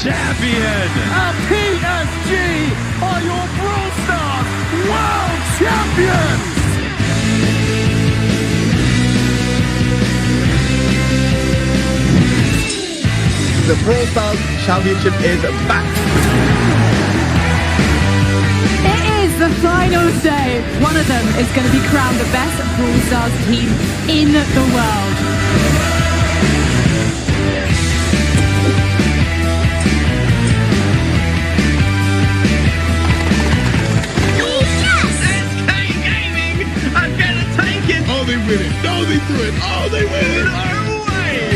champion. And PSG are your Brawl Stars World Champions. The Brawl Stars Championship is back. It is the finals day. One of them is going to be crowned the best Brawl Stars team in the world. Oh, they win it. No, they do it. Oh, they win it. Oh, way.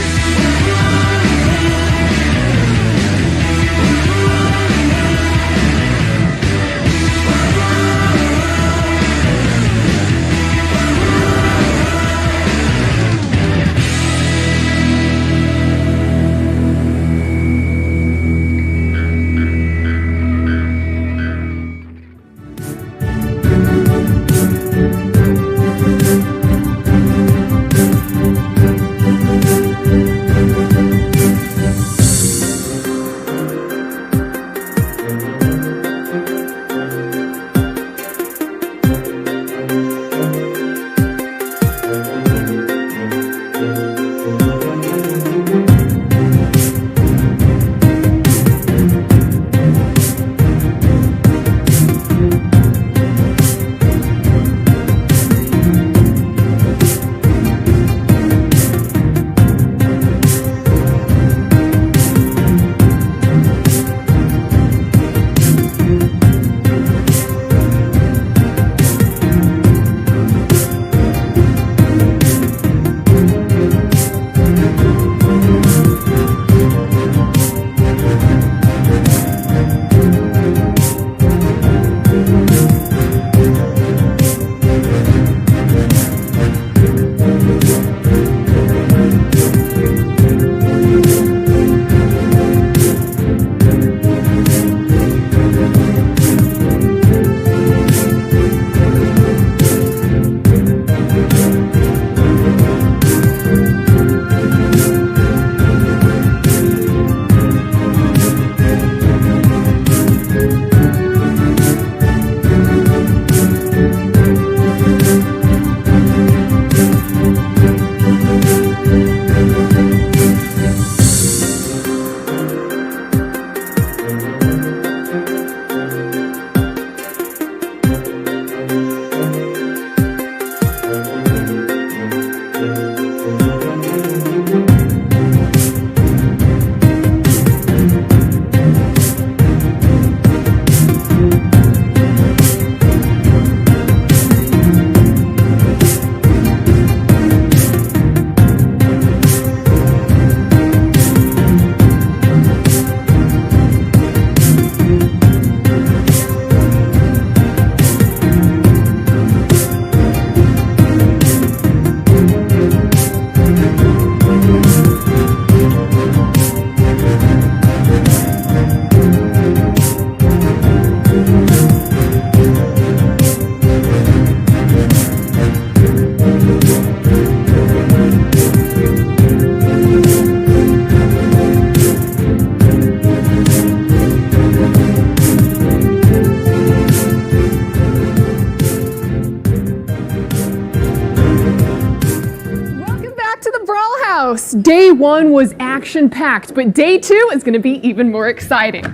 Day one was action-packed, but day two is going to be even more exciting.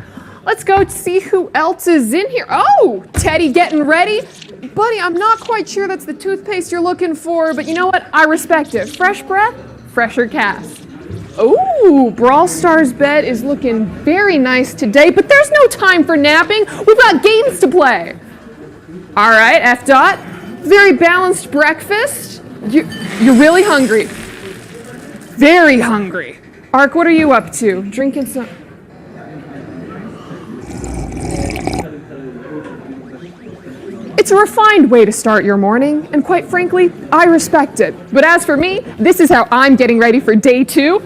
Let's go see who else is in here. Oh, Teddy getting ready. Buddy, I'm not quite sure that's the toothpaste you're looking for, but you know what? I respect it. Fresh breath, fresher cast. Ooh, Brawl Stars bed is looking very nice today, but there's no time for napping. We've got games to play. All right, F dot. Very balanced breakfast. You're really hungry. Very hungry. Ark, what are you up to? Drinking some... It's a refined way to start your morning, and quite frankly, I respect it. But as for me, this is how I'm getting ready for day two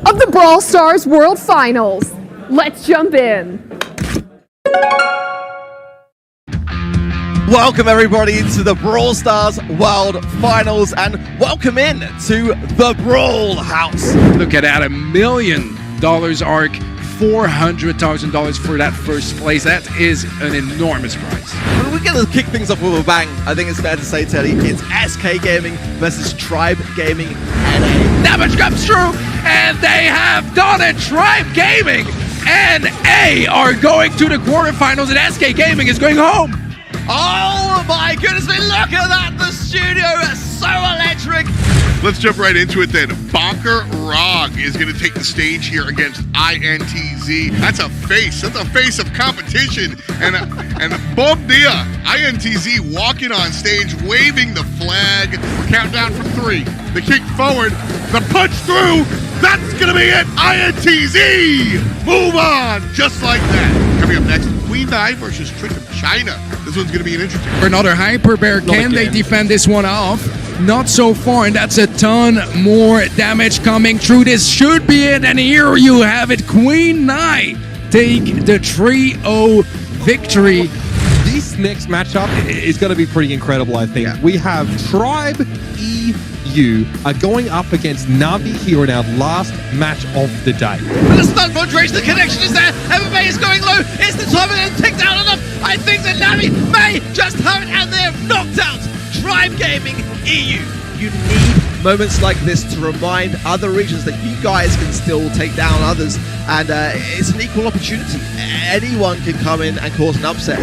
of the Brawl Stars World Finals. Let's jump in. Welcome everybody to the Brawl Stars World Finals, and welcome in to the Brawl House. Look at that, $1 million, Ark. $400,000 for that first place. That is an enormous prize. Well, we're going to kick things off with a bang. I think it's fair to say, Teddy, it's SK Gaming versus Tribe Gaming NA. Damage comes through, and they have done it. Tribe Gaming and A are going to the quarterfinals, and SK Gaming is going home. Oh my goodness me, look at that! The studio is so electric! Let's jump right into it then. Bonker Rog is going to take the stage here against INTZ. That's a face of competition. And boom dia, INTZ walking on stage, waving the flag. We're counting down from 3. The kick forward, the punch through. That's going to be it. INTZ, move on, just like that. Coming up next, Queen Nai versus Trick of China. This one's going to be an interesting. For another Hyper Bear, can they defend this one off? Not so far, and that's a ton more damage coming through. This should be it, and here you have it. Queen Nai take the 3-0 victory. This next matchup is going to be pretty incredible, I think. Yeah. We have Tribe EU are going up against Navi here in our last match of the day. And the stun for Drake, the connection is there. MMA is going low. It's the time and ticked out enough. I think that Navi may just have it, and they have knocked out Tribe Gaming EU. You need moments like this to remind other regions that you guys can still take down others, and it's an equal opportunity. Anyone can come in and cause an upset.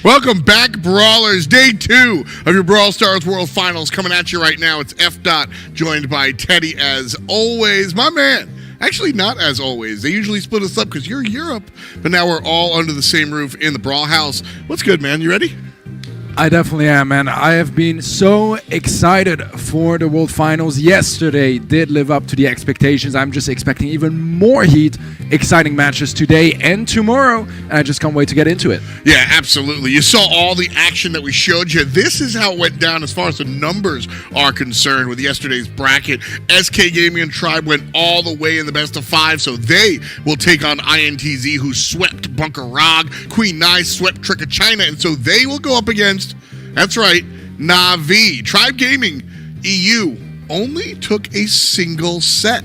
Welcome back, Brawlers. Day 2 of your Brawl Stars World Finals coming at you right now. It's F. joined by Teddy as always. My man. Actually, not as always. They usually split us up because you're in Europe, but now we're all under the same roof in the Brawl House. What's good, man? You ready? I definitely am, man. I have been so excited for the World Finals. Yesterday did live up to the expectations. I'm just expecting even more heat, exciting matches today and tomorrow, and I just can't wait to get into it. Yeah, absolutely. You saw all the action that we showed you. This is how it went down as far as the numbers are concerned with yesterday's bracket. SK Gaming and Tribe went all the way in the best of 5, so they will take on INTZ, who swept Bunker Rog. Queen Nai swept Trick of China, and so they will go up against, that's right, Navi. Tribe Gaming EU only took a single set.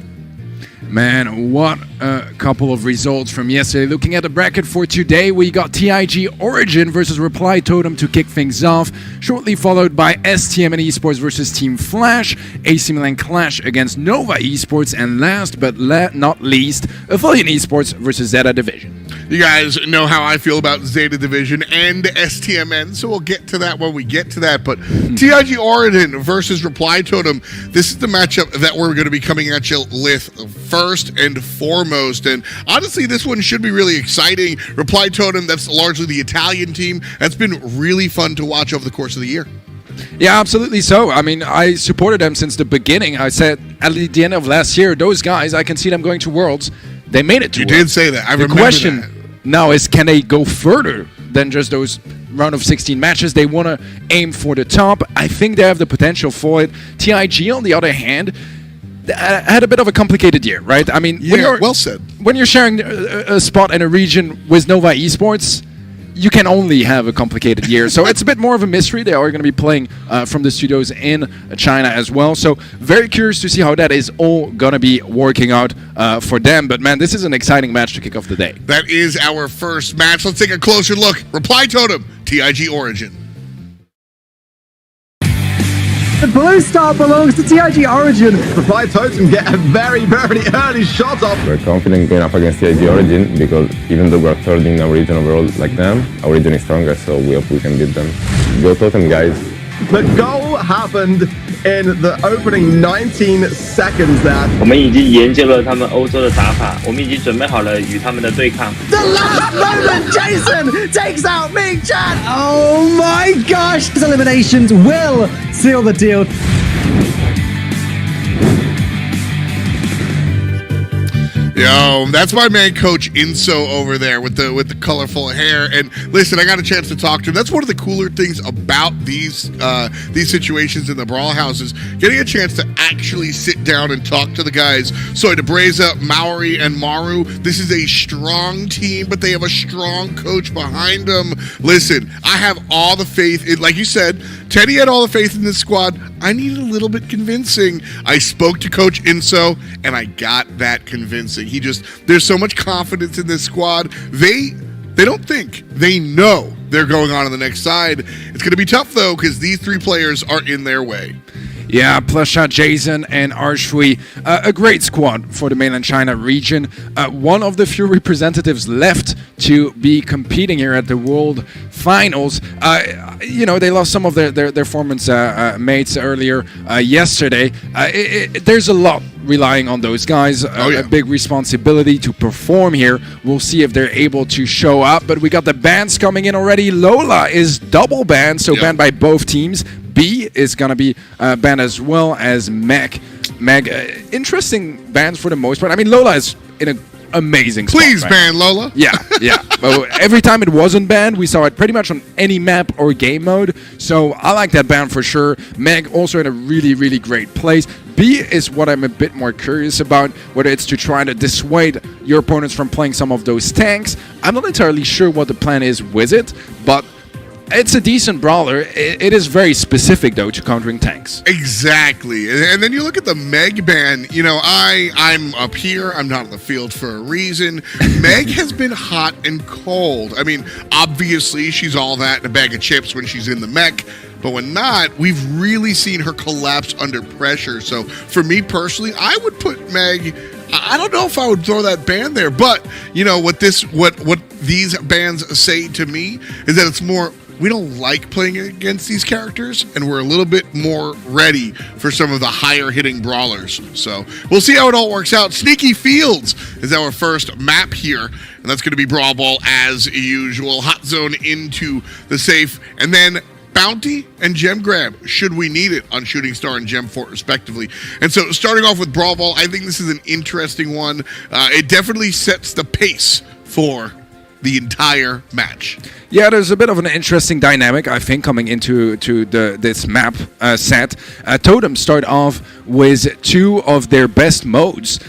Man, what a couple of results from yesterday. Looking at the bracket for today, we got TIG Origin versus Reply Totem to kick things off, shortly followed by STMN Esports versus Team Flash, AC Milan Qlash against Nova Esports, and last but not least, Aphelion Esports versus ZETA Division. You guys know how I feel about ZETA Division and STMN, so we'll get to that when we get to that. But TIG Origin versus Reply Totem, this is the matchup that we're going to be coming at you with first and foremost. And honestly, this one should be really exciting. Reply Totem, that's largely the Italian team. That's been really fun to watch over the course of the year. Yeah, absolutely so. I mean, I supported them since the beginning. I said at the end of last year, those guys, I can see them going to Worlds. They made it to Worlds. You did say that. I remember the question that. now is, can they go further than just those round of 16 matches? They want to aim for the top. I think they have the potential for it. TIG, on the other hand, had a bit of a complicated year, right? I mean, yeah, well said. When you're sharing a spot in a region with Nova Esports, you can only have a complicated year. So it's a bit more of a mystery. They are going to be playing from the studios in China as well. So very curious to see how that is all going to be working out for them. But man, this is an exciting match to kick off the day. That is our first match. Let's take a closer look. Reply Totem, TIG Origin. The blue star belongs to TIG Origin. Reply Totem get a very, very early shot off. We're confident going up against TIG Origin because even though we're third in our region overall like them, our region is stronger, so we hope we can beat them. Go Totem, guys. The goal happened in the opening 19 seconds there. 我们已经研究了他们欧洲的打法，我们已经准备好了与他们的对抗。 The last moment, Jason takes out Ming Chan. Oh my gosh! His eliminations will seal the deal. Yo, that's my man, Coach Inso over there with the colorful hair. And listen, I got a chance to talk to him. That's one of the cooler things about these situations in the Brawl houses, getting a chance to actually sit down and talk to the guys. So to Breza, Maori, and Maru, this is a strong team, but they have a strong coach behind them. Listen, I have all the faith in, like you said, Teddy had all the faith in this squad. I needed a little bit convincing. I spoke to Coach Inso, and I got that convincing. There's so much confidence in this squad. They don't think. They know they're going on the next side. It's going to be tough, though, because these 3 players are in their way. Yeah, Plasha, Jason, and Arshui, a great squad for the mainland China region. One of the few representatives left to be competing here at the World Finals. They lost some of their performance mates earlier yesterday. There's a lot relying on those guys. A big responsibility to perform here. We'll see if they're able to show up. But we got the bans coming in already. Lola is double banned, so banned by both teams. B is going to be banned as well as Meg. Interesting bans for the most part. I mean, Lola is in an amazing spot. Please ban Lola. Yeah. But every time it wasn't banned, we saw it pretty much on any map or game mode. So I like that ban for sure. Meg also in a really, really great place. B is what I'm a bit more curious about, whether it's to try to dissuade your opponents from playing some of those tanks. I'm not entirely sure what the plan is with it, but it's a decent brawler. It is very specific, though, to countering tanks. Exactly. And then you look at the Meg ban. I'm up here. I'm not on the field for a reason. Meg has been hot and cold. I mean, obviously, she's all that in a bag of chips when she's in the mech. But when not, we've really seen her collapse under pressure. So for me personally, I would put Meg. I don't know if I would throw that ban there. But, what these bans say to me is that it's more, we don't like playing against these characters, and we're a little bit more ready for some of the higher hitting brawlers. So we'll see how it all works out. Sneaky Fields is our first map here, and that's going to be Brawl Ball as usual. Hot zone into the safe, and then Bounty and Gem Grab, should we need it, on Shooting Star and Gem Fort, respectively. And so starting off with Brawl Ball, I think this is an interesting one. It definitely sets the pace for the entire match. Yeah, there's a bit of an interesting dynamic, I think, coming into this map set. Totem start off with 2 of their best modes,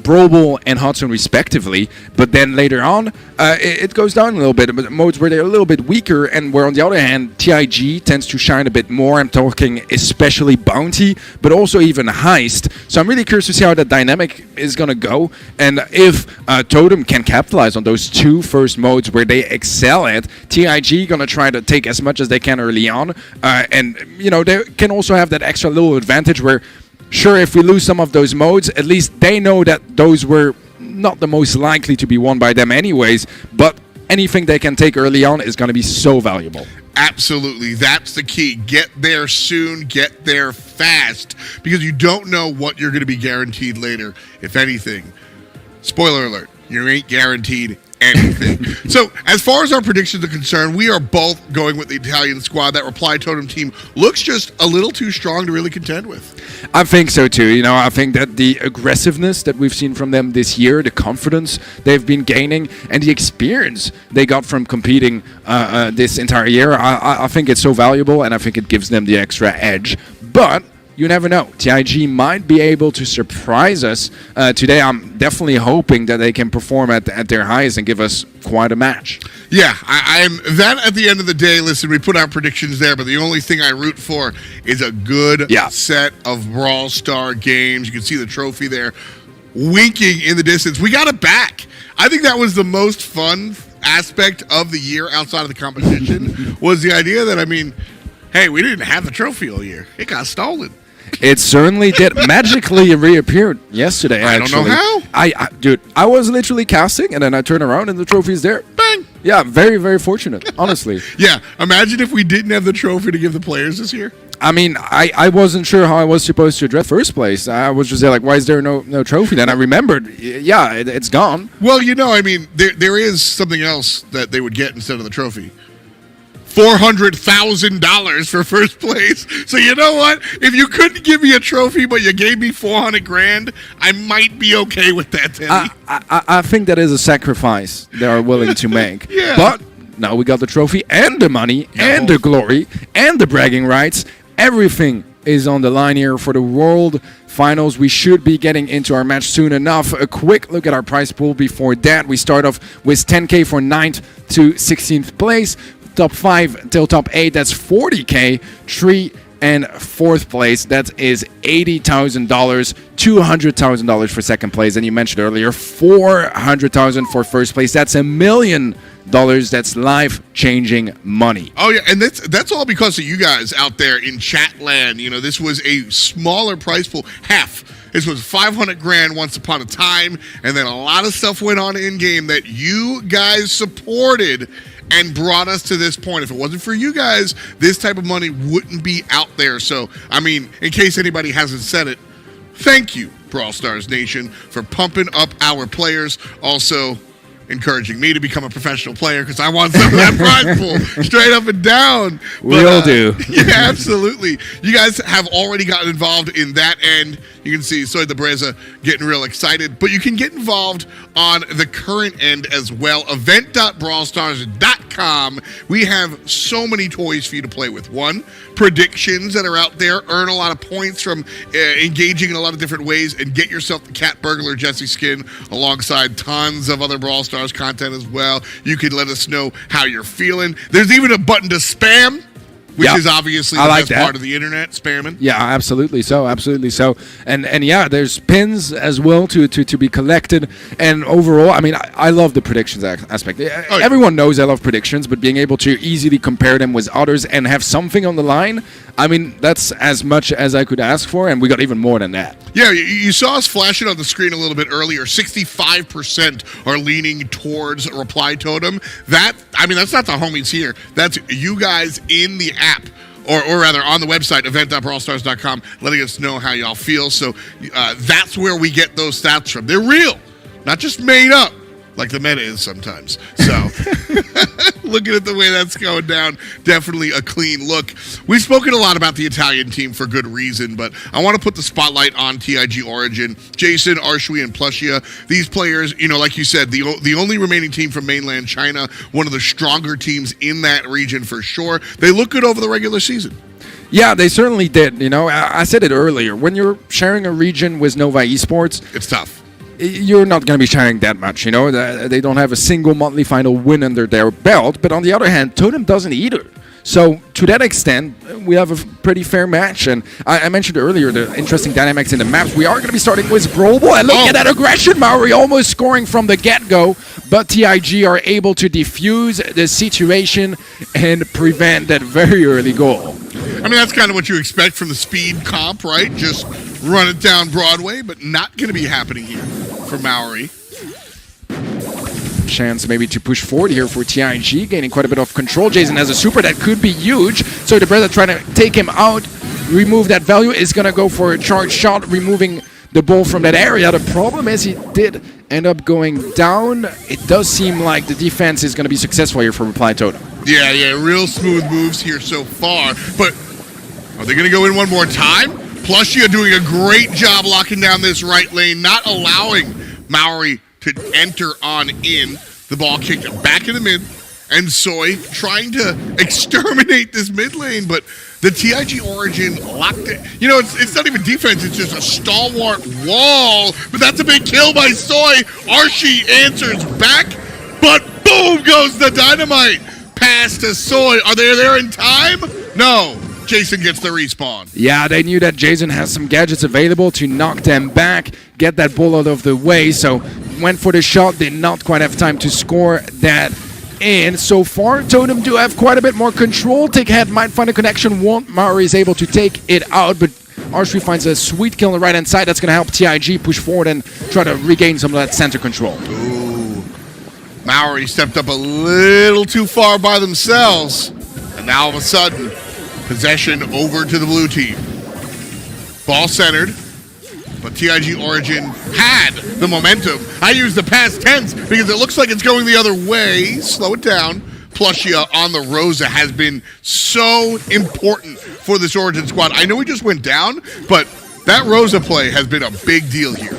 Brawl and Hot Zone respectively, but then later on, it goes down a little bit. Modes where they're a little bit weaker, and where on the other hand, TIG tends to shine a bit more. I'm talking especially Bounty, but also even Heist. So I'm really curious to see how that dynamic is going to go, and if Totem can capitalize on those 2 first modes where they excel at. TIG gonna try to take as much as they can early on, and they can also have that extra little advantage where, sure, if we lose some of those modes, at least they know that those were not the most likely to be won by them anyways, but anything they can take early on is going to be so valuable. Absolutely. That's the key. Get there soon, get there fast, because you don't know what you're going to be guaranteed later. If anything, spoiler alert, you ain't guaranteed anything. So as far as our predictions are concerned, we are both going with the Italian squad. That Reply Totem team looks just a little too strong to really contend with. I think so too. I think that the aggressiveness that we've seen from them this year, the confidence they've been gaining, and the experience they got from competing this entire year, I think it's so valuable, and I think it gives them the extra edge. But you never know. TIG might be able to surprise us today. I'm definitely hoping that they can perform at their highest and give us quite a match. Yeah, I'm that at the end of the day. Listen, we put our predictions there, but the only thing I root for is a good set of Brawl Star games. You can see the trophy there winking in the distance. We got it back. I think that was the most fun aspect of the year outside of the competition was the idea that, hey, we didn't have the trophy all year. It got stolen. It certainly did. Magically reappeared yesterday, actually. I don't know how. Dude, I was literally casting, and then I turn around, and the trophy's there. Bang! Yeah, very, very fortunate, honestly. Yeah, imagine if we didn't have the trophy to give the players this year. I wasn't sure how I was supposed to address first place. I was just like, why is there no trophy? Then I remembered, it's gone. Well, there is something else that they would get instead of the trophy. $400,000 for first place. So you know what? If you couldn't give me a trophy, but you gave me $400,000, I might be okay with that, Teddy. I think that is a sacrifice they are willing to make. Yeah. But now we got the trophy and the money and the glory and the bragging rights. Everything is on the line here for the World Finals. We should be getting into our match soon enough. A quick look at our prize pool before that. We start off with 10K for 9th to 16th place. Top 5 till top 8, that's 40K. 3 and 4th place. That is $80,000, $200,000 for 2nd place. And you mentioned earlier, $400,000 for 1st place. That's $1 million. That's life-changing money. Oh yeah, and that's all because of you guys out there in chat land. You know, this was a smaller prize pool, half. This was 500 grand once upon a time, and then a lot of stuff went on in game that you guys supported and brought us to this point. If it wasn't for you guys, this type of money wouldn't be out there. So, I mean, in case anybody hasn't said it, thank you, Brawl Stars Nation, for pumping up our players. Also, encouraging me to become a professional player because I want some of that prize pool straight up and down. We all do. Yeah, absolutely. You guys have already gotten involved in that end. You can see Soy the Breza getting real excited, but you can get involved on the current end as well. Event.brawlstars.com. We have so many toys for you to play with. One, predictions that are out there. Earn a lot of points from engaging in a lot of different ways and get yourself the Cat Burglar Jesse skin alongside tons of other Brawl Stars content as well. You can let us know how you're feeling. There's even a button to spam, which is obviously the best part of the internet, spamming. Yeah, absolutely so, absolutely so. And yeah, there's pins as well to be collected. And overall, I mean, I love the predictions aspect. Everyone knows I love predictions, but being able to easily compare them with others and have something on the line, I mean, that's as much as I could ask for, and we got even more than that. Yeah, you saw us flash it on the screen a little bit earlier. 65% are leaning towards Reply Totem. That's not the homies here. That's you guys in the app, or rather on the website, event.brawlstars.com, letting us know how y'all feel. So that's where we get those stats from. They're real, not just made up, like the meta is sometimes. So looking at the way that's going down, definitely a clean look. We've spoken a lot about the Italian team for good reason, but I want to put the spotlight on TIG Origin. Jason, Arshui, and Plushia. These players, you know, like you said, the only remaining team from mainland China, one of the stronger teams in that region for sure. They look good over the regular season. Yeah, they certainly did. You know, I said it earlier. When you're sharing a region with Nova Esports, it's tough. You're not going to be sharing that much, you know. They don't have a single monthly final win under their belt. But on the other hand, Totem doesn't either. So to that extent, we have a pretty fair match. And I mentioned earlier the interesting dynamics in the maps. We are going to be starting with Brawl. And look at that aggression, Maori almost scoring from the get-go. But TIG are able to defuse the situation and prevent that very early goal. I mean, that's kind of what you expect from the speed comp, right? Just run it down Broadway, but not going to be happening here for Maori. Chance maybe to push forward here for TIG, gaining quite a bit of control. Jason has a super that could be huge. So the Breza trying to take him out, remove that value, is going to go for a charge shot, removing the ball from that area. The problem is he did end up going down. It does seem like the defense is going to be successful here for Reply Totem. Yeah, real smooth moves here so far. But are they going to go in one more time? Plushia doing a great job locking down this right lane, not allowing Maori to enter on in. The ball kicked back in the mid, and Soy trying to exterminate this mid lane, but the TIG Origin locked it. You know, it's not even defense, it's just a stalwart wall, but that's a big kill by Soy. Archie answers back, but boom goes the dynamite. Pass to Soy. Are they there in time? No. Jason gets the respawn. Yeah, they knew that Jason has some gadgets available to knock them back, get that ball out of the way, so went for the shot, did not quite have time to score that in. So far, Totem do have quite a bit more control. Take Head might find a connection, Maori is able to take it out, but Archery finds a sweet kill on the right-hand side. That's going to help TIG push forward and try to regain some of that center control. Ooh. Maori stepped up a little too far by themselves, and now all of a sudden, possession over to the blue team. Ball centered, but TIG Origin had the momentum. I use the past tense because it looks like it's going the other way. Slow it down. Plushia on the Rosa has been so important for this Origin squad. I know he just went down, but that Rosa play has been a big deal here.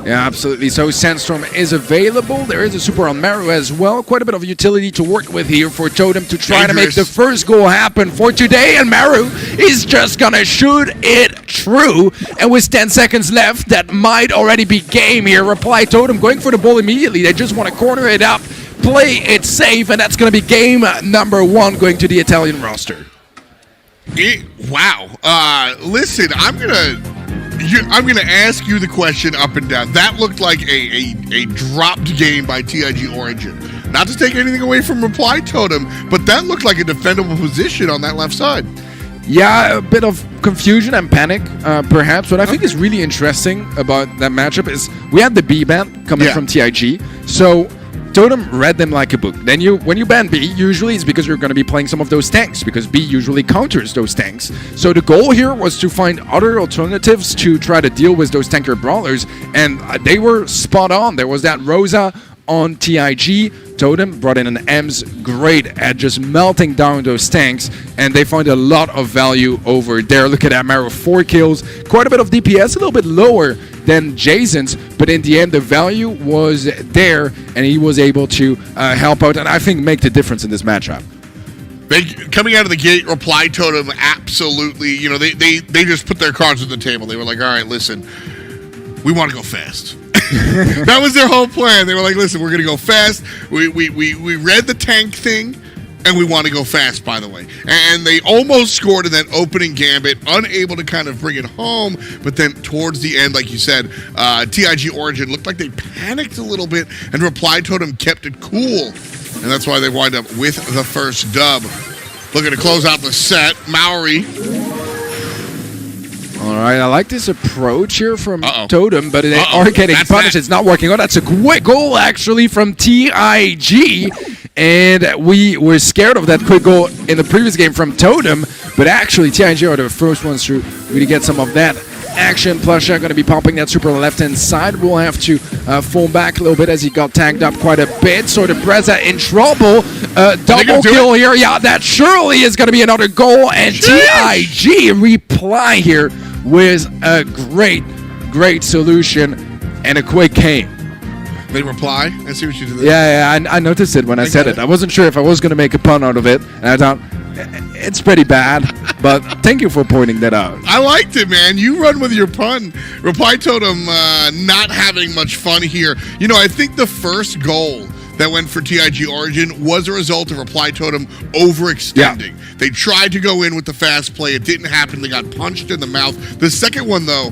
Yeah, absolutely. So Sandstorm is available. There is a super on Maru as well. Quite a bit of utility to work with here for Totem to try to make the first goal happen for today. And Maru is just going to shoot it true. And with 10 seconds left, that might already be game here. Reply Totem going for the ball immediately. They just want to corner it up, play it safe, and that's going to be game number 1 going to the Italian roster. Wow. Listen, I'm gonna ask you the question up and down. That looked like a dropped game by TIG Origin. Not to take anything away from Reply Totem, but that looked like a defendable position on that left side. Yeah, a bit of confusion and panic, perhaps. What I think is really interesting about that matchup is we had the B ban coming from TIG, so Totem read them like a book. Then when you ban B, usually it's because you're going to be playing some of those tanks, because B usually counters those tanks. So the goal here was to find other alternatives to try to deal with those tanker brawlers, and they were spot on. There was that Rosa on TIG. Totem brought in an Ems, great at just melting down those tanks, and they found a lot of value over there. Look at that, Maru, 4 kills, quite a bit of DPS, a little bit lower than Jason's, but in the end the value was there, and he was able to help out and I think make the difference in this matchup. Coming out of the gate, Reply Totem absolutely, they just put their cards on the table. They were like, all right, listen, we want to go fast. That was their whole plan. They were like, listen, we're going to go fast. We read the tank thing, and we want to go fast, by the way. And they almost scored in that opening gambit, unable to kind of bring it home. But then towards the end, like you said, TIG Origin looked like they panicked a little bit, and Reply Totem kept it cool. And that's why they wind up with the first dub. Looking to close out the set, Maori. All right, I like this approach here from Totem, but they are getting punished. It's not working out. That's a quick goal, actually, from TIG. And we were scared of that quick goal in the previous game from Totem, but actually TIG are the first ones to really get some of that action. Plusha going to be popping that super left-hand side. We'll have to fall back a little bit as he got tagged up quite a bit. So the Breza in trouble. Double kill here. Yeah, that surely is going to be another goal. And TIG reply here with a great solution and a quick game. They reply? I see what you did there. Yeah, I noticed it when I said it. I wasn't sure if I was going to make a pun out of it. And I thought, it's pretty bad. But thank you for pointing that out. I liked it, man. You run with your pun. Reply Totem not having much fun here. I think the first goal that went for TIG Origin was a result of Reply Totem overextending. Yeah. They tried to go in with the fast play. It didn't happen. They got punched in the mouth. The second one, though,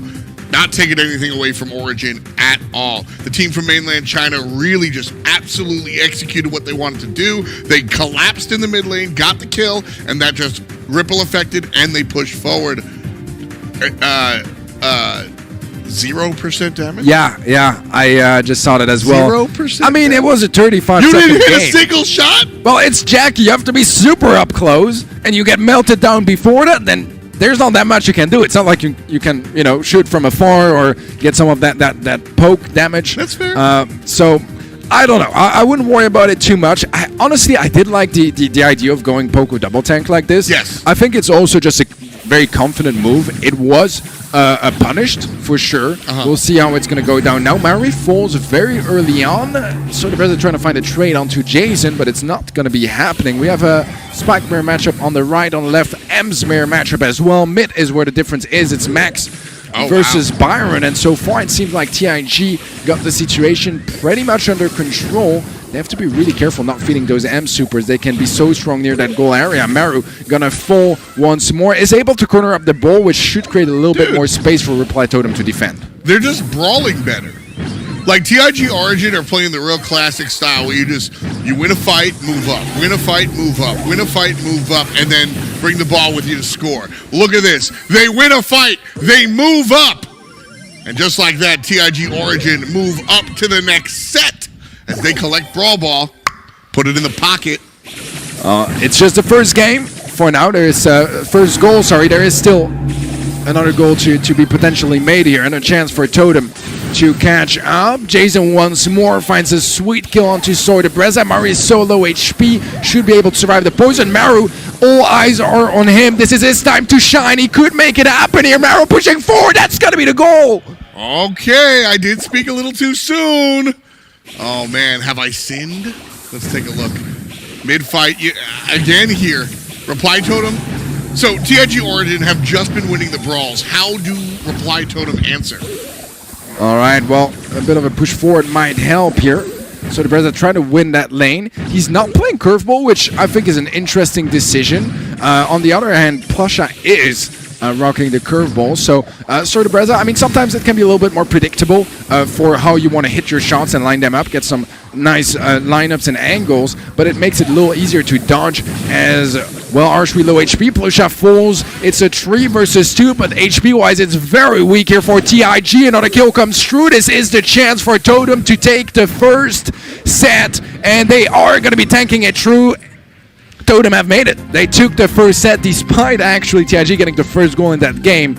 not taking anything away from Origin at all. The team from mainland China really just absolutely executed what they wanted to do. They collapsed in the mid lane, got the kill, and that just ripple affected, and they pushed forward. 0% damage? Yeah, I just saw that as well. 0%? I mean, it was a 35-second game. You didn't hit a single shot? Well, it's Jack. You have to be super up close, and you get melted down before that, then there's not that much you can do. It's not like you can, shoot from afar or get some of that poke damage. That's fair. So, I don't know. I wouldn't worry about it too much. Honestly, I did like the idea of going poke with double tank like this. Yes. I think it's also just a very confident move. It was punished for sure. We'll see how it's going to go down now. Mary falls very early on. So the Breza trying to find a trade onto Jason, but it's not going to be happening. We have a Spike mirror matchup on the right, on the left, Ems mirror matchup as well. Mid is where the difference is. It's Max versus Byron, and so far it seems like TIG got the situation pretty much under control. They have to be really careful not feeding those M supers. They can be so strong near that goal area. Maru gonna fall once more. Is able to corner up the ball, which should create a little bit more space for Reply Totem to defend. They're just brawling better. Like TIG Origin are playing the real classic style where you win a fight, move up, win a fight, move up, win a fight, move up, and then bring the ball with you to score. Look at this. They win a fight, they move up. And just like that, TIG Origin move up to the next set as they collect Brawl Ball, put it in the pocket. It's just the first game. For now, there is first goal, sorry. There is still another goal to be potentially made here, and a chance for Totem to catch up. Jason once more finds a sweet kill onto Sword. Breza Maru is so low HP, should be able to survive the poison. Maru, all eyes are on him. This is his time to shine. He could make it happen here. Maru pushing forward. That's gonna be the goal. Okay, I did speak a little too soon. Oh man, have I sinned? Let's take a look. Mid-fight, again here. Reply Totem. So TIG Origin have just been winning the brawls. How do Reply Totem answer? All right, well, a bit of a push forward might help here. So the Breza trying to win that lane. He's not playing curveball, which I think is an interesting decision. On the other hand, Plusha is rocking the curveball. So, Sorta Breza, I mean, sometimes it can be a little bit more predictable for how you want to hit your shots and line them up, get some nice lineups and angles, but it makes it a little easier to dodge as, well, Archery low HP, Plusha falls. It's a 3 versus 2, but HP-wise, it's very weak here for TIG. Another kill comes through. This is the chance for Totem to take the first set, and they are going to be tanking it through. Totem have made it. They took the first set despite actually TIG getting the first goal in that game.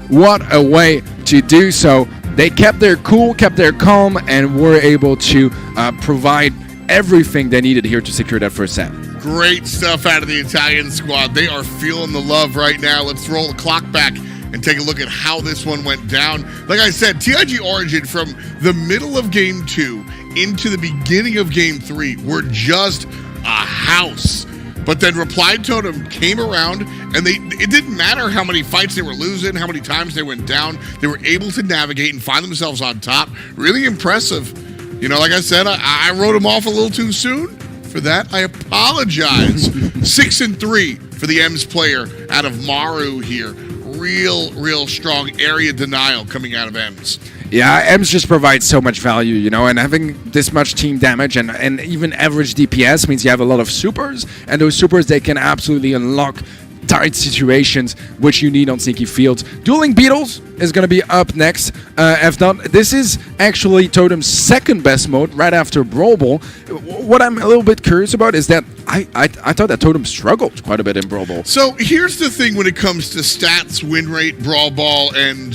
What a way to do so. They kept their cool, kept their calm, and were able to provide everything they needed here to secure that first set. Great stuff out of the Italian squad. They are feeling the love right now. Let's roll the clock back and take a look at how this one went down. Like I said, TIG Origin from the middle of game 2 into the beginning of game 3 were just a house. But then Reply Totem came around, and it didn't matter how many fights they were losing, how many times they went down. They were able to navigate and find themselves on top. Really impressive. You know, like I said, I wrote them off a little too soon. For that, I apologize. 6-3 for the Ems player out of Maru here. Real strong area denial coming out of Ems. Yeah, Ems just provides so much value, you know, and having this much team damage and even average DPS means you have a lot of supers, and those supers, they can absolutely unlock tight situations which you need on sneaky fields. Dueling Beetles is going to be up next. If not, this is actually Totem's second best mode right after Brawl Ball. What I'm a little bit curious about is that I thought that Totem struggled quite a bit in Brawl Ball. So here's the thing when it comes to stats, win rate, Brawl Ball, and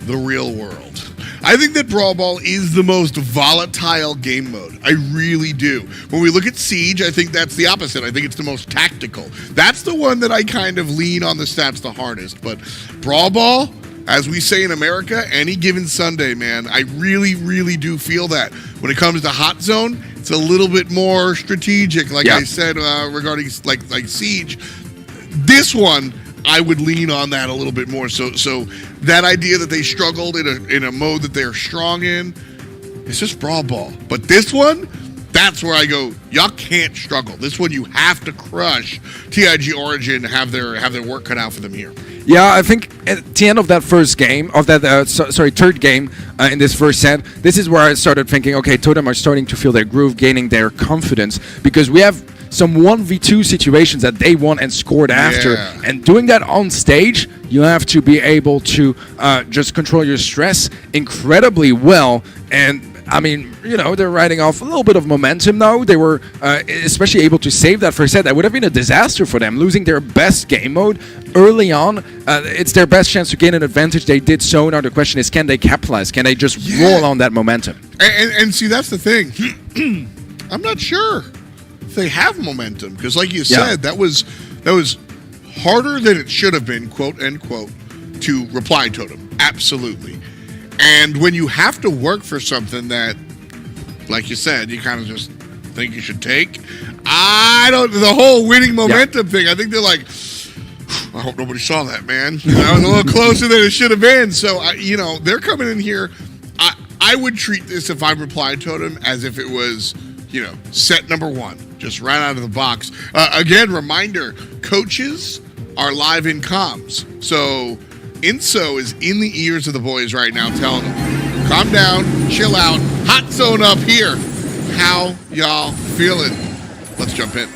the real world. I think that Brawl Ball is the most volatile game mode. I really do. When we look at Siege, I think that's the opposite. I think it's the most tactical. That's the one that I kind of lean on the stats the hardest. But Brawl Ball, as we say in America, any given Sunday, man, I really do feel that. When it comes to Hot Zone, it's a little bit more strategic, like I said, regarding like Siege. This one, I would lean on that a little bit more. So that idea that they struggled in a mode that they're strong in, it's just Brawl Ball. But this one, that's where I go, y'all can't struggle. This one you have to crush. TIG Origin have their work cut out for them here. Yeah, I think at the end of that first game, of that third game in this first set, this is where I started thinking, okay, Totem are starting to feel their groove, gaining their confidence, because we have some 1v2 situations that they won and scored after. And doing that on stage, you have to be able to just control your stress incredibly well. And I mean, you know, they're riding off a little bit of momentum now. They were especially able to save that first set. That would have been a disaster for them, losing their best game mode early on. It's their best chance to gain an advantage. They did so. Now the question is, can they capitalize? Can they just roll on that momentum? And see, that's the thing. I'm not sure if they have momentum, because like you said, that was harder than it should have been, quote unquote, to Reply Totem. Absolutely. And when you have to work for something that, like you said, you kind of just think you should take, the whole winning momentum thing, I think they're like, I hope nobody saw that, man. That was a little closer than it should have been. So, they're coming in here. I would treat this, if I'm Reply Totem, as if it was, set number 1, just right out of the box. Again, reminder, coaches are live in comms. So Inso is in the ears of the boys right now, telling them, calm down, chill out, hot zone up here. How y'all feeling? Let's jump in.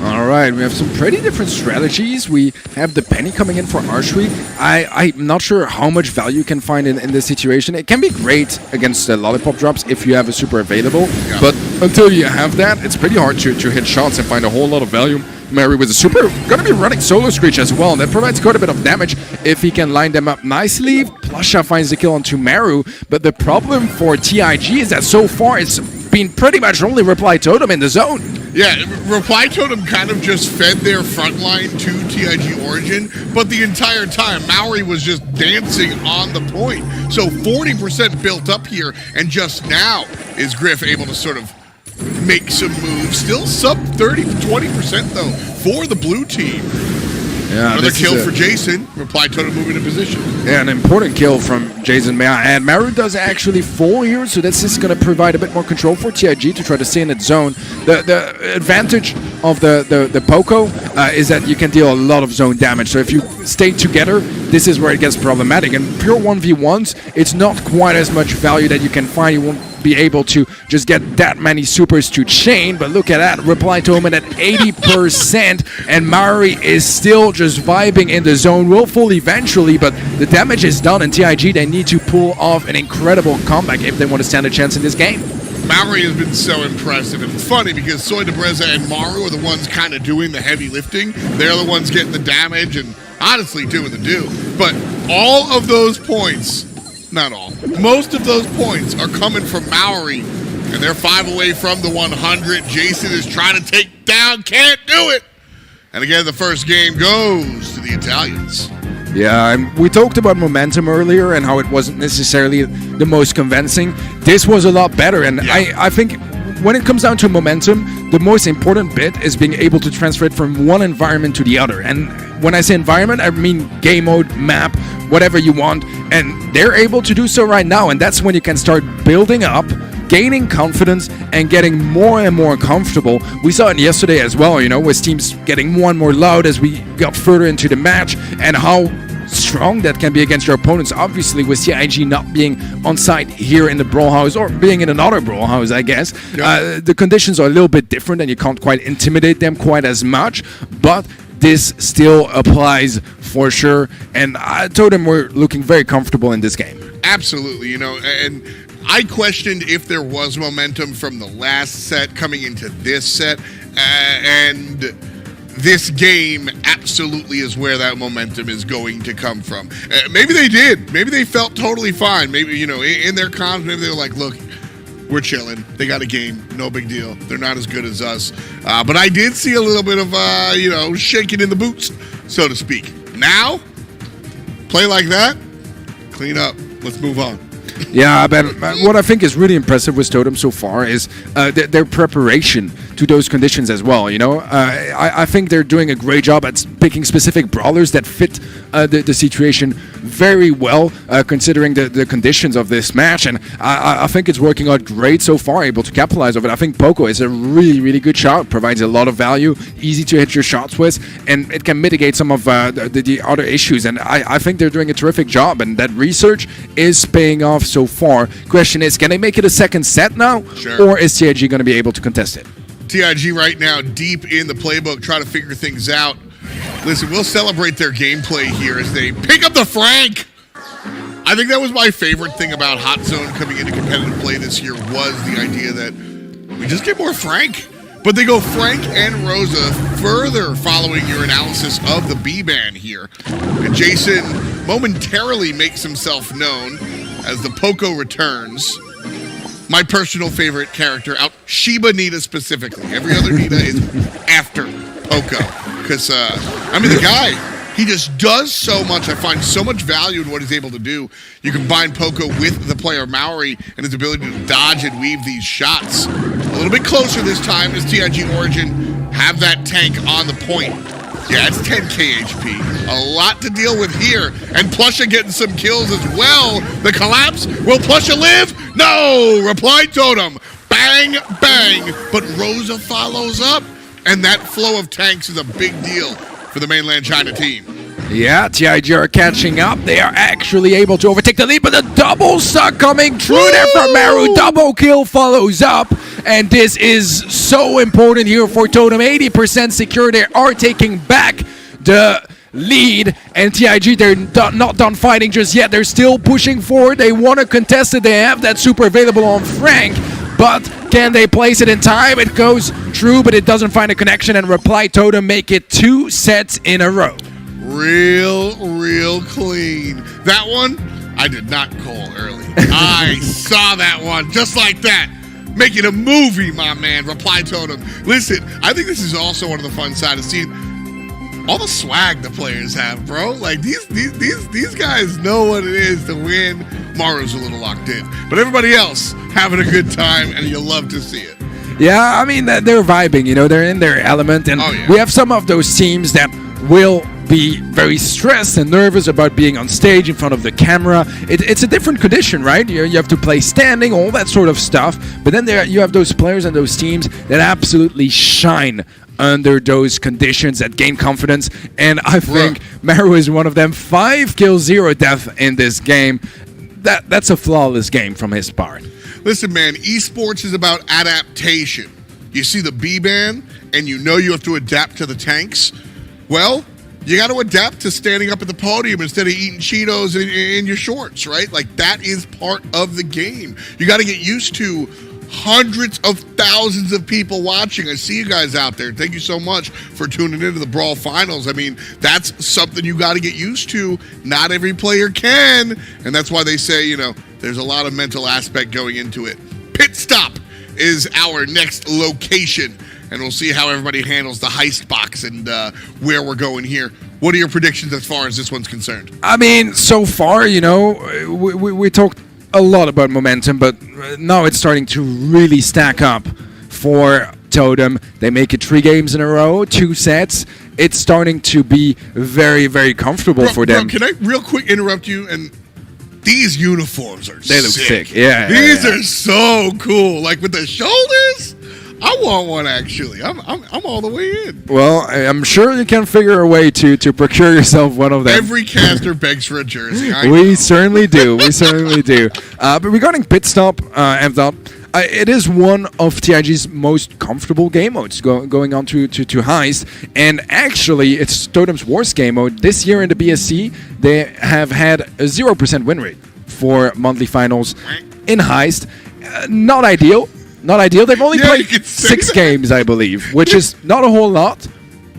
All right, we have some pretty different strategies. We have the Penny coming in for archery. I'm not sure how much value you can find in this situation. It can be great against the lollipop drops if you have a super available, but until you have that, it's pretty hard to hit shots and find a whole lot of value. Mary with a super, gonna be running Solo Screech as well, and that provides quite a bit of damage if he can line them up nicely. Plusha finds the kill onto Maru, but the problem for TIG is that so far it's been pretty much only Reply Totem in the zone. Yeah, Reply Totem kind of just fed their front line to TIG Origin, but the entire time, Maori was just dancing on the point. So 40% built up here, and just now is Griff able to sort of make some moves. Still sub 20% though for the blue team. Yeah, Another kill for Jason. Reply Totem moving in position. Yeah, an important kill from Jason, may I add. Maru does actually fall here, so that's just going to provide a bit more control for TIG to try to stay in its zone. The advantage of the Poco is that you can deal a lot of zone damage. So if you stay together, this is where it gets problematic. And pure 1v1s, it's not quite as much value that you can find. You won't be able to just get that many supers to chain, but look at that, Reply Totem at 80%, and Mari is still just vibing in the zone, will fall eventually, but the damage is done, and TIG, they need to pull off an incredible comeback if they want to stand a chance in this game. Maori has been so impressive, and it's funny because Soy Debreza and Maru are the ones kind of doing the heavy lifting. They're the ones getting the damage and honestly doing the do. But all of those points, not all, most of those points are coming from Maori, and they're 5 away from the 100. Jason is trying to take down, can't do it. And again, the first game goes to the Italians. Yeah, we talked about momentum earlier and how it wasn't necessarily the most convincing. This was a lot better, and yeah. I think when it comes down to momentum, the most important bit is being able to transfer it from one environment to the other. And when I say environment, I mean game mode, map, whatever you want, and they're able to do so right now, and that's when you can start building up, gaining confidence, and getting more and more comfortable. We saw it yesterday as well, you know, with teams getting more and more loud as we got further into the match, and how strong that can be against your opponents. Obviously, with CIG not being on site here in the Brawl House, or being in another Brawl House, I guess, the conditions are a little bit different, and you can't quite intimidate them quite as much, but this still applies for sure, and Totem were looking very comfortable in this game. Absolutely, you know, and I questioned if there was momentum from the last set coming into this set, and this game absolutely is where that momentum is going to come from. Maybe they did. Maybe they felt totally fine. Maybe, you know, in their comms, maybe they were like, look, we're chilling. They got a game. No big deal. They're not as good as us. But I did see a little bit of, you know, shaking in the boots, so to speak. Now, play like that, clean up. Let's move on. Yeah, but what I think is really impressive with Totem so far is their preparation to those conditions as well, you know. I think they're doing a great job at picking specific brawlers that fit the situation very well, considering the conditions of this match, and I think it's working out great so far, able to capitalize on it. I think Poco is a really, really good shot, provides a lot of value, easy to hit your shots with, and it can mitigate some of the other issues, and I think they're doing a terrific job, and that research is paying off so far. Question is, can they make it a second set now? Sure. Or is TIG going to be able to contest it? TIG right now deep in the playbook, trying to figure things out. Listen, we'll celebrate their gameplay here as they pick up the Frank. I think that was my favorite thing about Hot Zone coming into competitive play this year, was the idea that we just get more Frank. But they go Frank and Rosa, further following your analysis of the B-ban here. And Jason momentarily makes himself known as the Poco returns. My personal favorite character out, Shiba Nita specifically. Every other Nita is after Poco. Because, I mean, the guy, he just does so much. I find so much value in what he's able to do. You combine Poco with the player Maori and his ability to dodge and weave these shots. A little bit closer this time as TIG Origin have that tank on the point. Yeah, it's 10k HP. A lot to deal with here. And Plusha getting some kills as well. The collapse. Will Plusha live? No! Reply Totem. Bang, bang. But Rosa follows up. And that flow of tanks is a big deal for the mainland China team. Yeah, TIG are catching up. They are actually able to overtake the lead, but the double suck coming true there from Maru. Double kill follows up, and this is so important here for Totem. 80% secure. They are taking back the lead, and TIG, they're not done fighting just yet. They're still pushing forward. They want to contest it. They have that super available on Frank, but can they place it in time? It goes true, but it doesn't find a connection, and Reply Totem make it 2 sets in a row. Real clean. That one, I did not call early. I saw that one just like that. Making a movie, my man. Reply Totem. Listen, I think this is also one of the fun sides of seeing all the swag the players have, bro. Like, these guys know what it is to win. Maru's a little locked in. But everybody else having a good time, and you'll love to see it. Yeah, I mean, they're vibing, you know, they're in their element, and we have some of those teams that will be very stressed and nervous about being on stage in front of the camera. It's a different condition, right? You have to play standing, all that sort of stuff. But then you have those players and those teams that absolutely shine under those conditions, that gain confidence. And I think Maru is one of them. 5 kills, 0 death in this game. That's a flawless game from his part. Listen, man, esports is about adaptation. You see the B-ban, and you know you have to adapt to the tanks. Well, you got to adapt to standing up at the podium instead of eating Cheetos in your shorts, right? Like, that is part of the game. You got to get used to hundreds of thousands of people watching. I see you guys out there. Thank you so much for tuning into the Brawl Finals. I mean, that's something you got to get used to. Not every player can, and that's why they say, you know, there's a lot of mental aspect going into it. Pit Stop is our next location, and we'll see how everybody handles the heist box and where we're going here. What are your predictions as far as this one's concerned? I mean, so far, you know, we talked a lot about momentum, but now it's starting to really stack up for Totem. They make it 3 games in a row, 2 sets. It's starting to be very, very comfortable for them. Bro, can I real quick interrupt you? And these uniforms are They look sick. Yeah. These are so cool. Like with the shoulders. I want one actually. I'm all the way in. Well, I'm sure you can figure a way to procure yourself one of them. Every caster begs for a jersey. We certainly do. We certainly do. But regarding Pit Stop, it is one of TIG's most comfortable game modes going on to Heist. And actually, it's Totem's worst game mode. This year in the BSC, they have had a 0% win rate for monthly finals in Heist. Not ideal. Not ideal. They've only played 6 games, I believe, which is not a whole lot,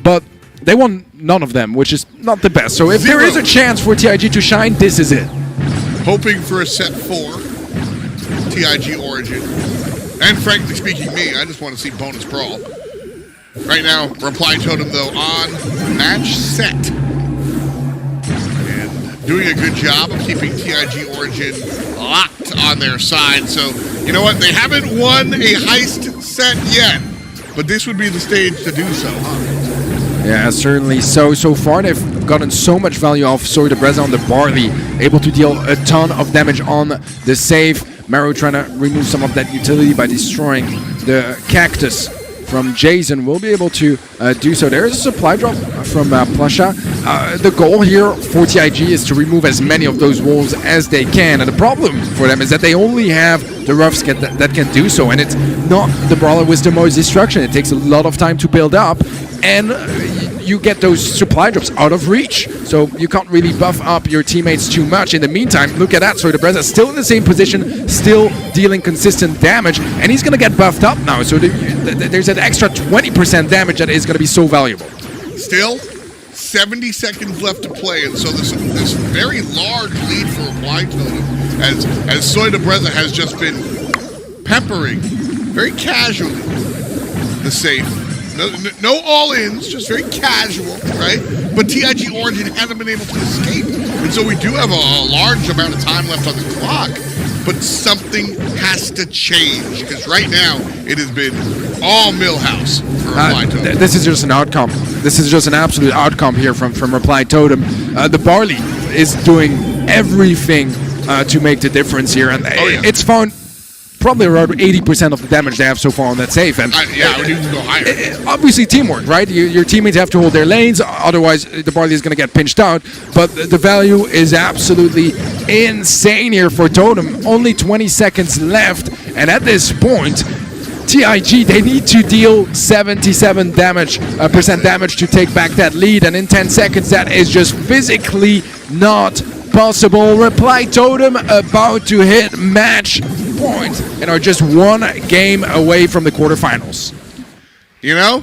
but they won none of them, which is not the best. So if there is a chance for TIG to shine, this is it. Hoping for a set 4, TIG Origin. And frankly speaking, me, I just want to see bonus Brawl. Right now, Reply Totem, though, on match set. And doing a good job of keeping TIG Origin locked on their side. So, you know what? They haven't won a heist set yet, but this would be the stage to do so, huh? Yeah, certainly. So far, they've gotten so much value off Soy de Breza on the Barley, able to deal a ton of damage on the save. Maru trying to remove some of that utility by destroying the cactus from Jason. Will be able to do so. There is a supply drop from Plasha. The goal here for TIG is to remove as many of those wolves as they can. And the problem for them is that they only have the roughs that can do so. And it's not the Brawler with the most destruction. It takes a lot of time to build up. And you get those supply drops out of reach. So you can't really buff up your teammates too much. In the meantime, look at that. So the Breza still in the same position, still dealing consistent damage. And he's going to get buffed up now. So there's an extra 20% damage that is going to be so valuable. Still, 70 seconds left to play. And so this very large lead for Reply Totem as Soy de Breza has just been peppering very casually the safe. No all-ins, just very casual, right? But TIG Origin hasn't been able to escape. And so we do have a large amount of time left on the clock. But something has to change, because right now it has been all Millhouse for Reply Totem. This is just an outcome. This is just an absolute outcome here from Reply Totem. The Barley is doing everything to make the difference here. And it's found probably around 80% of the damage they have so far on that save. And yeah, we need to go higher. Obviously teamwork, right? Your teammates have to hold their lanes, otherwise the Barley is going to get pinched out. But the value is absolutely insane here for Totem. Only 20 seconds left, and at this point, TIG, they need to deal 77 percent damage to take back that lead, and in 10 seconds, that is just physically not possible. Reply Totem about to hit match point and are just 1 game away from the quarterfinals. You know,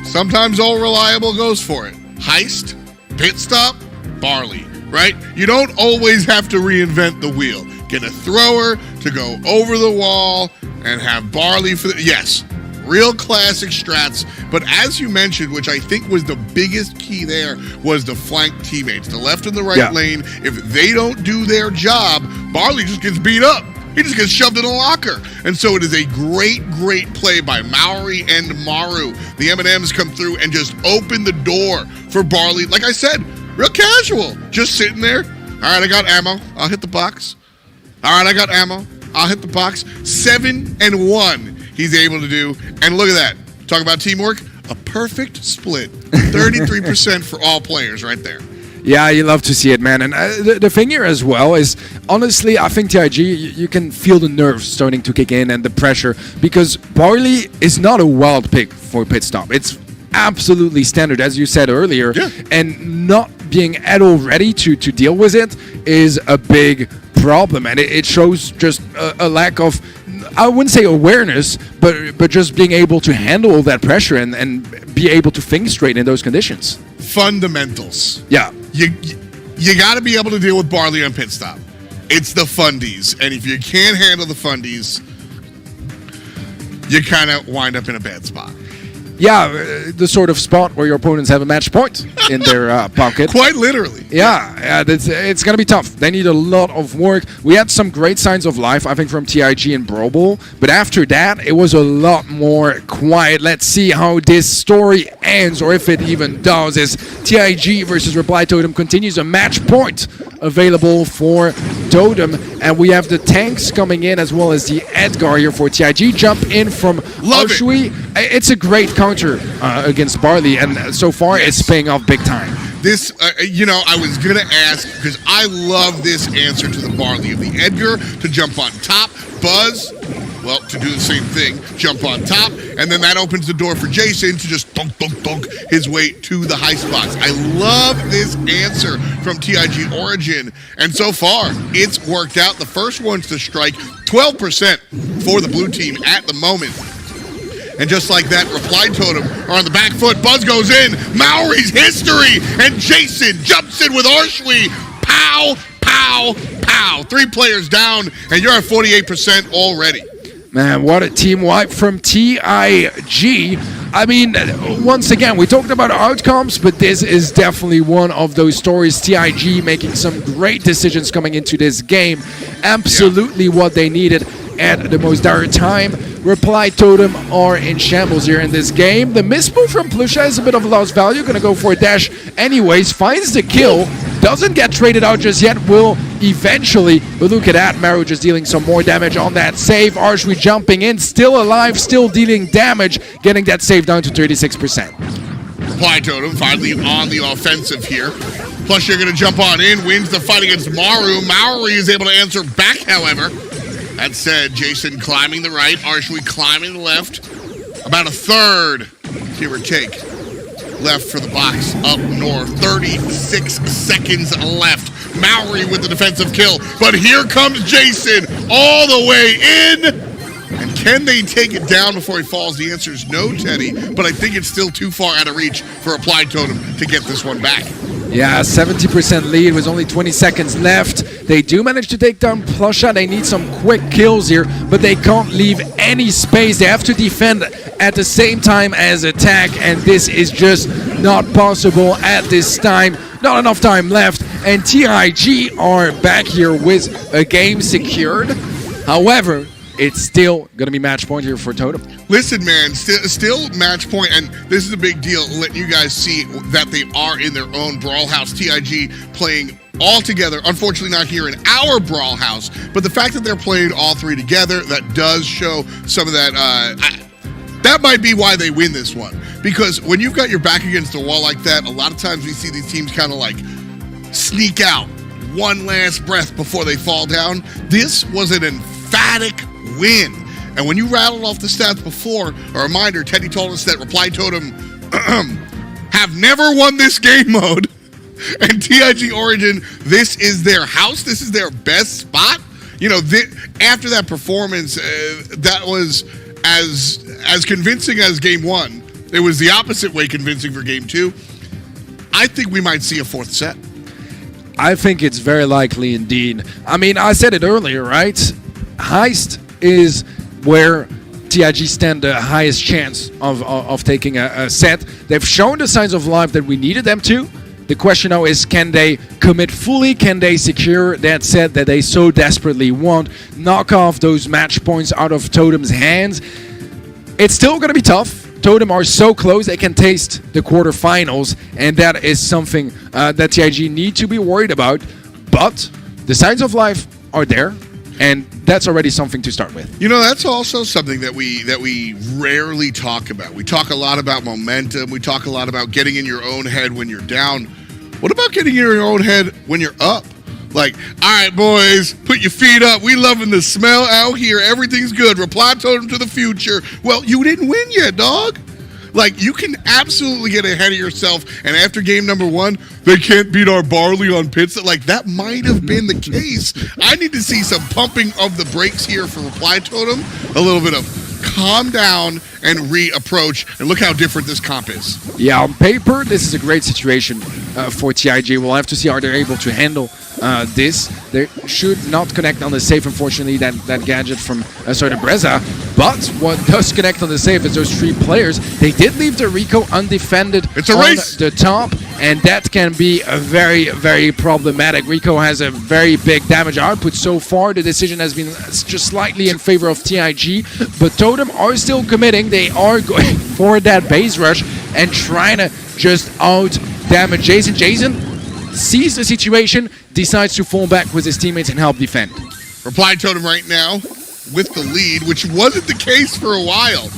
sometimes All Reliable goes for it. Heist, Pit Stop, Barley, right? You don't always have to reinvent the wheel. Get a thrower to go over the wall and have Barley for the... Yes, real classic strats. But as you mentioned, which I think was the biggest key there, was the flank teammates. The left and the right lane, if they don't do their job, Barley just gets beat up. He just gets shoved in a locker. And so it is a great, great play by Maori and Maru. The M&Ms come through and just open the door for Barley. Like I said, real casual. Just sitting there. All right, I got ammo. I'll hit the box. All right, I got ammo. I'll hit the box. 7-1 he's able to do. And look at that. Talk about teamwork. A perfect split. 33% for all players right there. Yeah, you love to see it, man. And the thing here as well is, honestly, I think TIG, you can feel the nerves starting to kick in and the pressure, because Barley is not a wild pick for pit stop. It's absolutely standard, as you said earlier. Yeah. And not being at all ready to deal with it is a big problem. And it shows just a lack of, I wouldn't say awareness, but just being able to handle all that pressure and be able to think straight in those conditions. Fundamentals. Yeah. You got to be able to deal with Barley on pit stop. It's the fundies, and if you can't handle the fundies, you kind of wind up in a bad spot. Yeah, the sort of spot where your opponents have a match point in their pocket. Quite literally. Yeah, it's going to be tough. They need a lot of work. We had some great signs of life, I think, from TIG and Brawl, but after that, it was a lot more quiet. Let's see how this story ends, or if it even does, as TIG versus Reply Totem continues. A match point available for Totem, and we have the tanks coming in as well as the Edgar here for TIG. Jump in from Oshui. It's a great counter against Barley, and so far it's paying off big time. This, I was going to ask, because I love this answer to the Barley of the Edgar to jump on top. Buzz, well, to do the same thing, jump on top, and then that opens the door for Jason to just dunk his way to the high spots. I love this answer from TIG Origin, and so far, it's worked out. The first ones to strike, 12% for the blue team at the moment. And just like that, Reply Totem are on the back foot. Buzz goes in. Maori's history. And Jason jumps in with Arshui. Pow, pow, pow. 3 players down, and you're at 48% already. Man, what a team wipe from TIG. I mean, once again, we talked about outcomes, but this is definitely one of those stories. TIG making some great decisions coming into this game. Absolutely what they needed at the most dire time. Reply Totem are in shambles here in this game. The mismove from Plusha is a bit of lost value. Gonna go for a dash anyways. Finds the kill. Doesn't get traded out just yet. Will eventually. But look at that. Maru just dealing some more damage on that save. Arshui jumping in. Still alive. Still dealing damage. Getting that save down to 36%. Reply Totem finally on the offensive here. Plus, you're gonna jump on in. Wins the fight against Maru. Maori is able to answer back, however. That said, Jason climbing the right, Arshui climbing the left. About a third, give or take, left for the box up north. 36 seconds left. Maori with the defensive kill. But here comes Jason all the way in. And can they take it down before he falls? The answer is no, Teddy. But I think it's still too far out of reach for Applied Totem to get this one back. Yeah, 70% lead with only 20 seconds left. They do manage to take down Plusha. They need some quick kills here, but they can't leave any space. They have to defend at the same time as attack, and this is just not possible at this time. Not enough time left, and TIG are back here with a game secured. However, it's still going to be match point here for Totem. Listen, man, still match point, and this is a big deal, letting you guys see that they are in their own Brawl House. TIG playing all together, unfortunately not here in our Brawl House, but the fact that they're playing all 3 together, that does show some of that, that might be why they win this one. Because when you've got your back against the wall like that, a lot of times we see these teams kind of like sneak out one last breath before they fall down. This was an emphatic win. And when you rattled off the stats before, a reminder, Teddy told us that Reply Totem have never won this game mode. And TIG Origin, this is their house. This is their best spot. You know, after that performance, that was as convincing as game 1. It was the opposite way convincing for game 2. I think we might see a 4th set. I think it's very likely indeed. I mean, I said it earlier, right? Heist is where TIG stand the highest chance of taking a set. They've shown the signs of life that we needed them to. The question now is, can they commit fully? Can they secure that set that they so desperately want? Knock off those match points out of Totem's hands? It's still going to be tough. Totem are so close, they can taste the quarterfinals, and that is something that TIG need to be worried about. But the signs of life are there, and that's already something to start with. You know, that's also something that we rarely talk about. We talk a lot about momentum. We talk a lot about getting in your own head when you're down. What about getting in your own head when you're up? Like, all right, boys, put your feet up. We loving the smell out here. Everything's good. Reply Totem to the future. Well, you didn't win yet, dog. Like, you can absolutely get ahead of yourself, and after game number 1, they can't beat our barley on pits. Like, that might have been the case. I need to see some pumping of the brakes here for Reply Totem. A little bit of calm down and reapproach, and look how different this comp is. Yeah, on paper, this is a great situation for TIG. We'll have to see how they're able to handle this. They should not connect on the safe, unfortunately, that gadget from Breza. But what does connect on the safe is those 3 players. They did leave the Rico undefended on the top, and that can be a very, very problematic. Rico has a very big damage output so far. The decision has been just slightly in favor of TIG, but Totem are still committing. They are going for that base rush and trying to just out-damage Jason. Jason sees the situation, decides to fall back with his teammates and help defend. Reply Totem right now with the lead, which wasn't the case for a while.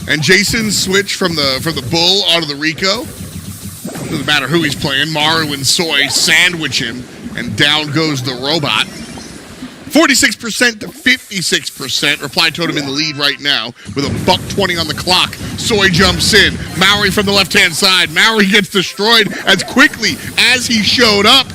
And Jason switched from the Bull onto the Rico. Doesn't matter who he's playing. Maru and Soy sandwich him, and down goes the robot. 46% to 56%. Reply Totem in the lead right now with a $1:20 on the clock. Soy jumps in. Maori from the left-hand side. Maori gets destroyed as quickly as he showed up.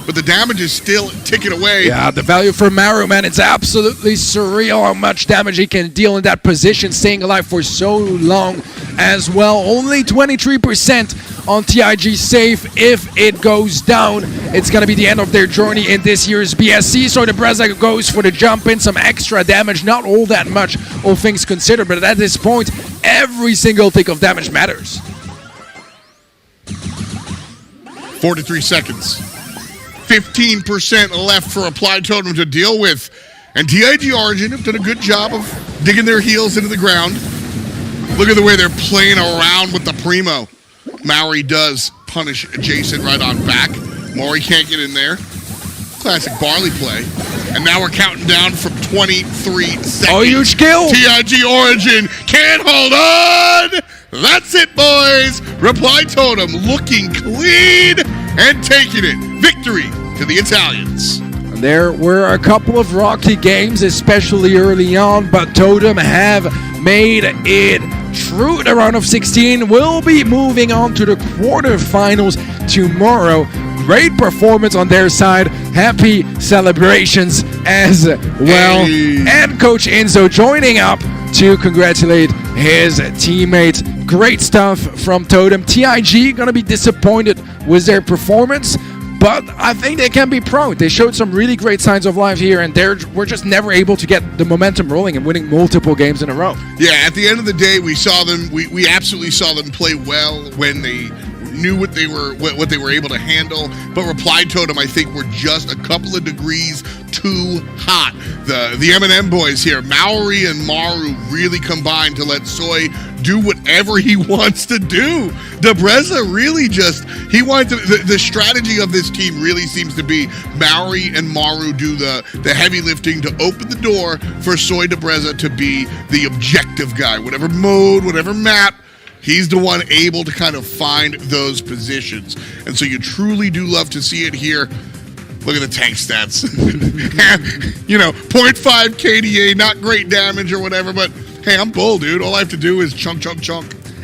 But the damage is still ticking away. Yeah, the value for Maru, man, it's absolutely surreal how much damage he can deal in that position, staying alive for so long as well. Only 23% on TIG safe. If it goes down, it's going to be the end of their journey in this year's BSC. So the Breza goes for the jump in, some extra damage, not all that much, all things considered, but at this point, every single tick of damage matters. 43 seconds. 15% left for Reply Totem to deal with. And TIG Origin have done a good job of digging their heels into the ground. Look at the way they're playing around with the Primo. Maori does punish Jason right on back. Maury can't get in there. Classic Barley play. And now we're counting down from 23 seconds. Oh, huge kill! TIG Origin can't hold on! That's it, boys! Reply Totem looking clean and taking it. Victory to the Italians. There were a couple of rocky games, especially early on, but Totem have made it through the round of 16. We'll be moving on to the quarterfinals tomorrow. Great performance on their side. Happy celebrations as well. Hey. And Coach Enzo joining up to congratulate his teammates. Great stuff from Totem. TIG gonna be disappointed with their performance, but I think they can be proud. They showed some really great signs of life here, and we're just never able to get the momentum rolling and winning multiple games in a row. Yeah, at the end of the day, we saw them. We absolutely saw them play well when they knew what they were able to handle. But Reply Totem, I think, were just a couple of degrees too hot. The M&M boys here, Maori and Maru, really combined to let Soy do whatever he wants to do. Debreza really just, he wants to, the strategy of this team really seems to be Maori and Maru do the heavy lifting to open the door for Soy Debreza to be the objective guy. Whatever mode, whatever map, he's the one able to kind of find those positions. And so you truly do love to see it here. Look at the tank stats. 0.5 KDA, not great damage or whatever, but hey, I'm Bull, dude. All I have to do is chunk.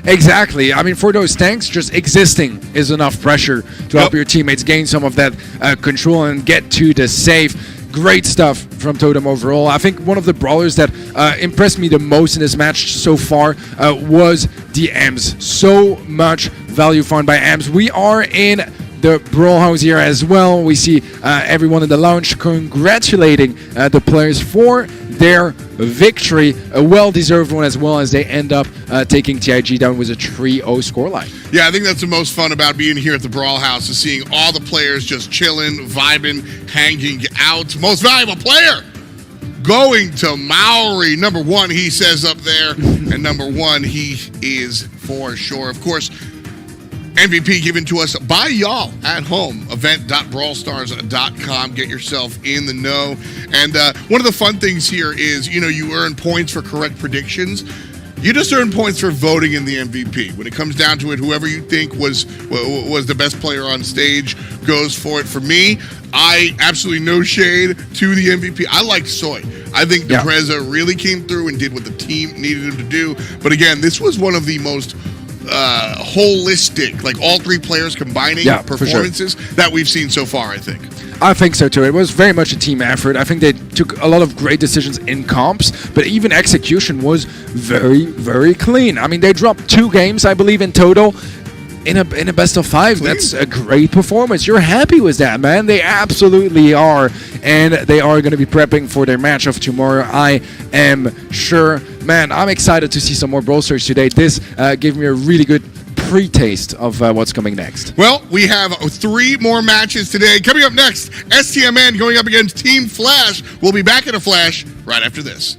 Exactly. I mean, for those tanks, just existing is enough pressure to help your teammates gain some of that control and get to the safe. Great stuff from Totem overall. I think one of the brawlers that impressed me the most in this match so far was the Ems. So much value found by Ems. We are in the Brawl house here as well. We see everyone in the lounge congratulating the players for their victory, a well-deserved one, as well as they end up taking TIG down with a 3-0 scoreline. Yeah, I think that's the most fun about being here at the Brawl House, is seeing all the players just chilling, vibing, hanging out. Most valuable player going to Maori. Number 1, he says up there, and number 1, he is for sure. Of course, MVP given to us by y'all at home. Event.brawlstars.com. Get yourself in the know. And one of the fun things here is, you know, you earn points for correct predictions. You just earn points for voting in the MVP. When it comes down to it, whoever you think was the best player on stage goes for it. For me, I absolutely no shade to the MVP. I like Soy. I think Depreza really came through and did what the team needed him to do. But again, this was one of the most holistic, like all 3 players combining performances that we've seen so far, I think. I think so too. It was very much a team effort. I think they took a lot of great decisions in comps, but even execution was very, very clean. I mean, they dropped 2 games, I believe, in total. In a best of 5, that's a great performance. You're happy with that, man. They absolutely are, and they are going to be prepping for their match of tomorrow, I am sure. Man, I'm excited to see some more Brawl Stars today. This gave me a really good pre-taste of what's coming next. Well, we have 3 more matches today. Coming up next, STMN going up against Team Flash. We'll be back in a flash right after this.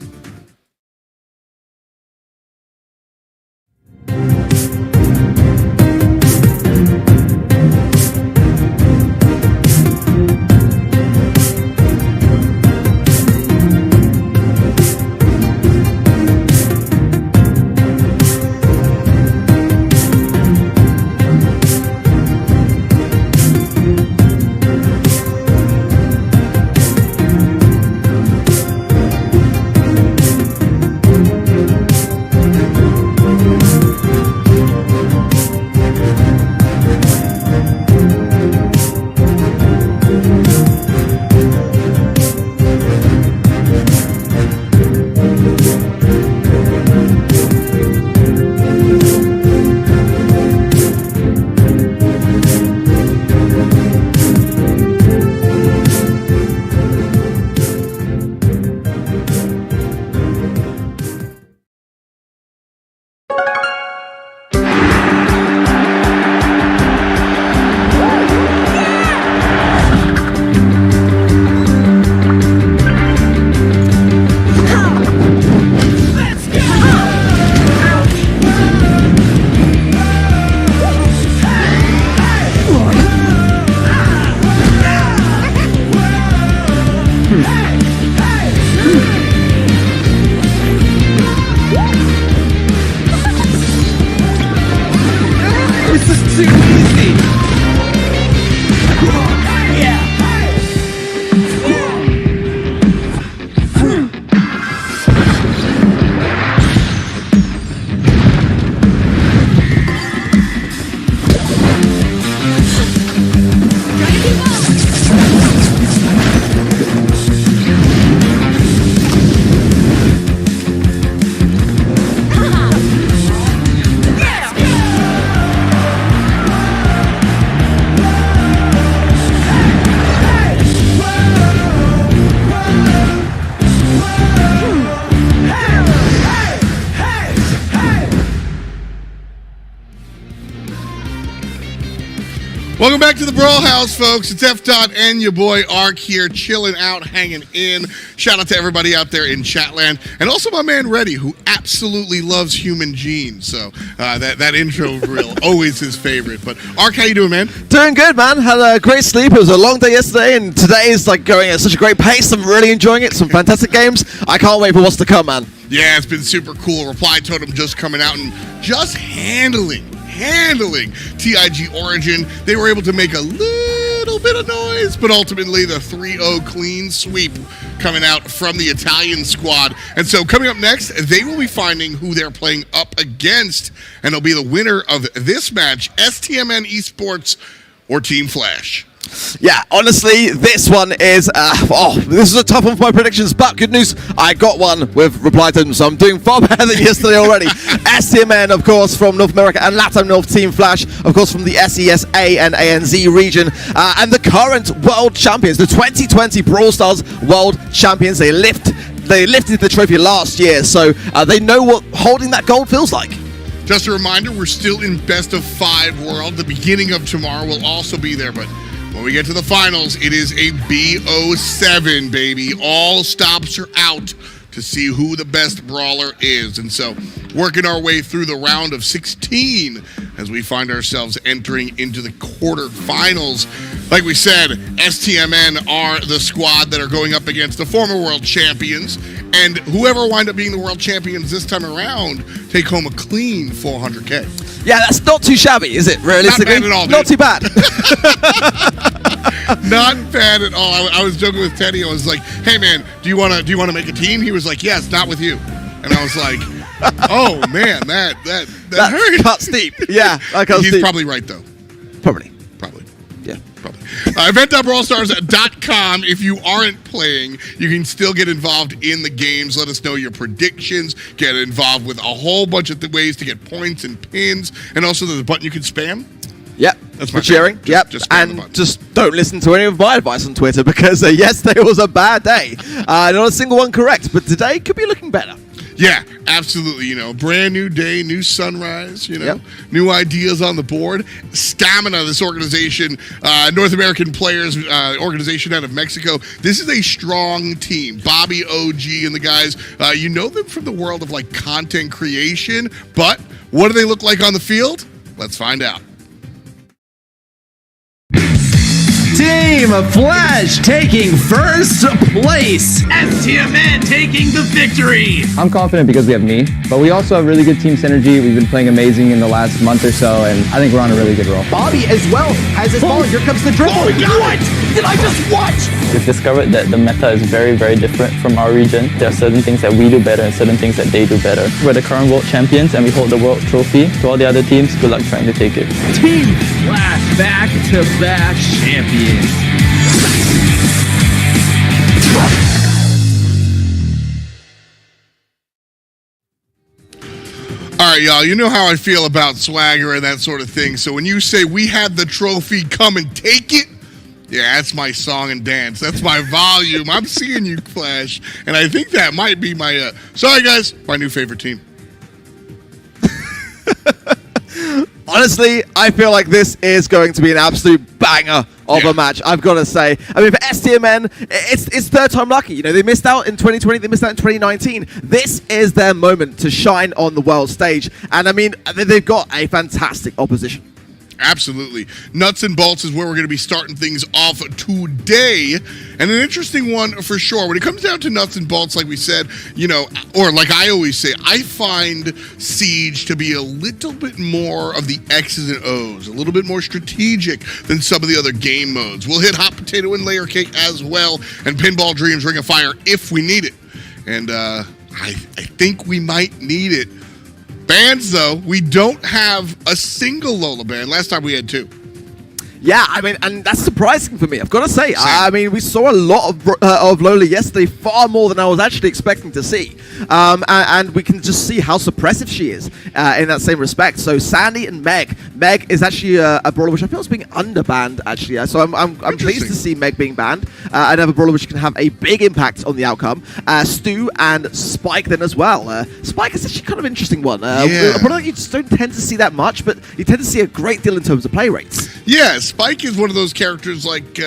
Welcome back to the Brawl House, folks. It's F.N, your boy Ark here, chilling out, hanging in. Shout out to everybody out there in Chatland, and also my man Reddy, who absolutely loves human genes. So that intro reel, always his favorite. But Ark, how you doing, man? Doing good, man. Had a great sleep. It was a long day yesterday, and today is like going at such a great pace. I'm really enjoying it. Some fantastic games. I can't wait for what's to come, man. Yeah, it's been super cool. Reply Totem just coming out and just handling TIG Origin. They were able to make a little bit of noise, but ultimately the 3-0 clean sweep coming out from the Italian squad. And so coming up next, they will be finding who they're playing up against, and it'll be the winner of this match, STMN Esports or Team Flash. Yeah, honestly, this one is, this is a tough one for my predictions, but good news, I got one with Reply Totem, so I'm doing far better than yesterday already. STMN, of course, from North America, and LATAM North Team Flash, of course, from the SESA and ANZ region, and the current world champions, the 2020 Brawl Stars world champions. They lift they lifted the trophy last year, so they know what holding that gold feels like. Just a reminder, we're still in best of 5 world. The beginning of tomorrow will also be there, but when we get to the finals, it is a BO7, baby. All stops are out to see who the best brawler is. And so, working our way through the round of 16 as we find ourselves entering into the quarterfinals. Like we said, STMN are the squad that are going up against the former world champions. And whoever wind up being the world champions this time around take home a clean 400K. Yeah, that's not too shabby, is it? Realistically, not bad at all, dude. Not too bad. Not bad at all. I was joking with Teddy. I was like, "Hey man, do you want to make a team?" He was like, "Yes, not with you." And I was like, "Oh man, that hurt." Cuts deep. Yeah, that cuts He's deep. probably right though. Probably. Yeah, probably. Event.brawlstars.com. If you aren't playing, you can still get involved in the games. Let us know your predictions. Get involved with a whole bunch of ways to get points and pins. And also there's a button you can spam. Yep, that's for cheering. Yep, and just don't listen to any of my advice on Twitter because yesterday was a bad day. Not a single one correct, but today could be looking better. Yeah, absolutely. You know, brand new day, new sunrise, you know, new ideas on the board. Stamina, this organization, North American players organization out of Mexico. This is a strong team. Bobby, OG, and the guys, you know them from the world of like content creation, but what do they look like on the field? Let's find out. Team Flash taking first place. STMN taking the victory. I'm confident because we have me, but we also have really good team synergy. We've been playing amazing in the last month or so, and I think we're on a really good roll. Bobby as well has his ball. Here comes the dribble. What did I just watch? We've discovered that the meta is very, very different from our region. There are certain things that we do better and certain things that they do better. We're the current world champions and we hold the world trophy. To all the other teams, good luck trying to take it. Team Flash back-to-back champions. All right, y'all, you know how I feel about swagger and that sort of thing. So when you say we have the trophy, come and take it, yeah, that's my song and dance. That's my volume. I'm seeing you, Flash. And I think that might be my, sorry guys, my new favorite team. Honestly, I feel like this is going to be an absolute banger of a match, I've got to say. I mean, for STMN, it's third time lucky. You know, they missed out in 2020, they missed out in 2019. This is their moment to shine on the world stage. And I mean, they've got a fantastic opposition. Absolutely. Nuts and bolts is where we're going to be starting things off today. And an interesting one for sure. When it comes down to nuts and bolts, like we said, you know, or like I always say, I find Siege to be a little bit more of the X's and O's, a little bit more strategic than some of the other game modes. We'll hit Hot Potato and Layer Cake as well, and Pinball Dreams Ring of Fire if we need it. And I think we might need it. Bands, though, we don't have a single Lola band. Last time we had 2. Yeah, I mean, and that's surprising for me, I've got to say. I mean, we saw a lot of Lola yesterday, far more than I was actually expecting to see. And we can just see how suppressive she is in that same respect. So Sandy and Meg. Meg is actually a brawler which I feel is being underbanned, actually. So I'm pleased to see Meg being banned. Another brawler which can have a big impact on the outcome. Stu and Spike then as well. Spike is actually kind of an interesting one. A brawler you just don't tend to see that much, but you tend to see a great deal in terms of play rates. Yeah, Spike is one of those characters like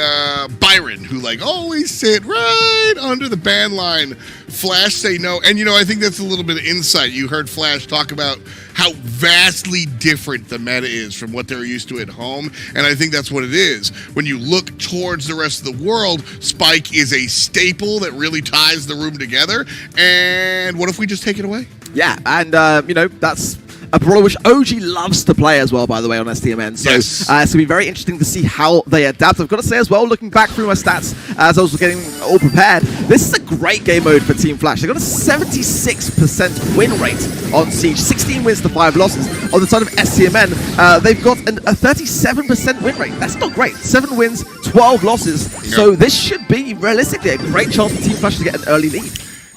Byron, who like always sit right under the ban line. Flash say no. And, you know, I think that's a little bit of insight. You heard Flash talk about how vastly different the meta is from what they're used to at home. And I think that's what it is. When you look towards the rest of the world, Spike is a staple that really ties the room together. And what if we just take it away? Yeah, and, you know, that's a brawler which OG loves to play as well, by the way, on STMN. So it's going to be very interesting to see how they adapt. I've got to say as well, looking back through my stats as I was getting all prepared, this is a great game mode for Team Flash. They've got a 76% win rate on Siege, 16 wins to 5 losses. On the side of STMN, they've got a 37% win rate. That's not great. 7 wins, 12 losses. So this should be, realistically, a great chance for Team Flash to get an early lead.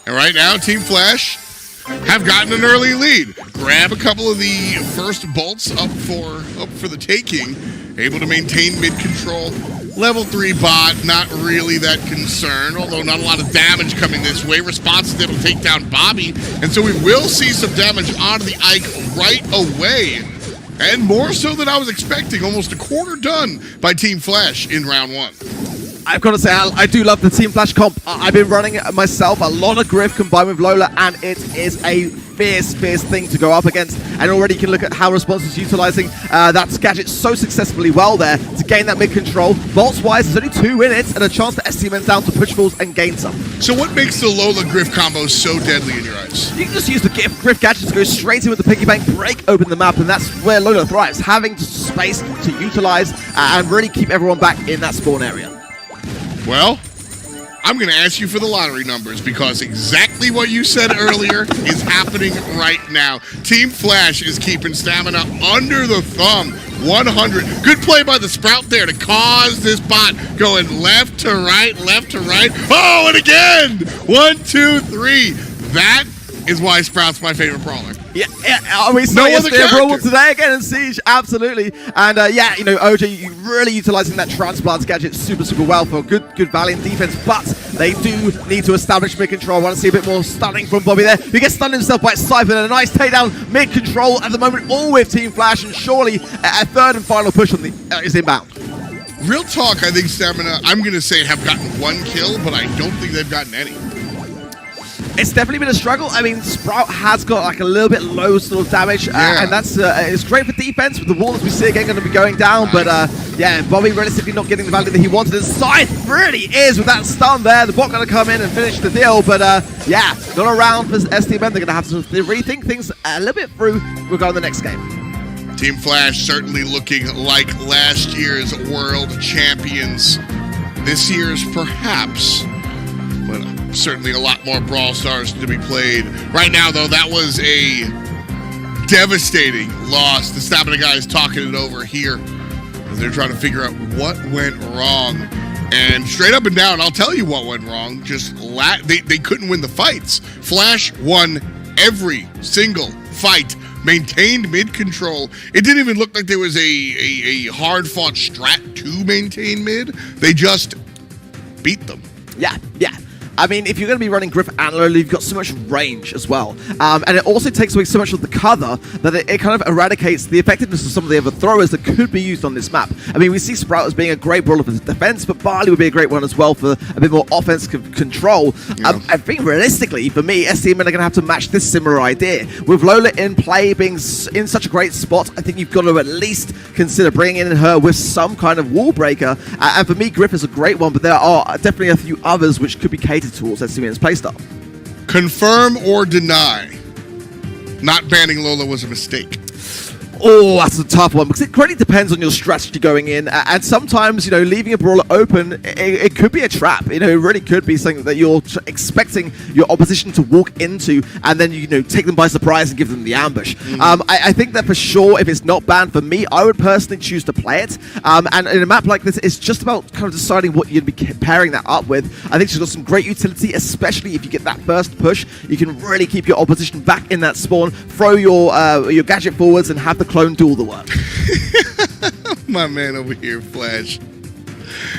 And right now, Team Flash have gotten an early lead. Grab a couple of the first bolts up for the taking. Able to maintain mid control. Level 3 bot, not really that concerned, although not a lot of damage coming this way. Response is able to take down Bobby, and so we will see some damage onto the Ike right away. And more so than I was expecting, almost a quarter done by Team Flash in round 1. I've got to say, I do love the Team Flash comp. I've been running it myself, a lot of Griff combined with Lola, and it is a fierce thing to go up against. And already you can look at how Response is utilizing that gadget so successfully well there to gain that mid-control. Bolts-wise, there's only 2 in it, and a chance for STMN down to push forwards and gain some. So what makes the Lola Griff combo so deadly in your eyes? You can just use the Griff gadget to go straight in with the piggy bank, break open the map, and that's where Lola thrives, having space to utilize and really keep everyone back in that spawn area. Well, I'm going to ask you for the lottery numbers because exactly what you said earlier is happening right now. Team Flash is keeping stamina under the thumb. 100. Good play by the Sprout there to cause this bot going left to right, left to right. Oh, and again! 1, 2, 3. That is why Sprout's my favorite brawler. Yeah, we saw yesterday Brawl today again in Siege, absolutely. And yeah, you know, OJ, you really utilizing that transplant gadget super well for good Valiant defense, but they do need to establish mid-control. I want to see a bit more stunning from Bobby there. He gets stunned himself by Cypher, and a nice takedown mid-control at the moment, all with Team Flash, and surely a third and final push on the is inbound. Real talk, I think Stamina, I'm going to say, have gotten 1 kill, but I don't think they've gotten any. It's definitely been a struggle. I mean, Sprout has got like a little bit low sort of damage, and that's it's great for defense with the wall as we see again going to be going down. But yeah, Bobby realistically not getting the value that he wanted. And Scythe really is with that stun there. The bot going to come in and finish the deal. But yeah, not around for STMN. They're going to have to rethink things a little bit through regarding the next game. Team Flash certainly looking like last year's world champions. This year's perhaps, but certainly a lot more Brawl Stars to be played. Right now, though, that was a devastating loss. The Stamina guys talking it over here as they're trying to figure out what went wrong. And straight up and down, I'll tell you what went wrong. Just they couldn't win the fights. Flash won every single fight, maintained mid-control. It didn't even look like there was a hard-fought strat to maintain mid. They just beat them. Yeah. I mean, if you're going to be running Griff and Lola, you've got so much range as well. And it also takes away so much of the cover that it kind of eradicates the effectiveness of some of the other throwers that could be used on this map. I mean, we see Sprout as being a great brawler for defense, but Barley would be a great one as well for a bit more offensive control. Yeah. I think realistically, for me, STMN are going to have to match this similar idea. With Lola in play, being in such a great spot, I think you've got to at least consider bringing in her with some kind of wall breaker. And for me, Griff is a great one, but there are definitely a few others which could be catered towards STMN's playstyle. Confirm or deny not banning Lola was a mistake? Oh, that's a tough one because it really depends on your strategy going in, and sometimes, you know, leaving a brawler open, it could be a trap. You know, it really could be something that you're expecting your opposition to walk into, and then you know take them by surprise and give them the ambush. I think that for sure, if it's not banned, for me, I would personally choose to play it. And in a map like this, it's just about kind of deciding what you'd be pairing that up with. I think she's got some great utility, especially if you get that first push. You can really keep your opposition back in that spawn, throw your gadget forwards, and have the clone do all the work. My man over here, Flash.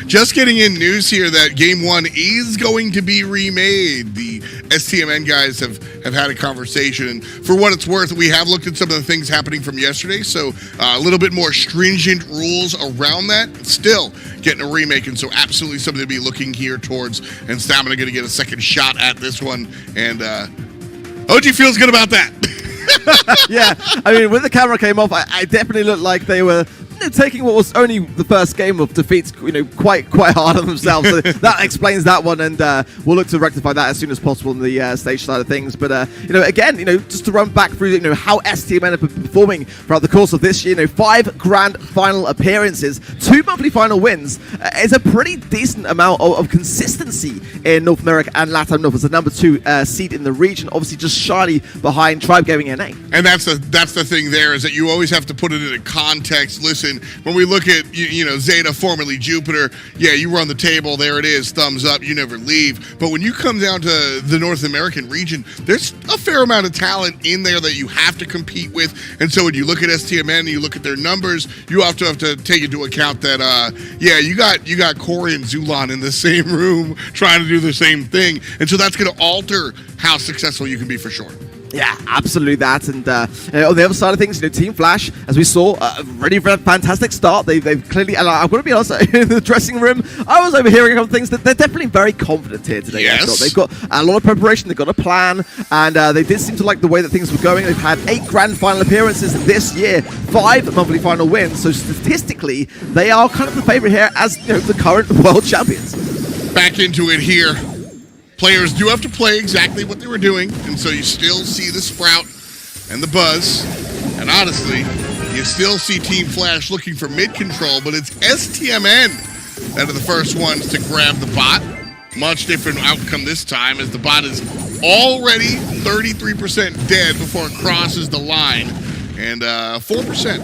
Just getting in news here that Game 1 is going to be remade. The STMN guys have had a conversation, and for what it's worth, we have looked at some of the things happening from yesterday, so a little bit more stringent rules around that. Still getting a remake, and so absolutely something to be looking here towards, and Stamina going to get a second shot at this one, and OG feels good about that. Yeah, I mean, when the camera came off, I definitely looked like they were taking what was only the first game of defeats, you know, quite hard on themselves. So that explains that one, and we'll look to rectify that as soon as possible on the stage side of things. But you know, again, you know, just to run back through, you know, how STMN have been performing throughout the course of this year. You know, 5 grand final appearances, 2 monthly final wins. It's a pretty decent amount of consistency in North America and Latin North as the number 2 seed in the region, obviously just shyly behind Tribe Gaming NA. And that's the thing there, is that you always have to put it into context. Listen, And when we look at, you know, ZETA, formerly Jupiter, yeah, you run the table, there it is, thumbs up, you never leave. But when you come down to the North American region, there's a fair amount of talent in there that you have to compete with. And so when you look at STMN and you look at their numbers, you have to take into account that, yeah, you got Corey and Zulon in the same room trying to do the same thing. And so that's going to alter how successful you can be for sure. Yeah, absolutely that. And on the other side of things, you know, Team Flash, as we saw, really fantastic start. They've clearly, and I'm going to be honest, in the dressing room, I was overhearing a couple of things that they're definitely very confident here today. Yes. They've got a lot of preparation, they've got a plan, and they did seem to like the way that things were going. They've had 8 grand final appearances this year, 5 monthly final wins. So statistically, they are kind of the favorite here as, you know, the current world champions. Back into it here. Players do have to play exactly what they were doing, and so you still see the Sprout and the Buzz. And honestly, you still see Team Flash looking for mid-control, but it's STMN that are the first ones to grab the bot. Much different outcome this time, as the bot is already 33% dead before it crosses the line, and 4%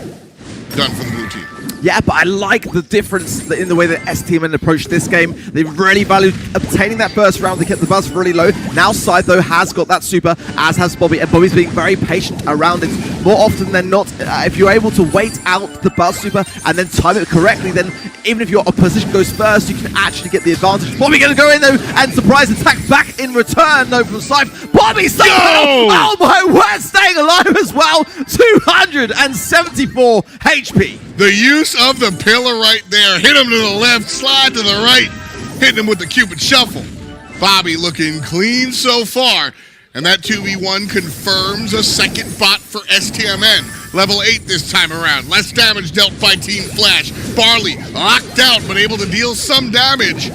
done for the blue team. Yeah, but I like the difference in the way that STMN approached this game. They really valued obtaining that first round. They kept the buzz really low. Now Side, though, has got that super, as has Bobby. And Bobby's being very patient around it. More often than not, if you're able to wait out the buzz super and then time it correctly, then even if your opposition goes first, you can actually get the advantage. Bobby going to go in, though, and surprise attack back in return, though, from Side. Bobby staying alive! Oh, my word, staying alive as well. 274 HP. The use of the pillar right there. Hit him to the left, slide to the right. Hitting him with the Cupid Shuffle. Bobby looking clean so far. And that 2v1 confirms a second bot for STMN. Level 8 this time around. Less damage dealt by Team Flash. Barley locked out, but able to deal some damage.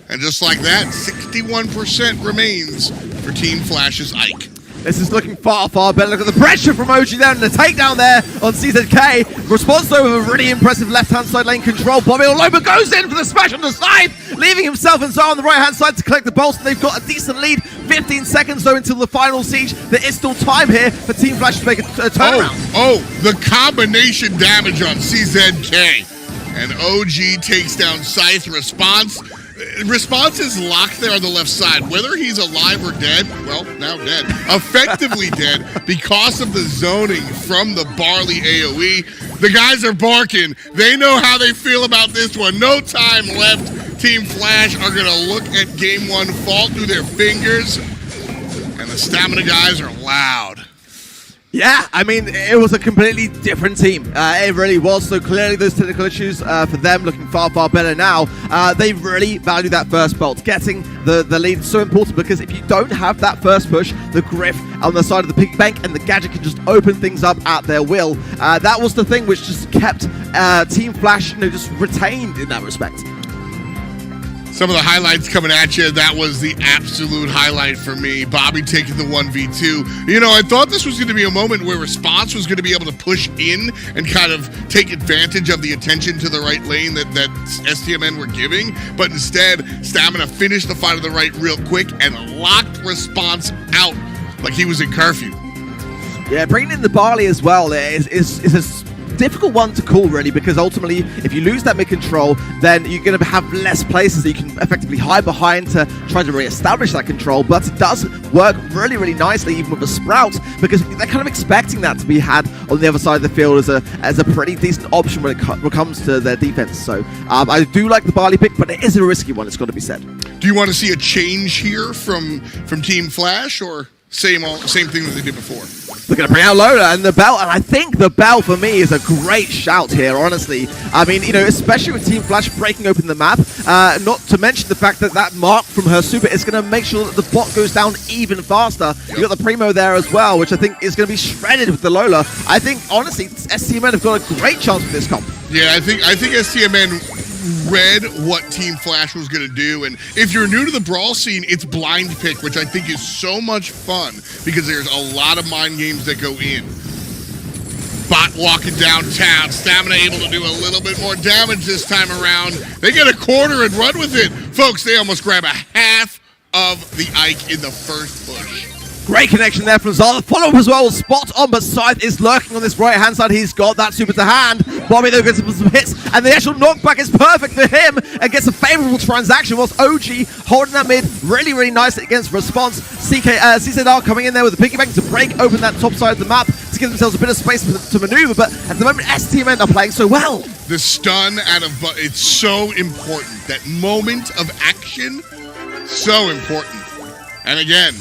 And just like that, 61% remains for Team Flash's Ike. This is looking far, far better. Look at the pressure from OG there and the takedown there on CZK. Response though with a really impressive left-hand side lane control. Bobby Oloba goes in for the smash on the side, leaving himself and Zara on the right-hand side to collect the bolster. They've got a decent lead. 15 seconds though until the final siege. There is still time here for Team Flash to make a turnaround. Oh, the combination damage on CZK. And OG takes down Scythe. Response is locked there on the left side. Whether he's alive or dead, well, now dead, effectively dead because of the zoning from the Barley AoE. The guys are barking. They know how they feel about this one. No time left. Team Flash are going to look at game 1 fall through their fingers. And the stamina guys are loud. Yeah, I mean, it was a completely different team. It really was. So clearly those technical issues for them looking far, far better now. They really value that first belt. Getting the lead is so important because if you don't have that first push, the Griff on the side of the pig bank and the Gadget can just open things up at their will. That was the thing which just kept Team Flash, you know, just retained in that respect. Some of the highlights coming at you, that was the absolute highlight for me. Bobby taking the 1v2. You know, I thought this was going to be a moment where Response was going to be able to push in and kind of take advantage of the attention to the right lane that STMN were giving. But instead, Stamina finished the fight on the right real quick and locked Response out like he was in curfew. Yeah, bringing in the Barley as well is a difficult one to call, really, because ultimately, if you lose that mid-control, then you're going to have less places that you can effectively hide behind to try to re-establish that control, but it does work really, really nicely, even with a Sprout, because they're kind of expecting that to be had on the other side of the field as a pretty decent option when it comes to their defense. So I do like the Barley pick, but it is a risky one, it's got to be said. Do you want to see a change here from Team Flash, or same thing that they did before? They're going to bring out Lola and the belt, and I think the belt for me is a great shout here, honestly. I mean, you know, especially with Team Flash breaking open the map, not to mention the fact that that mark from her super is going to make sure that the bot goes down even faster. Yep. You got the Primo there as well, which I think is going to be shredded with the Lola. I think, honestly, STMN have got a great chance with this comp. Yeah, I think STMN read what Team Flash was going to do, and if you're new to the Brawl scene, it's blind pick, which I think is so much fun because there's a lot of mind games that go in. Bot walking downtown, Stamina able to do a little bit more damage this time around. They get a quarter and run with it. Folks, they almost grab a half of the Ike in the first push. Great connection there from Zara. The follow-up as well, spot on, but Scythe is lurking on this right-hand side. He's got that super to hand. Bobby, though, gets some hits, and the actual knockback is perfect for him and gets a favorable transaction, whilst OG holding that mid really, really nicely against Response. CZR coming in there with a piggyback to break open that top side of the map to give themselves a bit of space to maneuver, but at the moment, STMN are playing so well. The stun out of it's so important. That moment of action, so important. And again,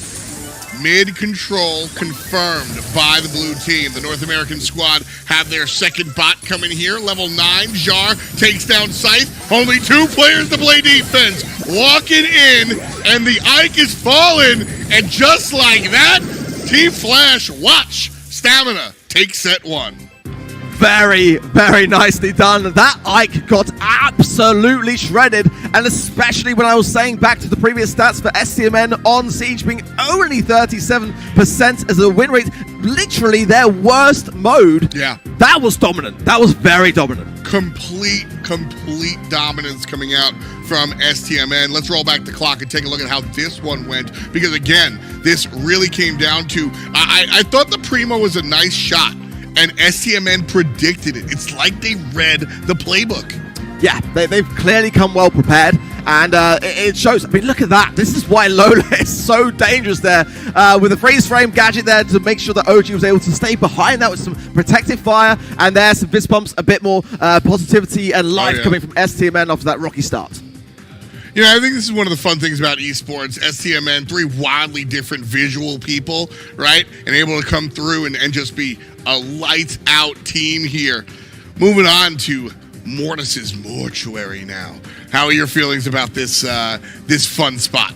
mid control confirmed by the blue team. The North American squad have their second bot coming here. Level 9, Jar takes down Scythe. Only 2 players to play defense. Walking in, and the Ike is falling. And just like that, Team Flash, watch. Stamina takes set 1. Very, very nicely done. That Ike got absolutely shredded, and especially when I was saying back to the previous stats for STMN on Siege being only 37% as a win rate, literally their worst mode. Yeah. That was dominant. That was very dominant. Complete dominance coming out from STMN. Let's roll back the clock and take a look at how this one went, because again, this really came down to, I thought the Primo was a nice shot, and STMN predicted it. It's like they read the playbook. Yeah, they've clearly come well prepared, and it shows. I mean, look at that. This is why Lola is so dangerous there, with a freeze frame gadget there to make sure that OG was able to stay behind that with some protective fire, and there's some fist pumps, a bit more positivity and life coming from STMN after that rocky start. You know, I think this is one of the fun things about esports. STMN, 3 wildly different visual people, right? And able to come through and just be a lights out team here. Moving on to Mortis's Mortuary now. How are your feelings about this this fun spot?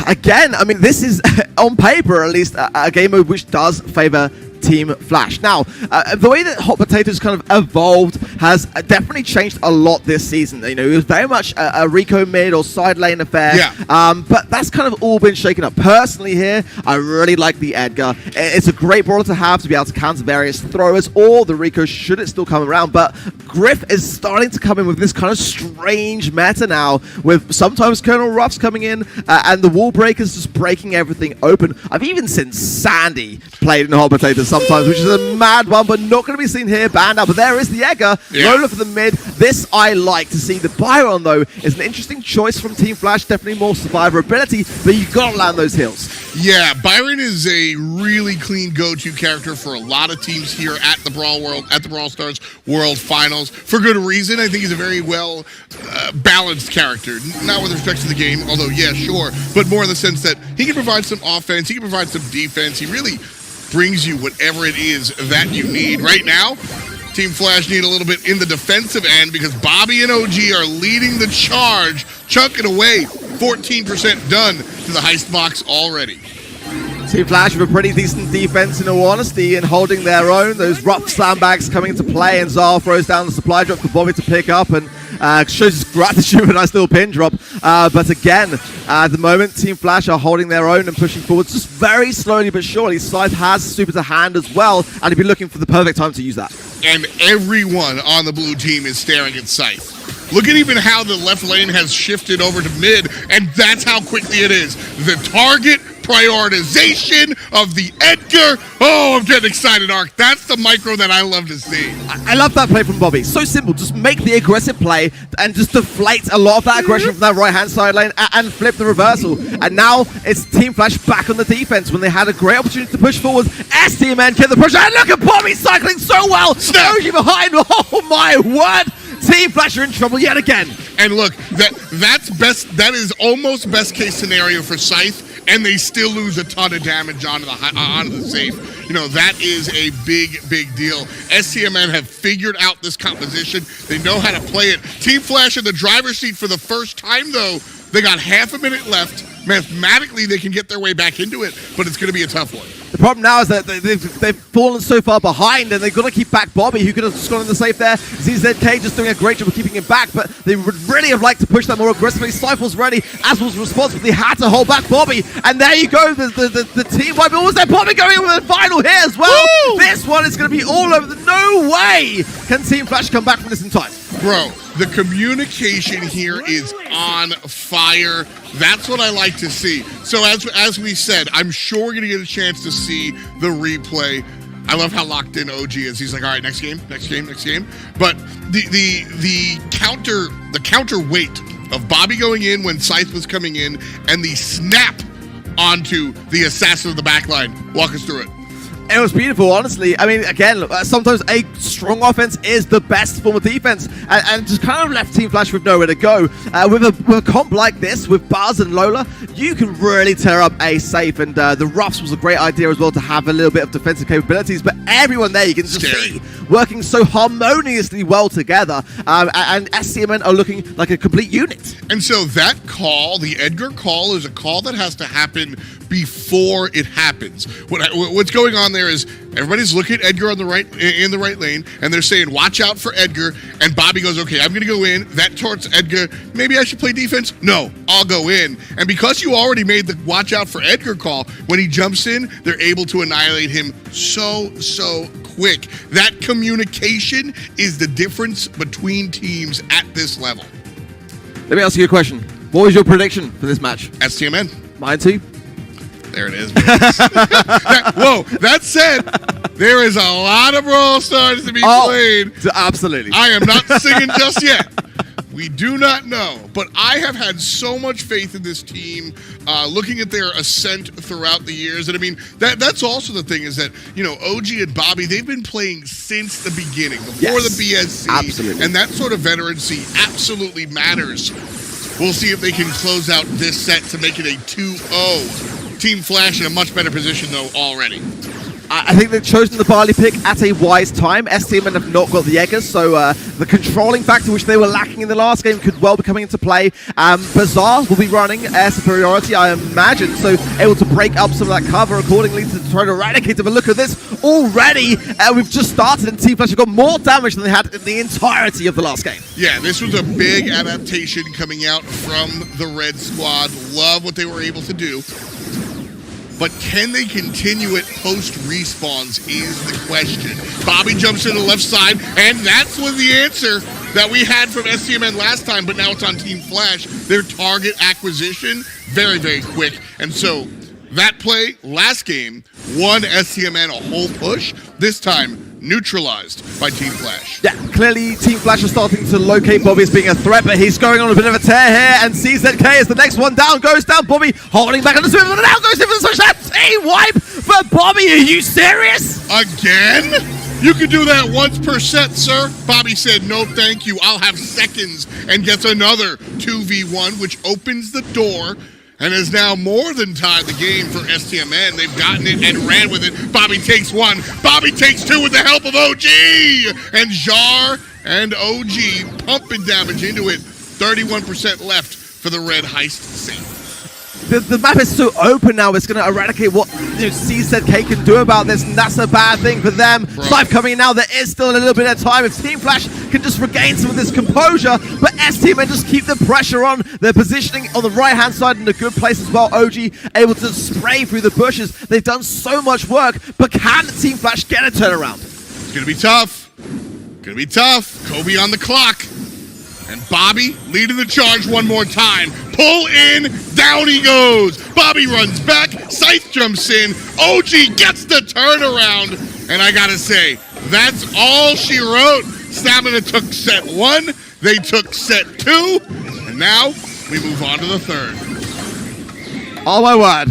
Again, I mean, this is, on paper at least, a game mode which does favor Team Flash. Now, the way that Hot Potatoes kind of evolved has definitely changed a lot this season. You know, it was very much a Rico mid or side lane affair. Yeah. But that's kind of all been shaken up. Personally here, I really like the Edgar. It's a great brawler to have to be able to counter various throwers or the Rico should it still come around. But Griff is starting to come in with this kind of strange meta now, with sometimes Colonel Ruffs coming in and the Wall Breakers just breaking everything open. I've even seen Sandy played in Hot Potatoes sometimes, which is a mad one, but not going to be seen here. Banned out, but there is the Edgar. Yeah. Lola for the mid. This I like to see. The Byron, though, is an interesting choice from Team Flash. Definitely more survivability, but you've got to land those hills. Yeah, Byron is a really clean go-to character for a lot of teams here at the Brawl Stars World Finals. For good reason. I think he's a very well balanced character. Not with respect to the game, although yeah, sure, but more in the sense that he can provide some offense, he can provide some defense. He really brings you whatever it is that you need. Right now, Team Flash need a little bit in the defensive end because Bobby and OG are leading the charge, chunking away. 14% done to the heist box already. Team Flash with a pretty decent defense in all honesty and holding their own. Those rough sandbags coming into play, and Zal throws down the supply drop for Bobby to pick up and shows his gratitude with a nice little pin drop. But again, at the moment, Team Flash are holding their own and pushing forward just very slowly but surely. Scythe has super to hand as well, and he'll be looking for the perfect time to use that. And everyone on the blue team is staring at Scythe. Look at even how the left lane has shifted over to mid, and that's how quickly it is. The target prioritization of the Edgar. Oh, I'm getting excited, Ark. That's the micro that I love to see. I love that play from Bobby. So simple. Just make the aggressive play and just deflate a lot of that aggression from that right-hand side lane and flip the reversal. And now it's Team Flash back on the defense when they had a great opportunity to push forward. STMN get the push. And look at Bobby cycling so well. Snowgy behind. Oh, my word. Team Flash are in trouble yet again. And look, that's best. That is almost best case scenario for Scythe. And they still lose a ton of damage onto the safe. You know, that is a big deal. STMN have figured out this composition. They know how to play it. Team Flash in the driver's seat for the first time, though. They got half a minute left. Mathematically, they can get their way back into it, but it's going to be a tough one. The problem now is that they've fallen so far behind, and they've got to keep back Bobby, who could have just gone in the safe there. ZZK just doing a great job of keeping him back, but they would really have liked to push that more aggressively. Cypher's ready, as was responsible. They had to hold back Bobby, and there you go, the team wipe. But was there Bobby going in with the final here as well? Woo! This one is going to be all over. No way can Team Flash come back from this in time. Bro, the communication here is on fire. That's what I like to see. So as we said, I'm sure we're going to get a chance to see the replay. I love how locked in OG is. He's like, all right, next game. But the counterweight of Bobby going in when Scythe was coming in and the snap onto the assassin of the backline. Walk us through it. It was beautiful, honestly. I mean, again, sometimes a strong offense is the best form of defense, and just kind of left Team Flash with nowhere to go. With a comp like this, with Buzz and Lola, you can really tear up a safe, and the Ruffs was a great idea as well to have a little bit of defensive capabilities, but everyone there you can just see working so harmoniously well together, and STMN are looking like a complete unit. And so that call, the Edgar call, is a call that has to happen before it happens. What's going on there is everybody's looking at Edgar on the right in the right lane, and they're saying, watch out for Edgar, and Bobby goes, okay, I'm gonna go in. That torts Edgar. Maybe I should play defense? No, I'll go in. And because you already made the watch out for Edgar call, when he jumps in, they're able to annihilate him so quick. That communication is the difference between teams at this level. Let me ask you a question. What was your prediction for this match? STMN. Mine too. There it is. That said, there is a lot of Brawl Stars to be played. Absolutely. I am not singing just yet. We do not know, but I have had so much faith in this team, looking at their ascent throughout the years. And I mean, that's also the thing is that, you know, OG and Bobby, they've been playing since the beginning, before the BSC. Absolutely. And that sort of veterancy absolutely matters. We'll see if they can close out this set to make it a 2-0. Team Flash in a much better position, though, already. I think they've chosen the barley pick at a wise time. STMN have not got the Eggers, so the controlling factor which they were lacking in the last game could well be coming into play. Bazaar will be running air superiority, I imagine, so able to break up some of that cover accordingly to try to eradicate them. But look at this already. We've just started, and Team Flash have got more damage than they had in the entirety of the last game. Yeah, this was a big adaptation coming out from the Red Squad. Love what they were able to do. But can they continue it post-respawns is the question. Bobby jumps to the left side, and that's was the answer that we had from STMN last time, but now it's on Team Flash. Their target acquisition, very quick. And so that play last game won STMN a whole push. This time, neutralized by Team Flash. Yeah, clearly Team Flash is starting to locate Bobby as being a threat, but he's going on a bit of a tear here, and CZK is the next one down, goes down. Bobby holding back on the swim, and now goes in for the switch. That's a wipe for Bobby. Are you serious? Again? You can do that once per set, sir. Bobby said, no, thank you. I'll have seconds, and gets another 2v1, which opens the door and has now more than tied the game for STMN. They've gotten it and ran with it. Bobby takes one. Bobby takes two with the help of OG. And Jar and OG pumping damage into it. 31% left for the red heist scene. The map is so open now, it's going to eradicate what CZK can do about this, and that's a bad thing for them. Scythe coming in now, there is still a little bit of time. If Team Flash can just regain some of this composure, but STMN just keep the pressure on. They're positioning on the right-hand side in a good place as well. OG able to spray through the bushes. They've done so much work, but can Team Flash get a turnaround? It's going to be tough. Going to be tough. Kobe on the clock. And Bobby leading the charge one more time. Pull in, down he goes. Bobby runs back, Scythe jumps in. OG gets the turnaround. And I gotta say, that's all she wrote. Stamina took set 1, they took set 2, and now we move on to the third. Oh my word.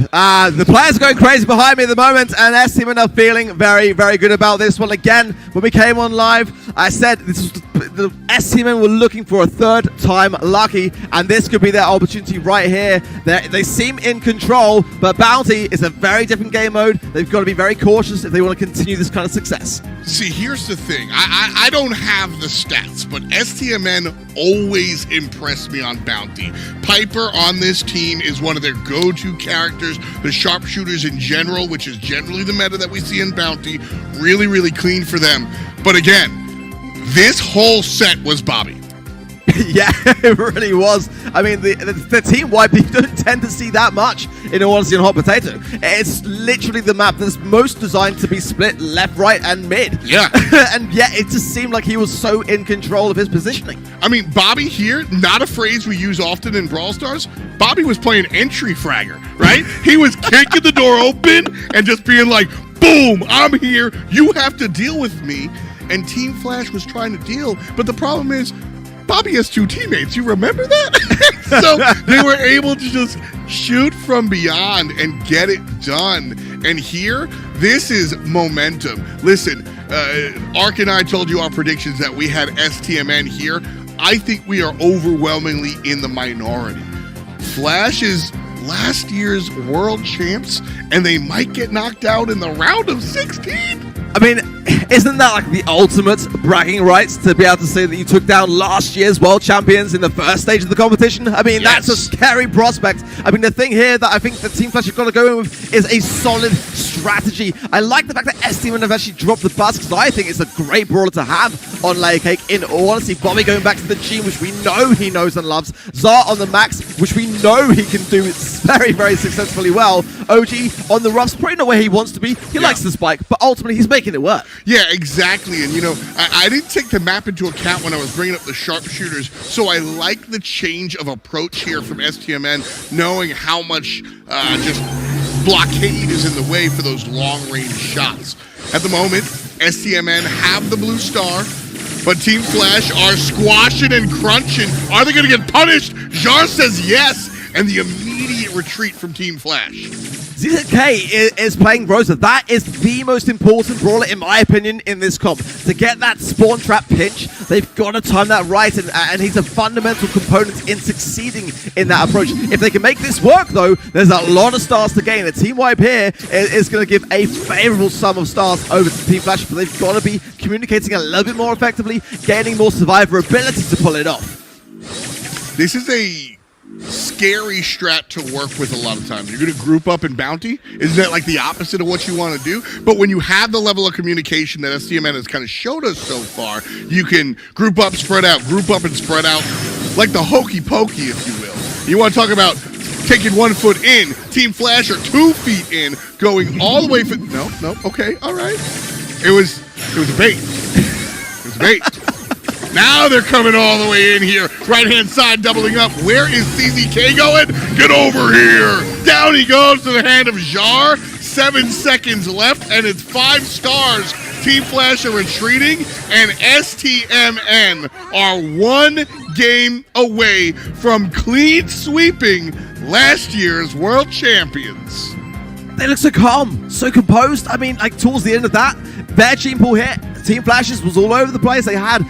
The players are going crazy behind me at the moment, and STMN are feeling very good about this one. Again, when we came on live, I said this was the STMN were looking for a third time lucky, and this could be their opportunity right here. They seem in control, but Bounty is a very different game mode. They've got to be very cautious if they want to continue this kind of success. See, here's the thing. I don't have the stats, but STMN always impressed me on Bounty. Piper on this team is one of their go-to characters. The sharpshooters in general, which is generally the meta that we see in Bounty, really clean for them. But again, this whole set was Bobby. Yeah, it really was. I mean, the team wipe, you don't tend to see that much, in all honesty, on Hot Potato. It's literally the map that's most designed to be split left, right, and mid. Yeah. And yet, it just seemed like he was so in control of his positioning. I mean, Bobby here, not a phrase we use often in Brawl Stars. Bobby was playing entry fragger, right? He was kicking the door open and just being like, boom, I'm here. You have to deal with me. And Team Flash was trying to deal, but the problem is Bobby has 2 teammates. You remember that? So they were able to just shoot from beyond and get it done. And here, this is momentum. Listen, Ark and I told you our predictions that we had STMN here. I think we are overwhelmingly in the minority. Flash is last year's world champs, and they might get knocked out in the round of 16. I mean, isn't that like the ultimate bragging rights to be able to say that you took down last year's world champions in the first stage of the competition? I mean, Yes. that's a scary prospect. I mean, the thing here that I think the Team Flash have got to go in with is a solid strategy. I like the fact that STMN have actually dropped the bus because I think it's a great brawler to have on Layer Cake. In all honesty, Bobby going back to the G, which we know he knows and loves. Zar on the max, which we know he can do very, very successfully well. OG on the roughs, probably not where he wants to be. He likes the spike, but ultimately he's making it work. Yeah, exactly. And, you know, I didn't take the map into account when I was bringing up the sharpshooters, so I like the change of approach here from STMN, knowing how much just blockade is in the way for those long-range shots. At the moment, STMN have the blue star, but Team Flash are squashing and crunching. Are they going to get punished? Jar says yes, and the immediate retreat from Team Flash. ZK is playing Rosa. That is the most important brawler, in my opinion, in this comp. To get that spawn trap pinch, they've got to time that right, and he's a fundamental component in succeeding in that approach. If they can make this work, though, there's a lot of stars to gain. A team wipe here is going to give a favorable sum of stars over to Team Flash, but they've got to be communicating a little bit more effectively, gaining more survivability to pull it off. This is a scary strat to work with a lot of times. You're going to group up in bounty. Isn't that like the opposite of what you want to do? But when you have the level of communication that STMN has kind of showed us so far, you can group up, spread out, group up and spread out, like the hokey pokey, if you will. You want to talk about taking 1 foot in, Team Flash are 2 feet in, going all the way for, no, okay, all right. It was a bait. It was a bait. Now they're coming all the way in here. Right-hand side doubling up. Where is CZK going? Get over here. Down he goes to the hand of Jar. 7 seconds left, and it's 5 stars. Team Flash are retreating, and STMN are 1 game away from clean sweeping last year's world champions. They look so calm, so composed. I mean, like, towards the end of that, their team pool hit. Team Flashes was all over the place. They had,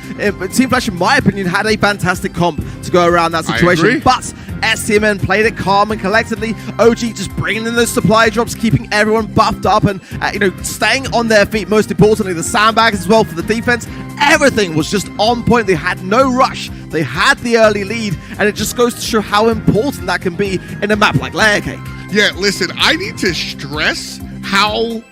Team Flash, in my opinion, had a fantastic comp to go around that situation. But STMN played it calm and collectedly. OG just bringing in those supply drops, keeping everyone buffed up and, you know, staying on their feet. Most importantly, the sandbags as well for the defense. Everything was just on point. They had no rush. They had the early lead, and it just goes to show how important that can be in a map like Layer Cake. Yeah, listen, I need to stress how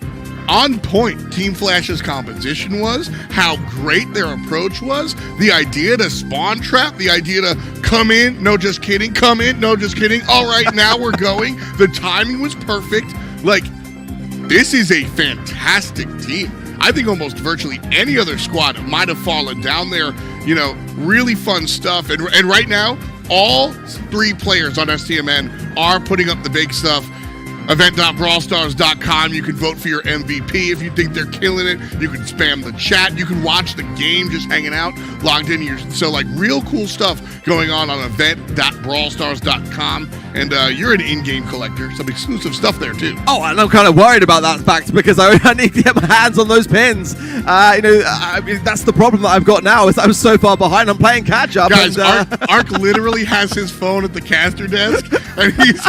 on point Team Flash's composition was, how great their approach was, the idea to spawn trap, the idea to come in, no just kidding, come in, no just kidding, all right, now we're going. The timing was perfect. Like, this is a fantastic team. I think almost virtually any other squad might have fallen down there. You know, really fun stuff. And right now, all 3 players on STMN are putting up the big stuff. Event.brawlstars.com. You can vote for your MVP if you think they're killing it. You can spam the chat. You can watch the game just hanging out, logged in here. So, like, real cool stuff going on event.brawlstars.com. And you're an in-game collector. Some exclusive stuff there, too. Oh, and I'm kind of worried about that fact because I need to get my hands on those pins. You know, I mean, that's the problem that I've got now is I'm so far behind. I'm playing catch-up. Guys, and, Ark literally has his phone at the caster desk, and he's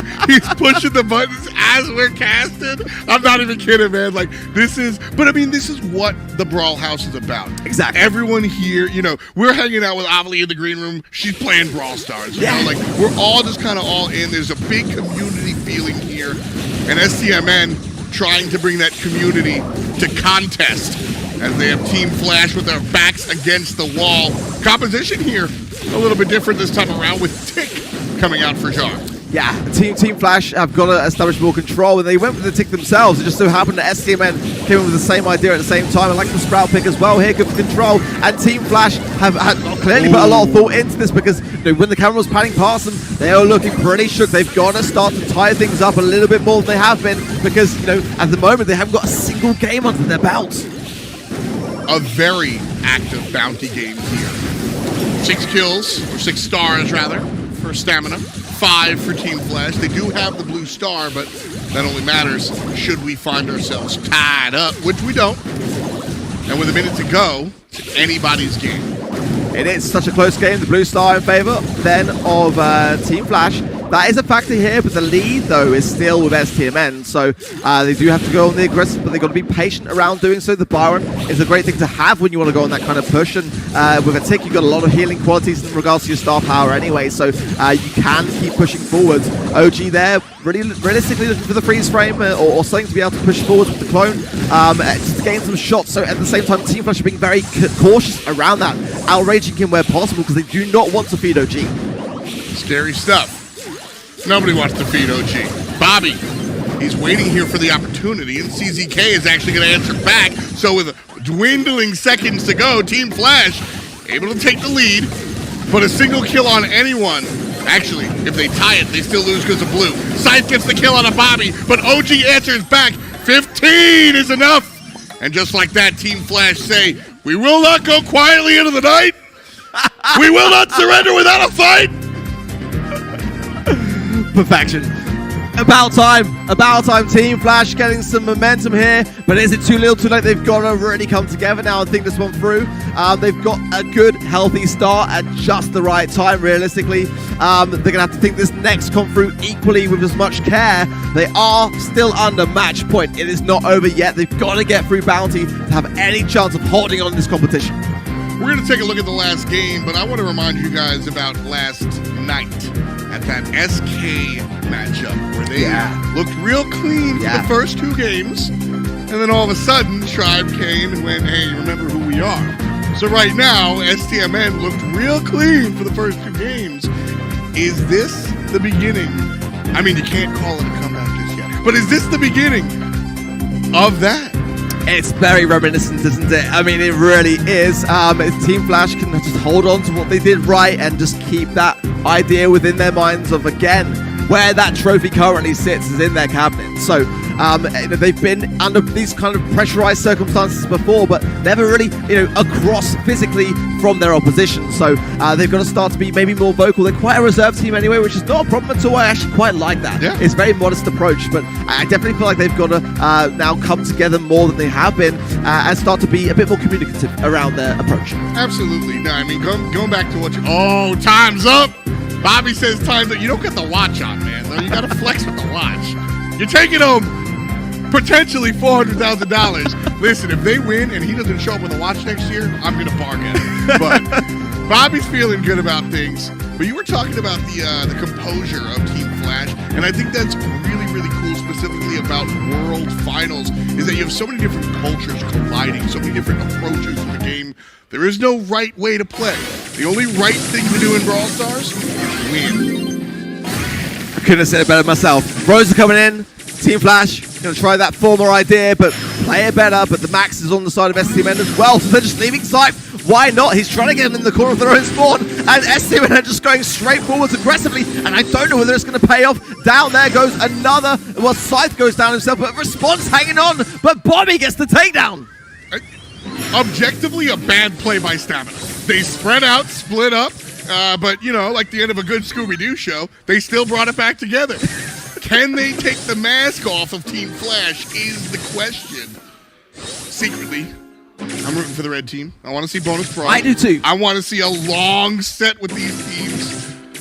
pushing the buttons as we're casting. I'm not even kidding, man. Like, this is, but I mean, this is what the Brawl House is about. Exactly. Everyone here, you know, we're hanging out with Aphelion in the green room. She's playing Brawl Stars. You know, like, we're all just kind of all in. There's a big community feeling here, and STMN trying to bring that community to contest as they have Team Flash with their backs against the wall. Composition here, a little bit different this time around with Tick coming out for Jar. Yeah, Team Flash have got to establish more control, and they went for the tick themselves. It just so happened that STMN came in with the same idea at the same time. I like the Sprout pick as well here, good for control. And Team Flash have clearly put a lot of thought into this because when the camera was panning past them, they are looking pretty shook. They've got to start to tie things up a little bit more than they have been because, at the moment, they haven't got a single game under their belts. A very active bounty game here. 6 kills, or 6 stars rather, for stamina. 5 for Team Flash. They do have the blue star, but that only matters should we find ourselves tied up, which we don't. And with a minute to go, it's anybody's game. It is such a close game. The blue star in favor then of Team Flash. That is a factor here, but the lead, though, is still with STMN. So they do have to go on the aggressive, but they've got to be patient around doing so. The Byron is a great thing to have when you want to go on that kind of push. And with a tick, you've got a lot of healing qualities in regards to your star power anyway. So you can keep pushing forwards. OG there, really realistically looking for the freeze frame or something to be able to push forwards with the clone to gain some shots. So at the same time, Team Flash are being very cautious around that, outraging him where possible because they do not want to feed OG. Scary stuff. Nobody wants to feed OG. Bobby, he's waiting here for the opportunity, and CZK is actually going to answer back. So with dwindling seconds to go, Team Flash able to take the lead, but a single kill on anyone. Actually, if they tie it, they still lose because of blue. Scythe gets the kill on a Bobby, but OG answers back. 15 is enough. And just like that, Team Flash say, we will not go quietly into the night. We will not surrender without a fight. Perfection. About time. Team Flash getting some momentum here, but is it too little too late? They've got to really come together now and think this one through. They've got a good healthy start at just the right time realistically. They're gonna have to think this next come through equally with as much care. They are still under match point. It is not over yet. They've got to get through bounty to have any chance of holding on in this competition. We're going to take a look at the last game, but I want to remind you guys about last night at that SK matchup where they looked real clean for the first 2 games, and then all of a sudden Tribe came and went, hey, remember who we are. So right now, STMN looked real clean for the first 2 games. Is this the beginning? I mean, you can't call it a comeback just yet, but is this the beginning of that? It's very reminiscent, isn't it? I mean, it really is. Team Flash can just hold on to what they did right and just keep that idea within their minds of, again, where that trophy currently sits is in their cabinet. So they've been under these kind of pressurized circumstances before, but never really, across physically from their opposition. So they've got to start to be maybe more vocal. They're quite a reserve team anyway, which is not a problem at all. I actually quite like that. Yeah. It's a very modest approach, but I definitely feel like they've got to now come together more than they have been and start to be a bit more communicative around their approach. Absolutely. No, I mean, going back to what you... Oh, time's up! Bobby says time's up. You don't get the watch on, man. You got to flex with the watch. You're taking home potentially $400,000. Listen, if they win and he doesn't show up with a watch next year, I'm going to bargain. But Bobby's feeling good about things. But you were talking about the composure of Team Flash, and I think that's really, really cool, specifically about World Finals, is that you have so many different cultures colliding, so many different approaches to the game. There is no right way to play. The only right thing to do in Brawl Stars is win. I couldn't have said it better myself. Rose are coming in. Team Flash going to try that former idea, but play it better. But the max is on the side of STMN as well, so they're just leaving Scythe. Why not? He's trying to get him in the corner of their own spawn, and STMN are just going straight forwards aggressively, and I don't know whether it's going to pay off. Down there goes another. Well, Scythe goes down himself, but Response hanging on, but Bobby gets the takedown. Objectively, a bad play by Stamina. They spread out, split up, but, like the end of a good Scooby-Doo show, they still brought it back together. Can they take the mask off of Team Flash is the question. Secretly, I'm rooting for the red team. I want to see bonus pro. I do too. I want to see a long set with these teams.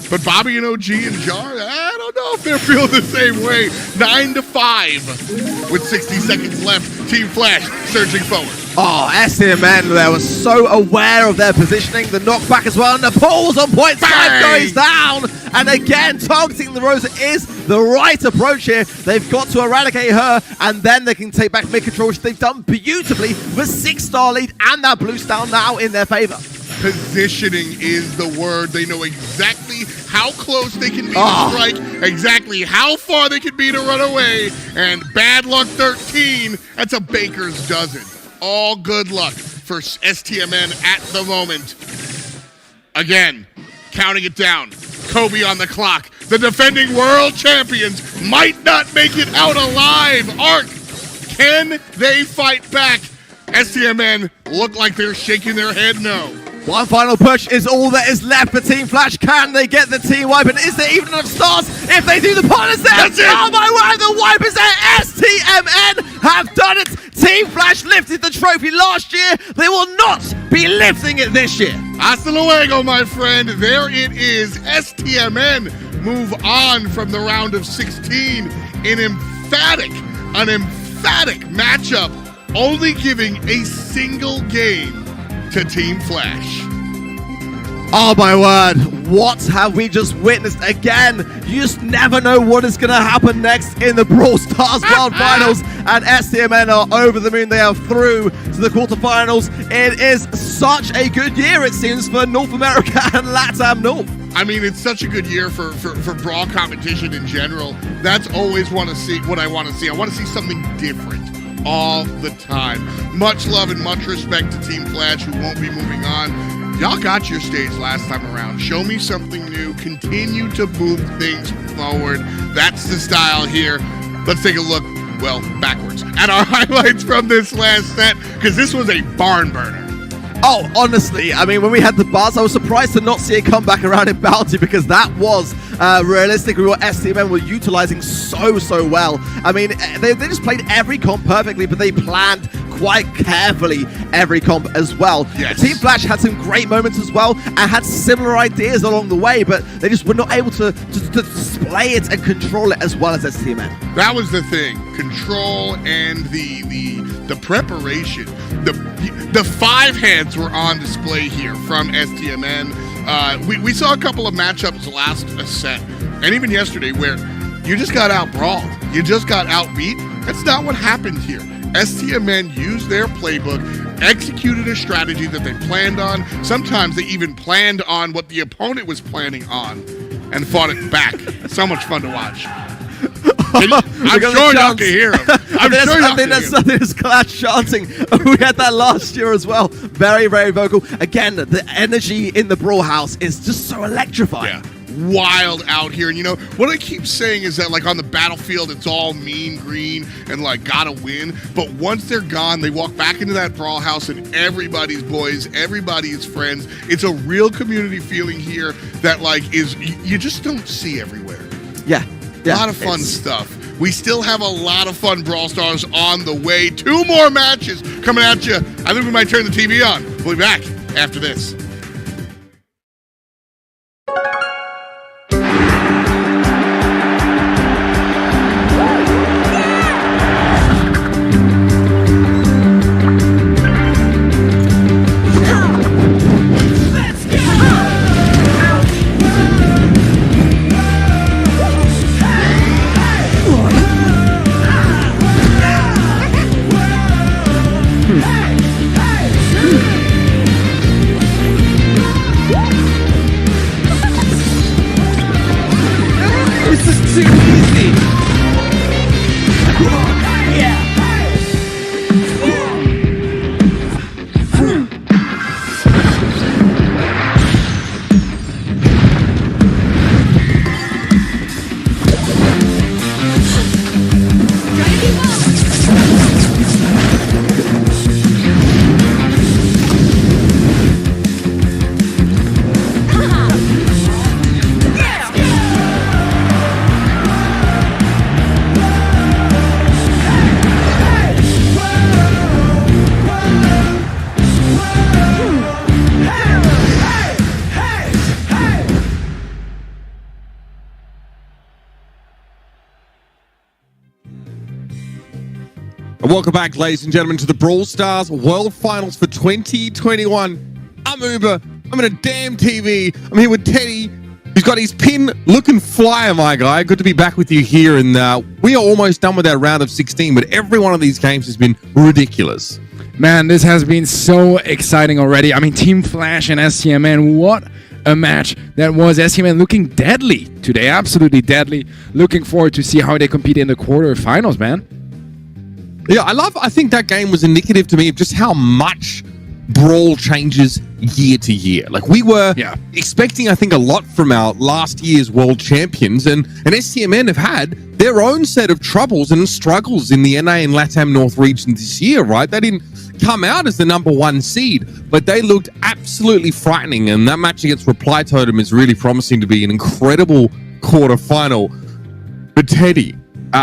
But Bobby and OG and Jar, I don't know if they're feeling the same way. 9-5 with 60 seconds left. Team Flash surging forward. Oh, STMN there was so aware of their positioning. The knockback as well, and the pulls on point. Side goes down. And again, targeting the Rosa is the right approach here. They've got to eradicate her, and then they can take back mid-control, which they've done beautifully with 6-star lead and that blue star now in their favor. Positioning is the word. They know exactly how close they can be to strike, exactly how far they can be to run away, and bad luck 13, that's a baker's dozen. All good luck for STMN at the moment. Again, counting it down. Kobe on the clock. The defending world champions might not make it out alive. Arc, can they fight back? STMN look like they're shaking their head no. One final push is all that is left for Team Flash. Can they get the team wipe? And is there even enough stars? If they do, the partner's there. That's it. Oh my word, the wipe is there. STMN have done it. Team Flash lifted the trophy last year. They will not be lifting it this year. Hasta luego, my friend. There it is. STMN move on from the round of 16 in an emphatic matchup, only giving a single game to Team Flash. Oh my word, what have we just witnessed again? You just never know what is going to happen next in the Brawl Stars World Finals, and STMN are over the moon. They are through to the quarterfinals. It is such a good year, it seems, for North America and LATAM North. I mean, it's such a good year for Brawl competition in general. That's always what I want to see. I want to see something different all the time. Much love and much respect to Team Flash, who won't be moving on. Y'all got your stage last time around. Show me something new. Continue to move things forward. That's the style here. Let's take a look, well, backwards at our highlights from this last set, because this was a barn burner. Oh, honestly, I mean, when we had the buzz, I was surprised to not see it come back around in Bounty, because that was realistically what STMN were utilizing so well. I mean, they just played every comp perfectly, but they planned quite carefully every comp as well. Yes. Team Flash had some great moments as well and had similar ideas along the way, but they just were not able to display it and control it as well as STMN. That was the thing. Control and the preparation. The five hands were on display here from STMN. We saw a couple of matchups last set, and even yesterday, where you just got out-brawled. You just got outbeat. That's not what happened here. STMN used their playbook, executed a strategy that they planned on. Sometimes they even planned on what the opponent was planning on and fought it back. So much fun to watch. I'm sure y'all can hear him. I think that's something that's Qlash chanting. We had that last year as well. Very vocal. Again, the energy in the Brawl House is just so electrifying. Yeah. Wild out here. And you know, what I keep saying is that, like, on the battlefield, it's all mean green and, like, gotta win. But once they're gone, they walk back into that Brawl House and everybody's boys, everybody is friends. It's a real community feeling here that, like, you just don't see everywhere. Yeah. A lot of fun stuff. We still have a lot of fun Brawl Stars on the way. 2 more matches coming at you. I think we might turn the TV on. We'll be back after this. Welcome back, ladies and gentlemen, to the Brawl Stars World Finals for 2021. I'm Uber. I'm in a damn TV. I'm here with Teddy. He's got his pin-looking flyer, my guy. Good to be back with you here. And we are almost done with our round of 16, but every one of these games has been ridiculous. Man, this has been so exciting already. I mean, Team Flash and STMN, what a match that was. STMN looking deadly today, absolutely deadly. Looking forward to see how they compete in the quarterfinals, man. Yeah, I think that game was indicative to me of just how much Brawl changes year to year. Like, we were expecting, I think, a lot from our last year's world champions, and STMN have had their own set of troubles and struggles in the NA and LATAM North region this year, right? They didn't come out as the #1 seed, but they looked absolutely frightening, and that match against Reply Totem is really promising to be an incredible quarterfinal. But Teddy,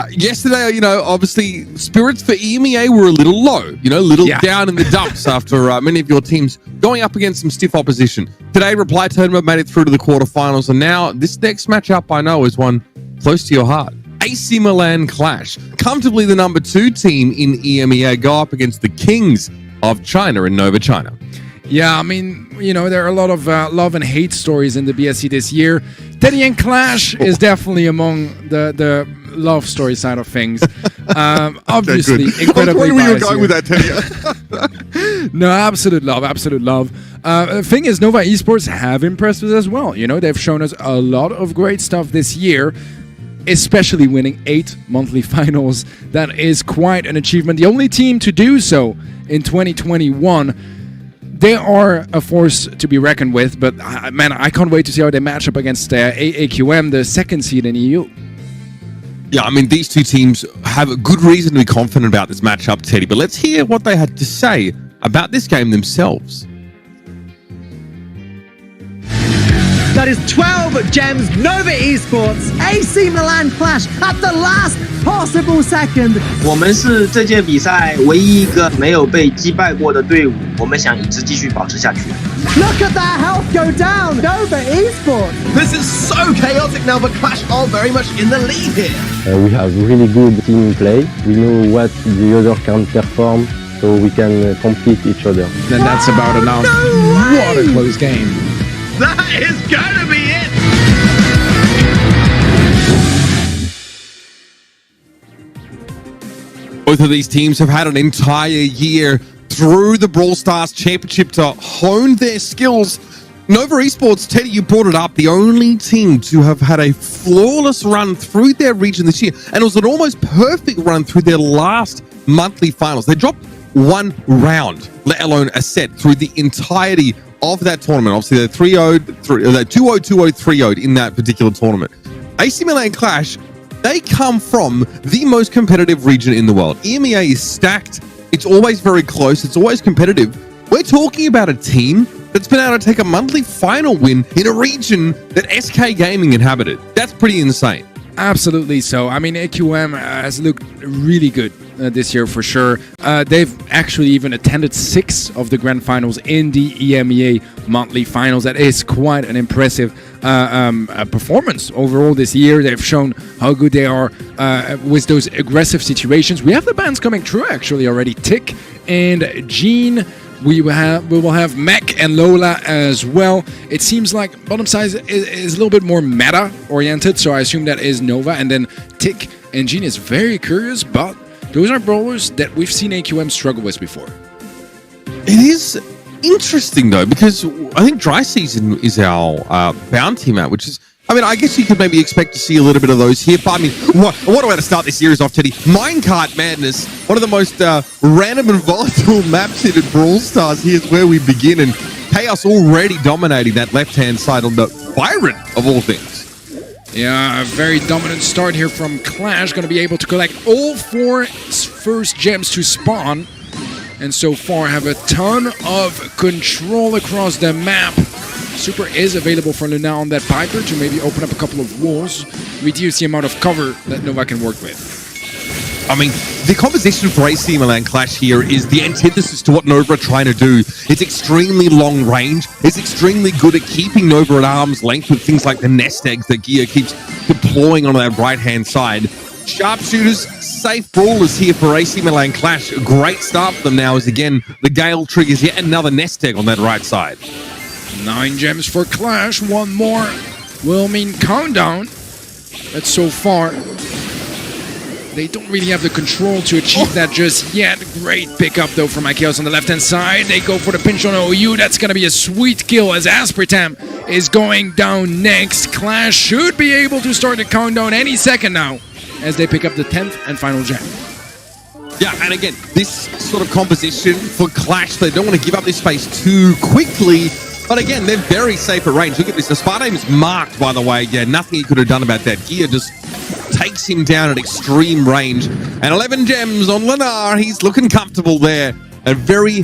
yesterday, you know, obviously spirits for EMEA were a little low, you know, a little down in the dumps after many of your teams going up against some stiff opposition. Today, Reply Totem made it through to the quarterfinals, and now this next matchup I know is one close to your heart. AC Milan Qlash, comfortably the #2 team in EMEA, go up against the Kings of China in Nova China. Yeah, I mean, you know, there are a lot of love and hate stories in the BSC this year. Teddy and Qlash is definitely among the love story side of things. Obviously, incredibly where you're going with that, Teddy. No, absolute love, absolute love. The thing is, Nova Esports have impressed us as well. You know, they've shown us a lot of great stuff this year, especially winning 8 monthly finals. That is quite an achievement. The only team to do so in 2021. They are a force to be reckoned with, but man, I can't wait to see how they match up against AQM, the 2nd seed in EU. Yeah, I mean, these two teams have a good reason to be confident about this matchup, Teddy, but let's hear what they had to say about this game themselves. That is 12 gems, Nova Esports, AC Milan Qlash at the last possible second. 我们是这届比赛唯一一个没有被击败过的队伍，我们想一直继续保持下去。Look at that health go down, Nova Esports. This is so chaotic now, but Qlash are very much in the lead here. We have really good team play. We know what the other can perform, so we can complete each other. Then that's about enough. What a close game. That is gonna be it! Both of these teams have had an entire year through the Brawl Stars Championship to hone their skills. Nova Esports, Teddy, you brought it up, the only team to have had a flawless run through their region this year, and it was an almost perfect run through their last monthly finals. They dropped 1 round, let alone a set, through the entirety of that tournament. Obviously, they're 3-0'd, 2-0, 2-0, 3-0'd in that particular tournament. AC Milan Qlash, they come from the most competitive region in the world. EMEA is stacked. It's always very close. It's always competitive. We're talking about a team that's been able to take a monthly final win in a region that SK Gaming inhabited. That's pretty insane. Absolutely so. I mean, AQM has looked really good this year for sure. They've actually even attended 6 of the grand finals in the EMEA monthly finals. That is quite an impressive performance overall this year. They've shown how good they are with those aggressive situations. We have the bans coming through actually already. Tick and Gene. We will have Mech and Lola as well. It seems like bottom side is a little bit more meta oriented, so I assume that is Nova. And then Tick and Gene is very curious, but those are brawlers that we've seen AQM struggle with before. It is interesting though, because I think Dry Season is our bounty map, which is, I mean, I guess you could maybe expect to see a little bit of those here, but I mean, what a way to start this series off, Teddy. Minecart Madness, one of the most random and volatile maps in Brawl Stars. Here's where we begin, and Chaos already dominating that left-hand side on the Byron, of all things. Yeah, a very dominant start here from Qlash. Going to be able to collect all 4 first gems to spawn, and so far have a ton of control across the map. Super is available for Luna on that Piper to maybe open up a couple of walls, reduce the amount of cover that Nova can work with. I mean, the composition for AC Milan Qlash here is the antithesis to what Nova are trying to do. It's extremely long range. It's extremely good at keeping Nova at arm's length with things like the nest eggs that Gia keeps deploying on that right-hand side. Sharpshooters, safe brawlers here for AC Milan Qlash. A great start for them now as, again, the Gale triggers yet another nest egg on that right side. 9 gems for Qlash. 1 more will mean countdown. That's so far they don't really have the control to achieve that just yet. Great pickup though from Ikeos on the left-hand side. They go for the pinch on OU. That's going to be a sweet kill as Aspartam is going down next. Qlash should be able to start the countdown any second now as they pick up the 10th and final gem. Yeah, and again, this sort of composition for Qlash, they don't want to give up this space too quickly. But again, they're very safe at range. Look at this. The Spartan is marked, by the way. Yeah, nothing he could have done about that. Gear just takes him down at extreme range. And 11 gems on Lenar. He's looking comfortable there. A very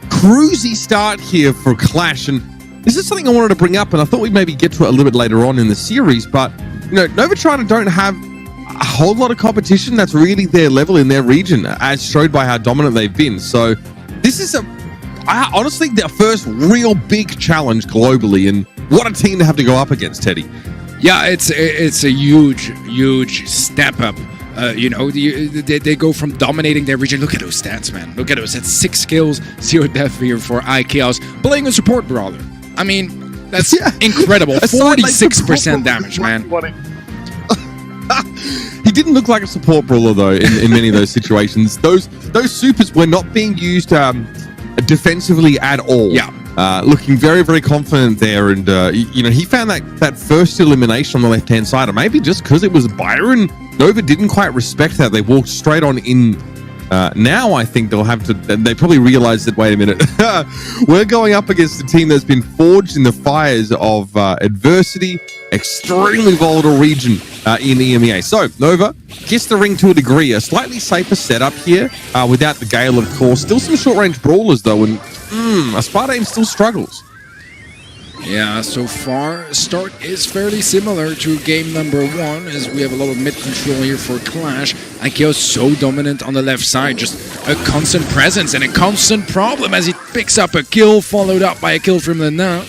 cruisy start here for Qlash. And this is something I wanted to bring up, and I thought we'd maybe get to it a little bit later on in the series. But, you know, Nova China don't have a whole lot of competition that's really their level in their region, as showed by how dominant they've been. So this is honestly their first real big challenge globally, and what a team to have to go up against, Teddy. Yeah, it's a huge step up. You know, they go from dominating their region. Look at those stats, man. Look at those. It's 6 kills, 0 death here for Ikeos, playing a support brawler. I mean, that's incredible. 46% damage, man. He didn't look like a support brawler though in many of those situations. Those supers were not being used defensively at all. Yeah. Looking very, very confident there, and you know, he found that first elimination on the left-hand side, or maybe just because it was Byron, Nova didn't quite respect that. They walked straight on in. Now I think they'll have to, they probably realized that, wait a minute, we're going up against a team that's been forged in the fires of adversity, extremely volatile region in EMEA. So Nova gets the ring to a degree, a slightly safer setup here without the Gale, of course. Still some short-range brawlers though, and Aspartam still struggles. Yeah, so far, start is fairly similar to game number 1, as we have a lot of mid-control here for Qlash. Ikeos so dominant on the left side, just a constant presence and a constant problem as he picks up a kill, followed up by a kill from Lena.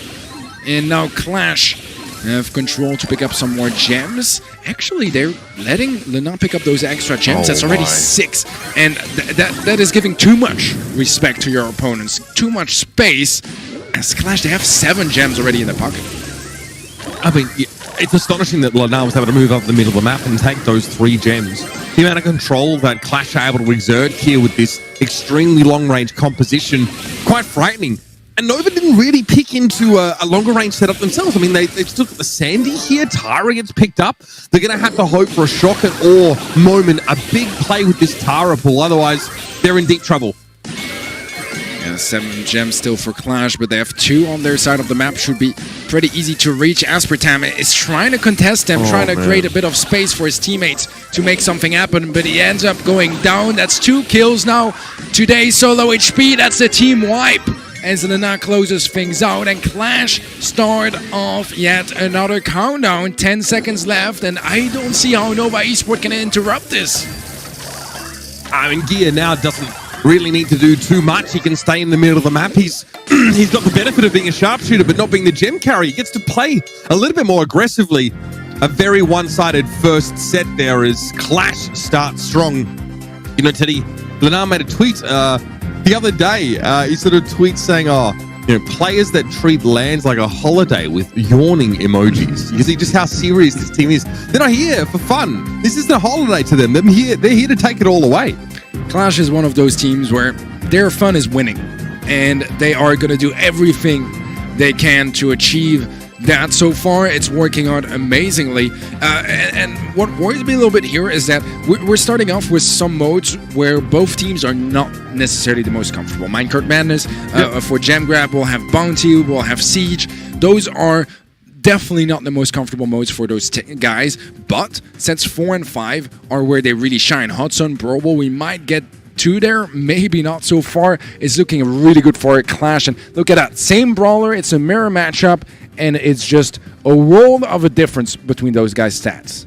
And now Qlash have control to pick up some more gems. Actually, they're letting Lena pick up those extra gems. That's already 6. And that is giving too much respect to your opponents, too much space. As Qlash, they have 7 gems already in their pocket. I mean, it's astonishing that Lena was able to move up the middle of the map and take those 3 gems. The amount of control that Qlash are able to exert here with this extremely long-range composition, quite frightening. And Nova didn't really pick into a longer-range setup themselves. I mean, they took the Sandy here. Tara gets picked up. They're going to have to hope for a shock and awe moment, a big play with this Tara pull. Otherwise, they're in deep trouble. 7 gems still for Qlash, but they have 2 on their side of the map. Should be pretty easy to reach. Aspartam is trying to contest them, trying to create a bit of space for his teammates to make something happen, but he ends up going down. That's 2 kills now. Today, solo HP, that's the team wipe. As Lena closes things out, and Qlash start off yet another countdown. 10 seconds left, and I don't see how Nova Esports can interrupt this. I mean, Gear now doesn't really need to do too much. He can stay in the middle of the map. He's got the benefit of being a sharpshooter, but not being the gem carrier. He gets to play a little bit more aggressively. A very one-sided first set there as Qlash starts strong. You know, Teddy, Lena made a tweet the other day. He sort of tweets saying, you know, players that treat lands like a holiday with yawning emojis. You see just how serious this team is. They're not here for fun. This isn't a holiday to them. They're here to take it all away. Qlash is one of those teams where their fun is winning, and they are going to do everything they can to achieve that. So far, it's working out amazingly. And what worries me a little bit here is that we're starting off with some modes where both teams are not necessarily the most comfortable. Minecart Madness, for Gem Grab, we'll have Bounty, we'll have Siege. Those are definitely not the most comfortable modes for those guys, but since 4 and 5 are where they really shine, Hot Sun, Brawl, we might get 2 there, maybe not so far. It's looking really good for a Qlash, and look at that, same brawler, it's a mirror matchup, and it's just a world of a difference between those guys' stats.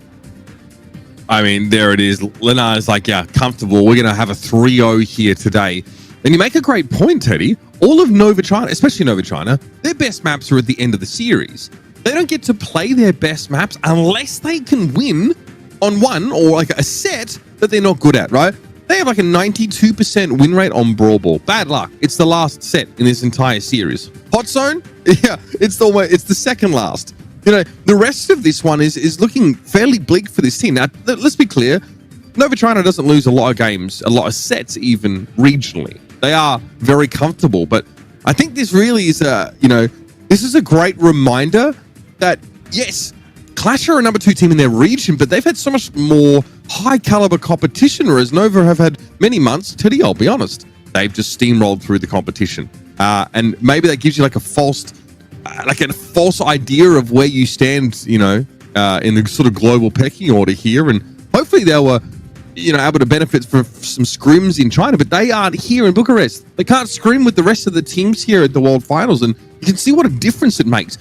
I mean, there it is. Lena is like, yeah, comfortable. We're going to have a 3-0 here today. And you make a great point, Teddy. All of Nova China, especially Nova China, their best maps are at the end of the series. They don't get to play their best maps unless they can win on one or like a set that they're not good at, right? They have like a 92% win rate on Brawl Ball. Bad luck. It's the last set in this entire series. Hot Zone? Yeah, it's the second last. You know, the rest of this one is looking fairly bleak for this team. Now, let's be clear. Nova China doesn't lose a lot of games, a lot of sets even regionally. They are very comfortable, but I think this really is this is a great reminder that, yes, Qlash are a number 2 team in their region, but they've had so much more high caliber competition, whereas Nova have had many months, Teddy, I'll be honest, they've just steamrolled through the competition. And maybe that gives you like a false idea of where you stand, in the sort of global pecking order here. And hopefully they were, able to benefit from some scrims in China, but they aren't here in Bucharest. They can't scrim with the rest of the teams here at the World Finals, and you can see what a difference it makes.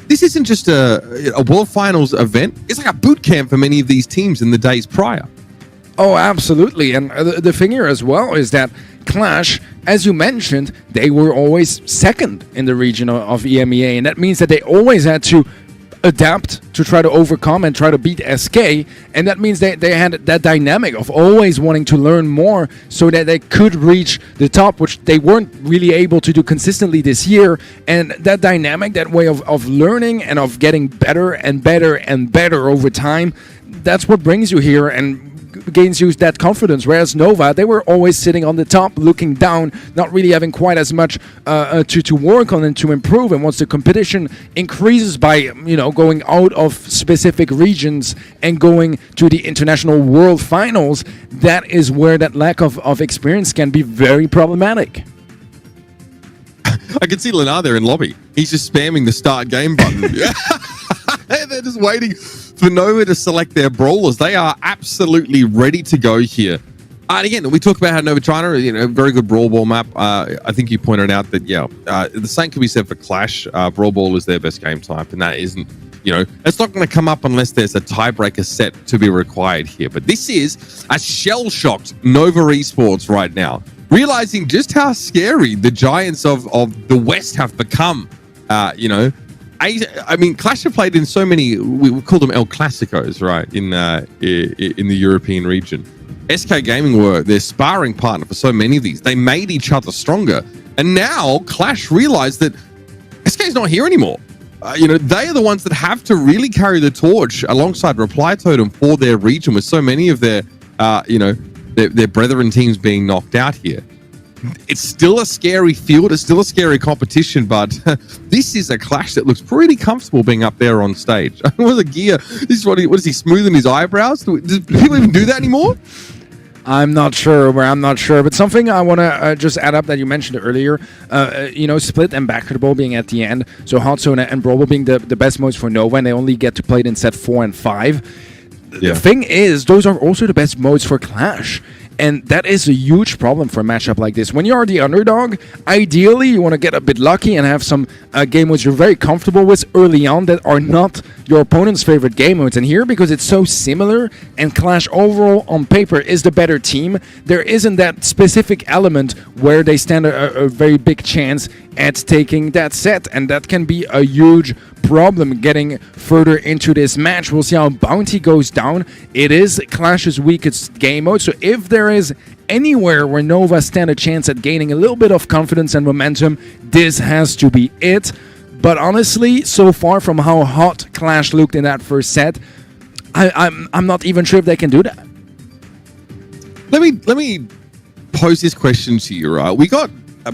This isn't just a World Finals event. It's like a boot camp for many of these teams in the days prior. Oh, absolutely. And the thing here as well is that Qlash, as you mentioned, they were always second in the region of EMEA, and that means that they always had to adapt to try to overcome and try to beat SK, and that means they had that dynamic of always wanting to learn more so that they could reach the top, which they weren't really able to do consistently this year. And that dynamic, that way of learning and of getting better and better and better over time, that's what brings you here and gains you that confidence. Whereas Nova, they were always sitting on the top, looking down, not really having quite as much to work on and to improve. And once the competition increases by going out of specific regions and going to the international world finals, that is where that lack of experience can be very problematic. I can see Lenar there in lobby. He's just spamming the start game button. They're just waiting for Nova to select their brawlers. They are absolutely ready to go here. And again, we talk about how Nova China, very good Brawl Ball map. I think you pointed out that, the same can be said for Qlash. Brawl Ball is their best game type, and that isn't, it's not going to come up unless there's a tiebreaker set to be required here. But this is a shell-shocked Nova Esports right now, realizing just how scary the giants of the West have become. I mean, Qlash have played in so many, we call them El Clasicos, right, in the European region. SK Gaming were their sparring partner for so many of these. They made each other stronger. And now Qlash realized that SK's not here anymore. They are the ones that have to really carry the torch alongside Reply Totem for their region, with so many of their, their brethren teams being knocked out here. It's still a scary field. It's still a scary competition, but this is a Qlash that looks pretty comfortable being up there on stage. What's a gear? This is what is he smoothing his eyebrows? Do people even do that anymore? I'm not sure, but something I want to just add up that you mentioned earlier, Split and Basketball being at the end, so Hot Zone and Brawl being the best modes for Nova, and they only get to play it in set 4 and 5. Yeah. The thing is, those are also the best modes for Qlash. And that is a huge problem for a matchup like this. When you're the underdog, ideally you want to get a bit lucky and have some game modes you're very comfortable with early on that are not your opponent's favorite game modes. And here, because it's so similar and Qlash overall on paper is the better team, there isn't that specific element where they stand a very big chance at taking that set. And that can be a huge problem getting further into this match. We'll see how Bounty goes down. It is Qlash's weakest game mode, so if there is anywhere where Nova stand a chance at gaining a little bit of confidence and momentum, this has to be it. But honestly, so far from how hot Qlash looked in that first set, I'm not even sure if they can do that. Let me pose this question to you, right? We got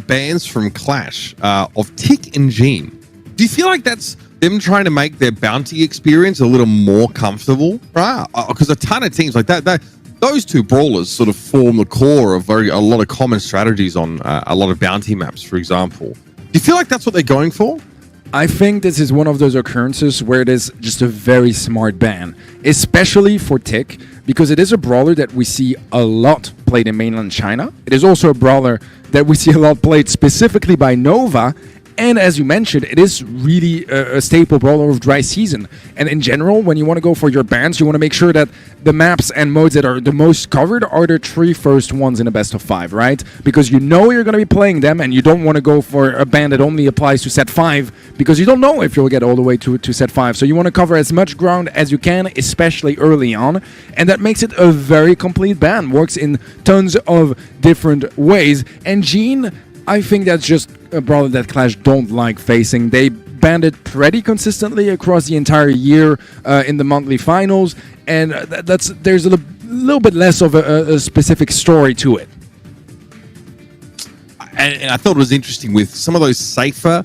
bans from Qlash of Tick and Gene. Do you feel like that's them trying to make their bounty experience a little more comfortable, right? Because a ton of teams like that, those two brawlers sort of form the core of a lot of common strategies on a lot of bounty maps, for example. Do you feel like that's what they're going for? I think this is one of those occurrences where it is just a very smart ban, especially for Tick, because it is a brawler that we see a lot played in mainland China. It is also a brawler that we see a lot played specifically by Nova. And as you mentioned, it is really a staple brawler of dry season. And in general, when you want to go for your bans, you want to make sure that the maps and modes that are the most covered are the 3 first ones in a best of 5, right? Because you know you're going to be playing them, and you don't want to go for a ban that only applies to set 5, because you don't know if you'll get all the way to set 5. So you want to cover as much ground as you can, especially early on. And that makes it a very complete ban. Works in tons of different ways. And Gene, I think that's just a brawler that Qlash don't like facing. They banned it pretty consistently across the entire year in the monthly finals, and there's a little bit less of a specific story to it. And I thought it was interesting with some of those safer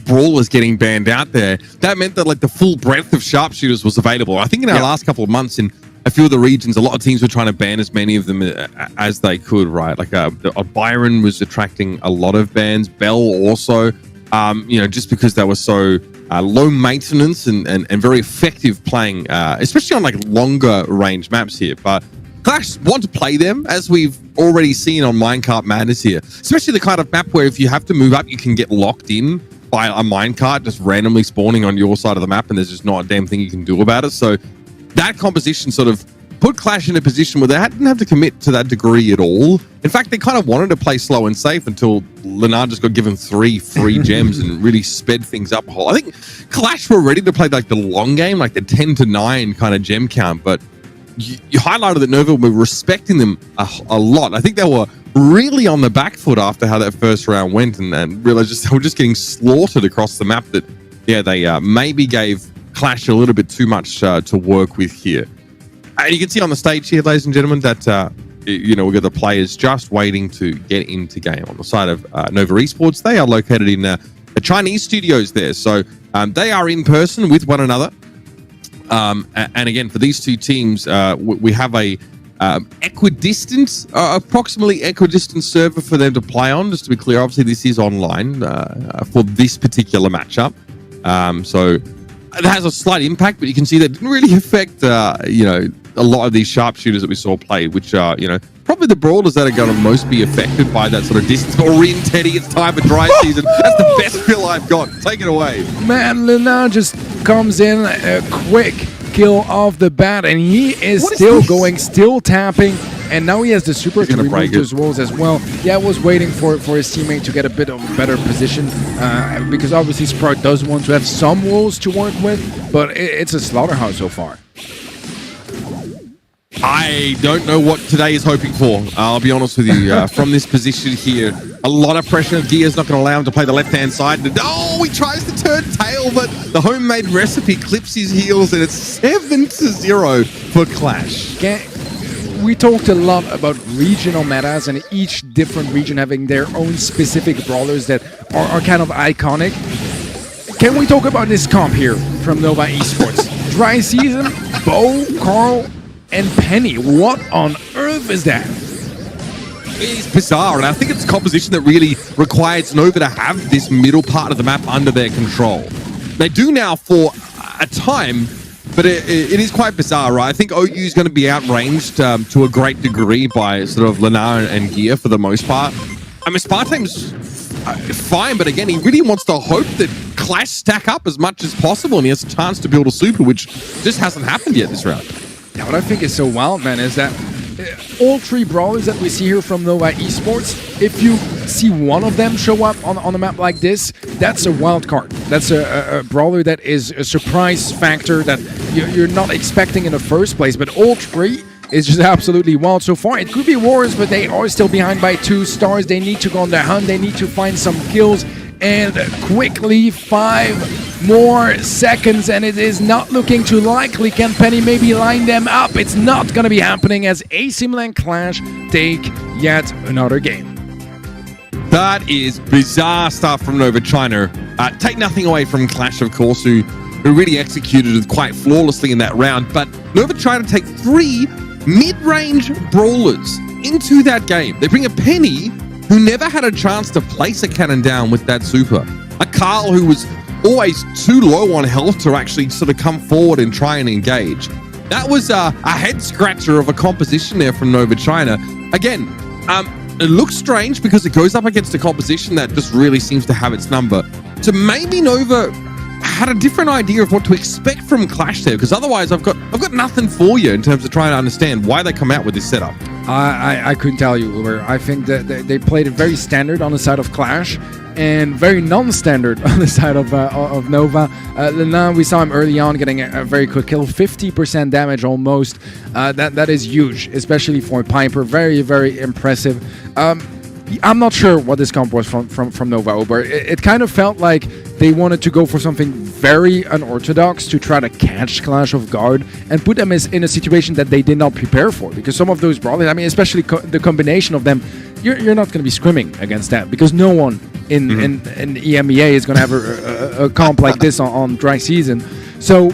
brawlers getting banned out there. That meant that like the full breadth of sharpshooters was available. I think in our last couple of months in a few of the regions, a lot of teams were trying to ban as many of them as they could, right? Like Byron was attracting a lot of bans. Bell also, just because they were so low maintenance and very effective playing, especially on like longer range maps here. But Qlash want to play them, as we've already seen on Minecart Madness here, especially the kind of map where if you have to move up, you can get locked in by a minecart just randomly spawning on your side of the map, and there's just not a damn thing you can do about it. So that composition sort of put Qlash in a position where they didn't have to commit to that degree at all. In fact, they kind of wanted to play slow and safe until Lenar just got given 3 free gems and really sped things up a whole. I think Qlash were ready to play like the long game, like the 10 to 9 kind of gem count, but you highlighted that Nova were respecting them a lot. I think they were really on the back foot after how that first round went and realized they were just getting slaughtered across the map that, they maybe gave Qlash a little bit too much to work with here. And you can see on the stage here, ladies and gentlemen, that, we've got the players just waiting to get into game. On the side of Nova Esports, they are located in a Chinese studios there. So they are in person with one another. And again, for these two teams, we have a approximately equidistant server for them to play on. Just to be clear, obviously this is online for this particular matchup. So it has a slight impact, but you can see that didn't really affect, a lot of these sharpshooters that we saw play, which are, probably the brawlers that are going to most be affected by that sort of distance. But we're in, Teddy. It's time for dry season. That's the best fill I've got. Take it away. Man, Lena just comes in a quick kill off the bat, and he is still going, still tapping, and now he has the super to remove those walls as well. Yeah, I was waiting for his teammate to get a bit of a better position, because obviously Sprout does want to have some walls to work with, but it's a slaughterhouse so far. I don't know what today is hoping for. I'll be honest with you. From this position here, a lot of pressure. Gear's not going to allow him to play the left-hand side. Oh, he tries to turn tail, but the homemade recipe clips his heels, and it's 7-0 for Qlash. We talked a lot about regional metas and each different region having their own specific brawlers that are kind of iconic. Can we talk about this comp here from Nova Esports? Dry season, Bo, Carl, and Penny. What on earth is that? It's bizarre, and I think it's a composition that really requires Nova to have this middle part of the map under their control. They do now for a time, but it is quite bizarre, right? I think OU is going to be outranged to a great degree by sort of Lenar and Gear for the most part. I mean, Spartane's fine, but again, he really wants to hope that Qlash stack up as much as possible, and he has a chance to build a super, which just hasn't happened yet this round. Now, what I think is so wild, man, is that all 3 brawlers that we see here from Nova Esports, if you see one of them show up on a map like this, that's a wild card. That's a brawler that is a surprise factor that you're not expecting in the first place, but all 3 is just absolutely wild so far. It could be Wars, but they are still behind by 2 stars. They need to go on the hunt. They need to find some kills. And quickly, 5 more seconds, and it is not looking too likely. Can Penny maybe line them up? It's not going to be happening as AC Milan Qlash take yet another game. That is bizarre stuff from Nova China. Take nothing away from Qlash, of course, who really executed it quite flawlessly in that round. But Nova China take 3 mid-range brawlers into that game. They bring a Penny who never had a chance to place a cannon down with that super. A Carl who was always too low on health to actually sort of come forward and try and engage. That was a head-scratcher of a composition there from Nova China. Again, it looks strange because it goes up against a composition that just really seems to have its number. So maybe Nova had a different idea of what to expect from Qlash there, because otherwise I've got nothing for you in terms of trying to understand why they come out with this setup. I couldn't tell you, Uber. I think that they played it very standard on the side of Qlash and very non-standard on the side of Nova. Lenar, we saw him early on getting a very quick kill, 50% damage almost. That is huge, especially for Piper. Very, very impressive. I'm not sure what this comp was from Nova, but it kind of felt like they wanted to go for something very unorthodox to try to catch Qlash off guard and put them in a situation that they did not prepare for. Because some of those brawlers, I mean, especially the combination of them, you're not going to be scrimming against that because no one in EMEA is going to have a comp like this on dry season. So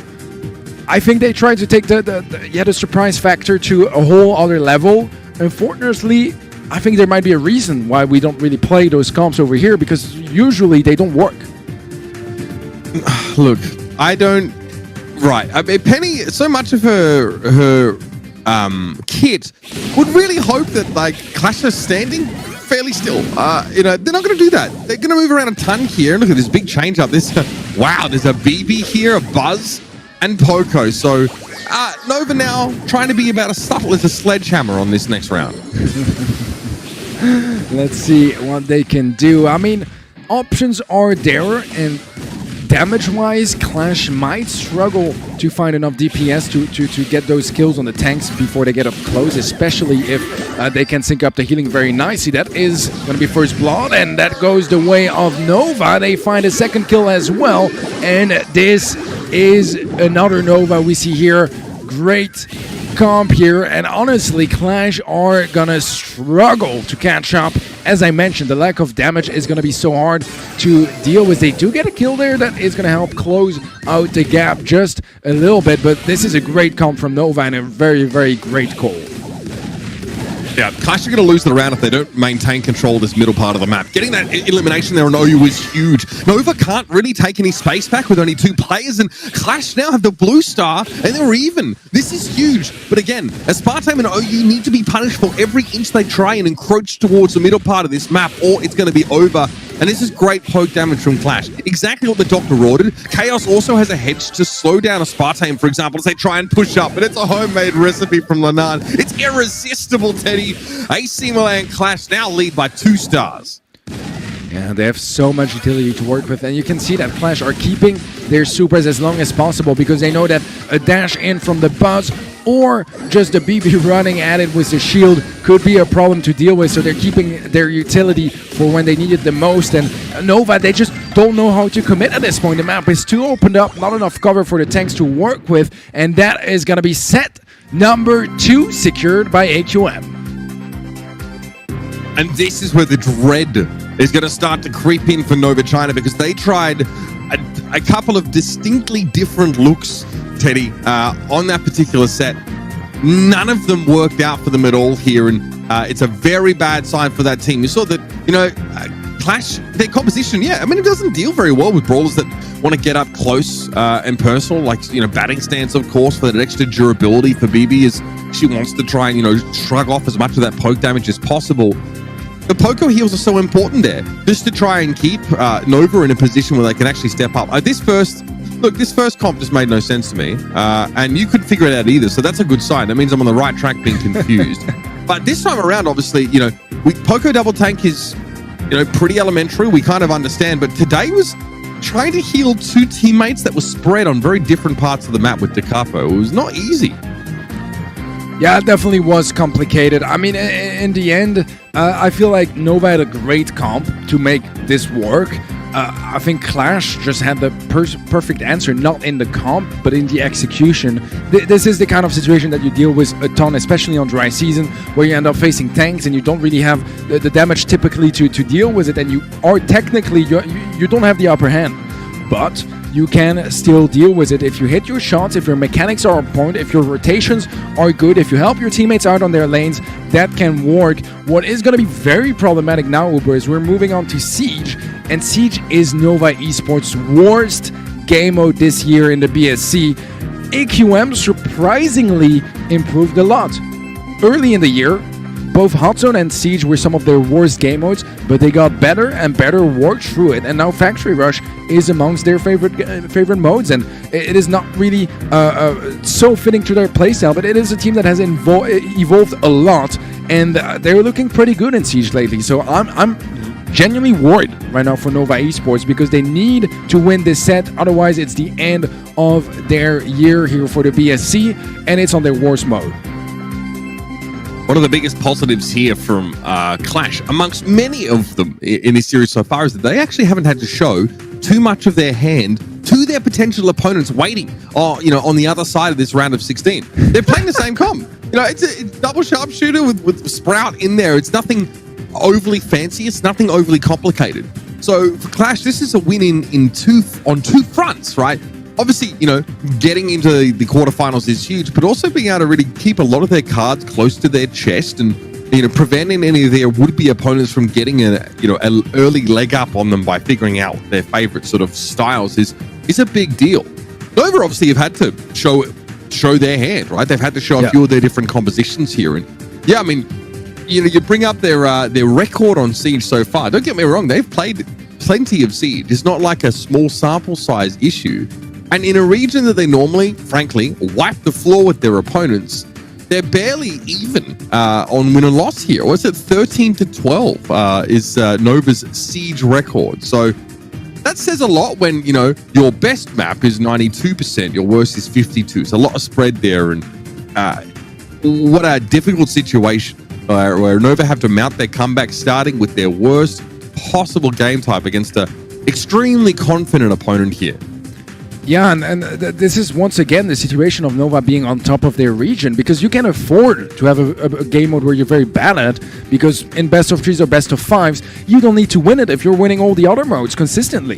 I think they tried to take the surprise factor to a whole other level. Unfortunately, I think there might be a reason why we don't really play those comps over here, because usually they don't work. Look, I don't... Right. I mean, Penny, so much of her kit would really hope that, like, Qlash is standing fairly still. You know, they're not going to do that. They're going to move around a ton here. Look at this big change up. This, wow, there's a BB here, a Buzz, and Poco. So, Nova now trying to be about as subtle as a sledgehammer on this next round. Let's see what they can do. I mean, options are there, and damage-wise, Qlash might struggle to find enough DPS to get those kills on the tanks before they get up close, especially if they can sync up the healing very nicely. That is going to be first blood, and that goes the way of Nova. They find a second kill as well, and this is another Nova we see here. Great comp here, and honestly, Qlash are gonna struggle to catch up. As I mentioned, the lack of damage is gonna be so hard to deal with. They do get a kill there that is gonna help close out the gap just a little bit, but this is a great comp from Nova and a very, very great call. Yeah, Qlash are going to lose the round if they don't maintain control of this middle part of the map. Getting that elimination there on OU is huge. Nova can't really take any space back with only 2 players, and Qlash now have the blue star, and they're even. This is huge. But again, Aspartame and OU need to be punished for every inch they try and encroach towards the middle part of this map, or it's going to be over. And this is great poke damage from Qlash. Exactly what the Doctor ordered. Chaos also has a hedge to slow down Aspartame, for example, as they try and push up, but it's a homemade recipe from Linan. It's irresistible, Teddy. AC Milan Qlash now lead by 2 stars. Yeah, they have so much utility to work with, and you can see that Qlash are keeping their supers as long as possible because they know that a dash in from the Buzz or just the BB running at it with the shield could be a problem to deal with, so they're keeping their utility for when they need it the most. And Nova, they just don't know how to commit at this point. The map is too opened up, not enough cover for the tanks to work with, and that is going to be set number 2 secured by AQM. And this is where the dread is going to start to creep in for Nova China, because they tried a couple of distinctly different looks, Teddy, on that particular set. None of them worked out for them at all here, and it's a very bad sign for that team. You saw that, you know, Qlash, their composition, yeah, I mean, it doesn't deal very well with brawlers that want to get up close and personal, like, you know, batting stance, of course, for that extra durability for BB, as she wants to try and, you know, shrug off as much of that poke damage as possible. The Poco heals are so important there, just to try and keep Nova in a position where they can actually step up. This first comp just made no sense to me, and you couldn't figure it out either, so that's a good sign. That means I'm on the right track being confused. But this time around, obviously, you know, Poco double tank is, you know, pretty elementary. We kind of understand, but today was trying to heal 2 teammates that were spread on very different parts of the map with DeCapo. It was not easy. Yeah, it definitely was complicated. I mean, in the end, I feel like Nova had a great comp to make this work. I think Qlash just had the perfect answer, not in the comp, but in the execution. This is the kind of situation that you deal with a ton, especially on dry season, where you end up facing tanks and you don't really have the damage typically to deal with it, and you are technically, you don't have the upper hand. But you can still deal with it if you hit your shots, if your mechanics are on point, if your rotations are good, if you help your teammates out on their lanes, that can work. What is going to be very problematic now, Uber, is we're moving on to Siege, and Siege is Nova Esports' worst game mode this year in the BSC. AQM surprisingly improved a lot. Early in the year, both Hot Zone and Siege were some of their worst game modes, but they got better and better, worked through it, and now Factory Rush is amongst their favorite modes, and it is not really so fitting to their playstyle, but it is a team that has evolved a lot, and they're looking pretty good in Siege lately, so I'm genuinely worried right now for Nova Esports, because they need to win this set, otherwise it's the end of their year here for the BSC, and it's on their worst mode. one of the biggest positives here from Qlash, amongst many of them in this series so far, is that they actually haven't had to show too much of their hand to their potential opponents waiting, on the other side of this round of 16. They're playing the same comp. It's double sharpshooter with Sprout in there. It's nothing overly fancy. It's nothing overly complicated. So for Qlash, this is a win on two fronts, right? Obviously, getting into the quarterfinals is huge, but also being able to really keep a lot of their cards close to their chest and, preventing any of their would-be opponents from getting an early leg up on them by figuring out their favorite sort of styles is a big deal. Nova obviously have had to show their hand, right? They've had to show a few of their different compositions here. And yeah, I mean, you bring up their record on Siege so far. Don't get me wrong, they've played plenty of Siege. It's not like a small sample size issue. And in a region that they normally, frankly, wipe the floor with their opponents, they're barely even on win and loss here. What's it? 13-12 is Nova's Siege record. So that says a lot when, your best map is 92%, your worst is 52%. It's a lot of spread there. And what a difficult situation where Nova have to mount their comeback starting with their worst possible game type against an extremely confident opponent here. Yeah, and this is once again the situation of Nova being on top of their region, because you can afford to have a game mode where you're very bad at, because in best of 3s or best of 5s, you don't need to win it if you're winning all the other modes consistently.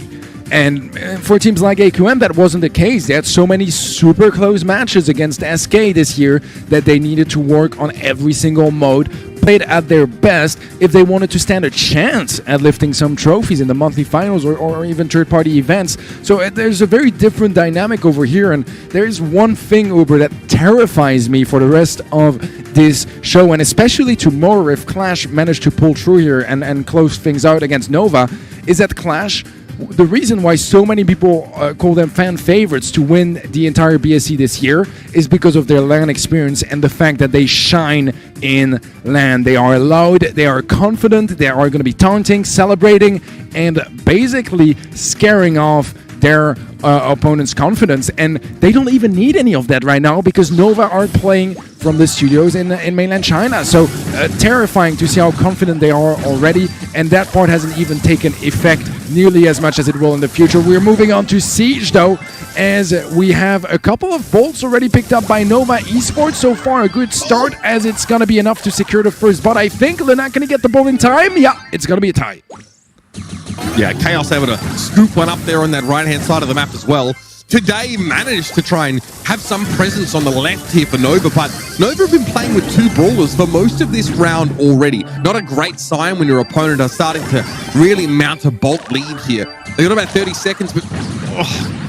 And for teams like AQM, that wasn't the case. They had so many super close matches against SK this year that they needed to work on every single mode, played at their best if they wanted to stand a chance at lifting some trophies in the monthly finals or even third-party events. So there's a very different dynamic over here, and there's one thing, Uber, that terrifies me for the rest of this show, and especially tomorrow if Qlash manage to pull through here and close things out against Nova, is that Qlash, the reason why so many people call them fan favorites to win the entire BSC this year is because of their LAN experience and the fact that they shine in LAN. They are loud, they are confident, they are going to be taunting, celebrating, and basically scaring off their opponent's confidence, and they don't even need any of that right now because Nova are playing from the studios in mainland China. So terrifying to see how confident they are already, and that part hasn't even taken effect nearly as much as it will in the future. We're moving on to Siege though, as we have a couple of bolts already picked up by Nova Esports. So far a good start, as it's gonna be enough to secure the first bot. I think they're not gonna get the bolt in time. Yeah, it's gonna be a tie. Yeah, Chaos able to scoop one up there on that right-hand side of the map as well. Today managed to try and have some presence on the left here for Nova, but Nova have been playing with two brawlers for most of this round already. Not a great sign when your opponent are starting to really mount a bolt lead here. They got about 30 seconds, but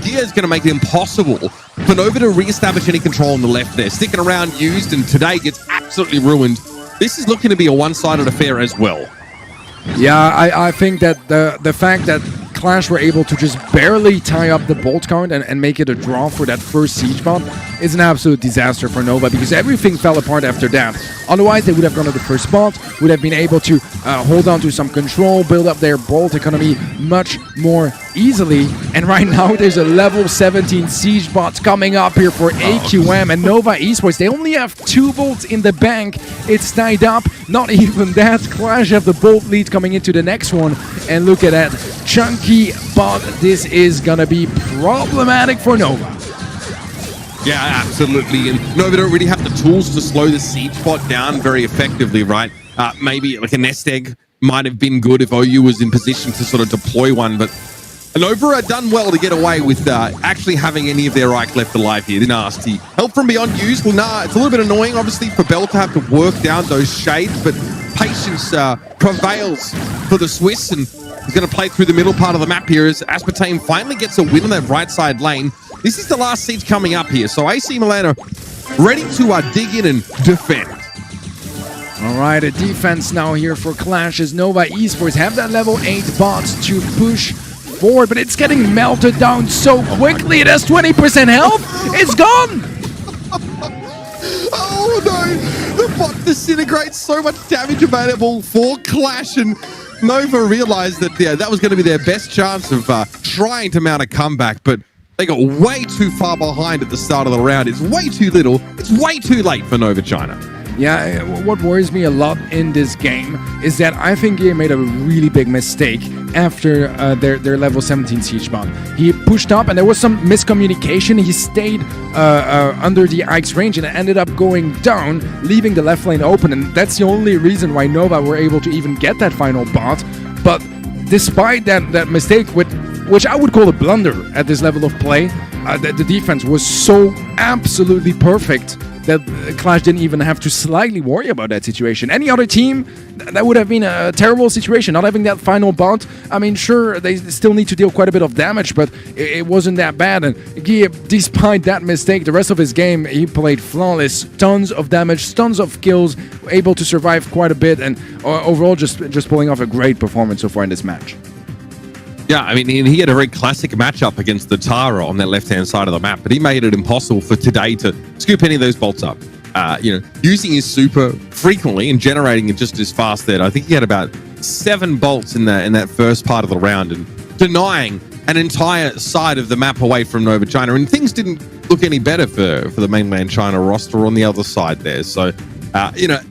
Dia is going to make it impossible for Nova to re-establish any control on the left there. Sticking around used, and today gets absolutely ruined. This is looking to be a one-sided affair as well. Yeah, I think that the fact that Qlash were able to just barely tie up the bolt count and make it a draw for that first siege bot is an absolute disaster for Nova, because everything fell apart after that. Otherwise, they would have gone to the first spot, would have been able to hold on to some control, build up their bolt economy much more easily. And right now, there's a level 17 siege bot coming up here for AQM and Nova Esports. They only have 2 bolts in the bank. It's tied up. Not even that. Qlash have the bolt lead coming into the next one. And look at that. Chunky bot. This is gonna be problematic for Nova. Yeah, absolutely. And Nova don't really have the tools to slow the siege bot down very effectively, right? Maybe like a nest egg might have been good if OU was in position to sort of deploy one, but Nova are done well to get away with actually having any of their Ike left alive here. Nasty. Help from beyond used. Well, nah, it's a little bit annoying, obviously, for Bell to have to work down those shades, but patience prevails for the Swiss, and he's going to play through the middle part of the map here as Aspartame finally gets a win on that right side lane. This is the last siege coming up here, so AC Milan are ready to dig in and defend. All right, a defense now here for Qlash as Nova Esports have that level 8 bots to push forward, but it's getting melted down so quickly. It has 20% health. It's gone. Oh no, the bot disintegrates. So much damage available for Qlash, and Nova realized that that was going to be their best chance of trying to mount a comeback, but they got way too far behind at the start of the round. It's way too little. It's way too late for Nova China. Yeah, what worries me a lot in this game is that I think he made a really big mistake after their level 17 siege bomb. He pushed up and there was some miscommunication. He stayed under the Ike's range and ended up going down, leaving the left lane open, and that's the only reason why Nova were able to even get that final bot. But despite that mistake, which I would call a blunder at this level of play, the defense was so absolutely perfect that Qlash didn't even have to slightly worry about that situation. Any other team, that would have been a terrible situation, not having that final bot. I mean, sure, they still need to deal quite a bit of damage, but it wasn't that bad. And despite that mistake, the rest of his game, he played flawless. Tons of damage, tons of kills, able to survive quite a bit, and overall just pulling off a great performance so far in this match. Yeah, I mean, he had a very classic matchup against the Tara on that left-hand side of the map, but he made it impossible for Today to scoop any of those bolts up. Using his super frequently and generating it just as fast there. I think he had about 7 bolts in that first part of the round and denying an entire side of the map away from Nova China. And things didn't look any better for the mainland China roster on the other side there. So,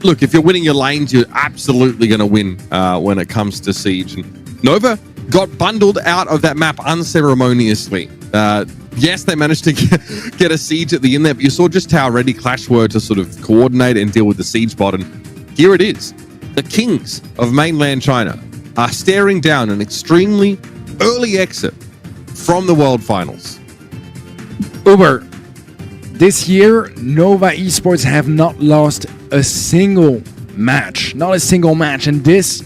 look, if you're winning your lanes, you're absolutely going to win when it comes to Siege. And Nova got bundled out of that map unceremoniously. Yes, they managed to get a siege at the end there, but you saw just how ready Qlash were to sort of coordinate and deal with the siege bot. And here it is. The kings of mainland China are staring down an extremely early exit from the World Finals. Uber, this year, Nova Esports have not lost a single match. Not a single match. And this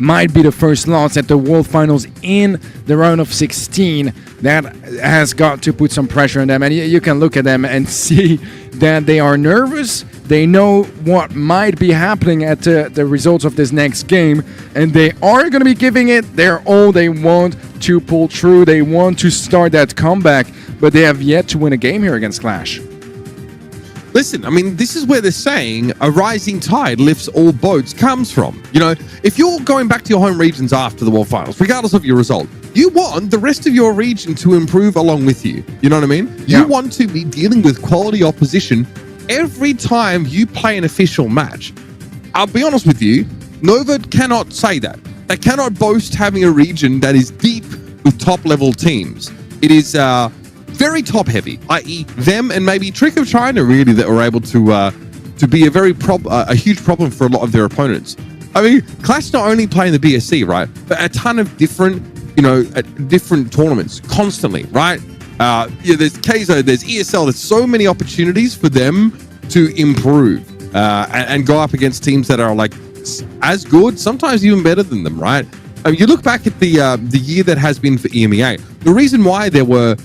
might be the first loss at the World Finals in the round of 16. That has got to put some pressure on them. And you can look at them and see that they are nervous. They know what might be happening at the results of this next game. And they are going to be giving it their all. They want to pull through. They want to start that comeback. But they have yet to win a game here against Qlash. Listen, I mean, this is where they're saying a rising tide lifts all boats comes from. If you're going back to your home regions after the World Finals, regardless of your result, you want the rest of your region to improve along with you. You know what I mean? Yeah. You want to be dealing with quality opposition every time you play an official match. I'll be honest with you, Nova cannot say that. They cannot boast having a region that is deep with top-level teams. It is very top-heavy, i.e. them and maybe Trick of China, really, that were able to be a huge problem for a lot of their opponents. I mean, Qlash not only play in the BSC, right, but a ton of different tournaments constantly, right? There's KZO, there's ESL, there's so many opportunities for them to improve and go up against teams that are like as good, sometimes even better than them, right? I mean, you look back at the year that has been for EMEA, the reason why there were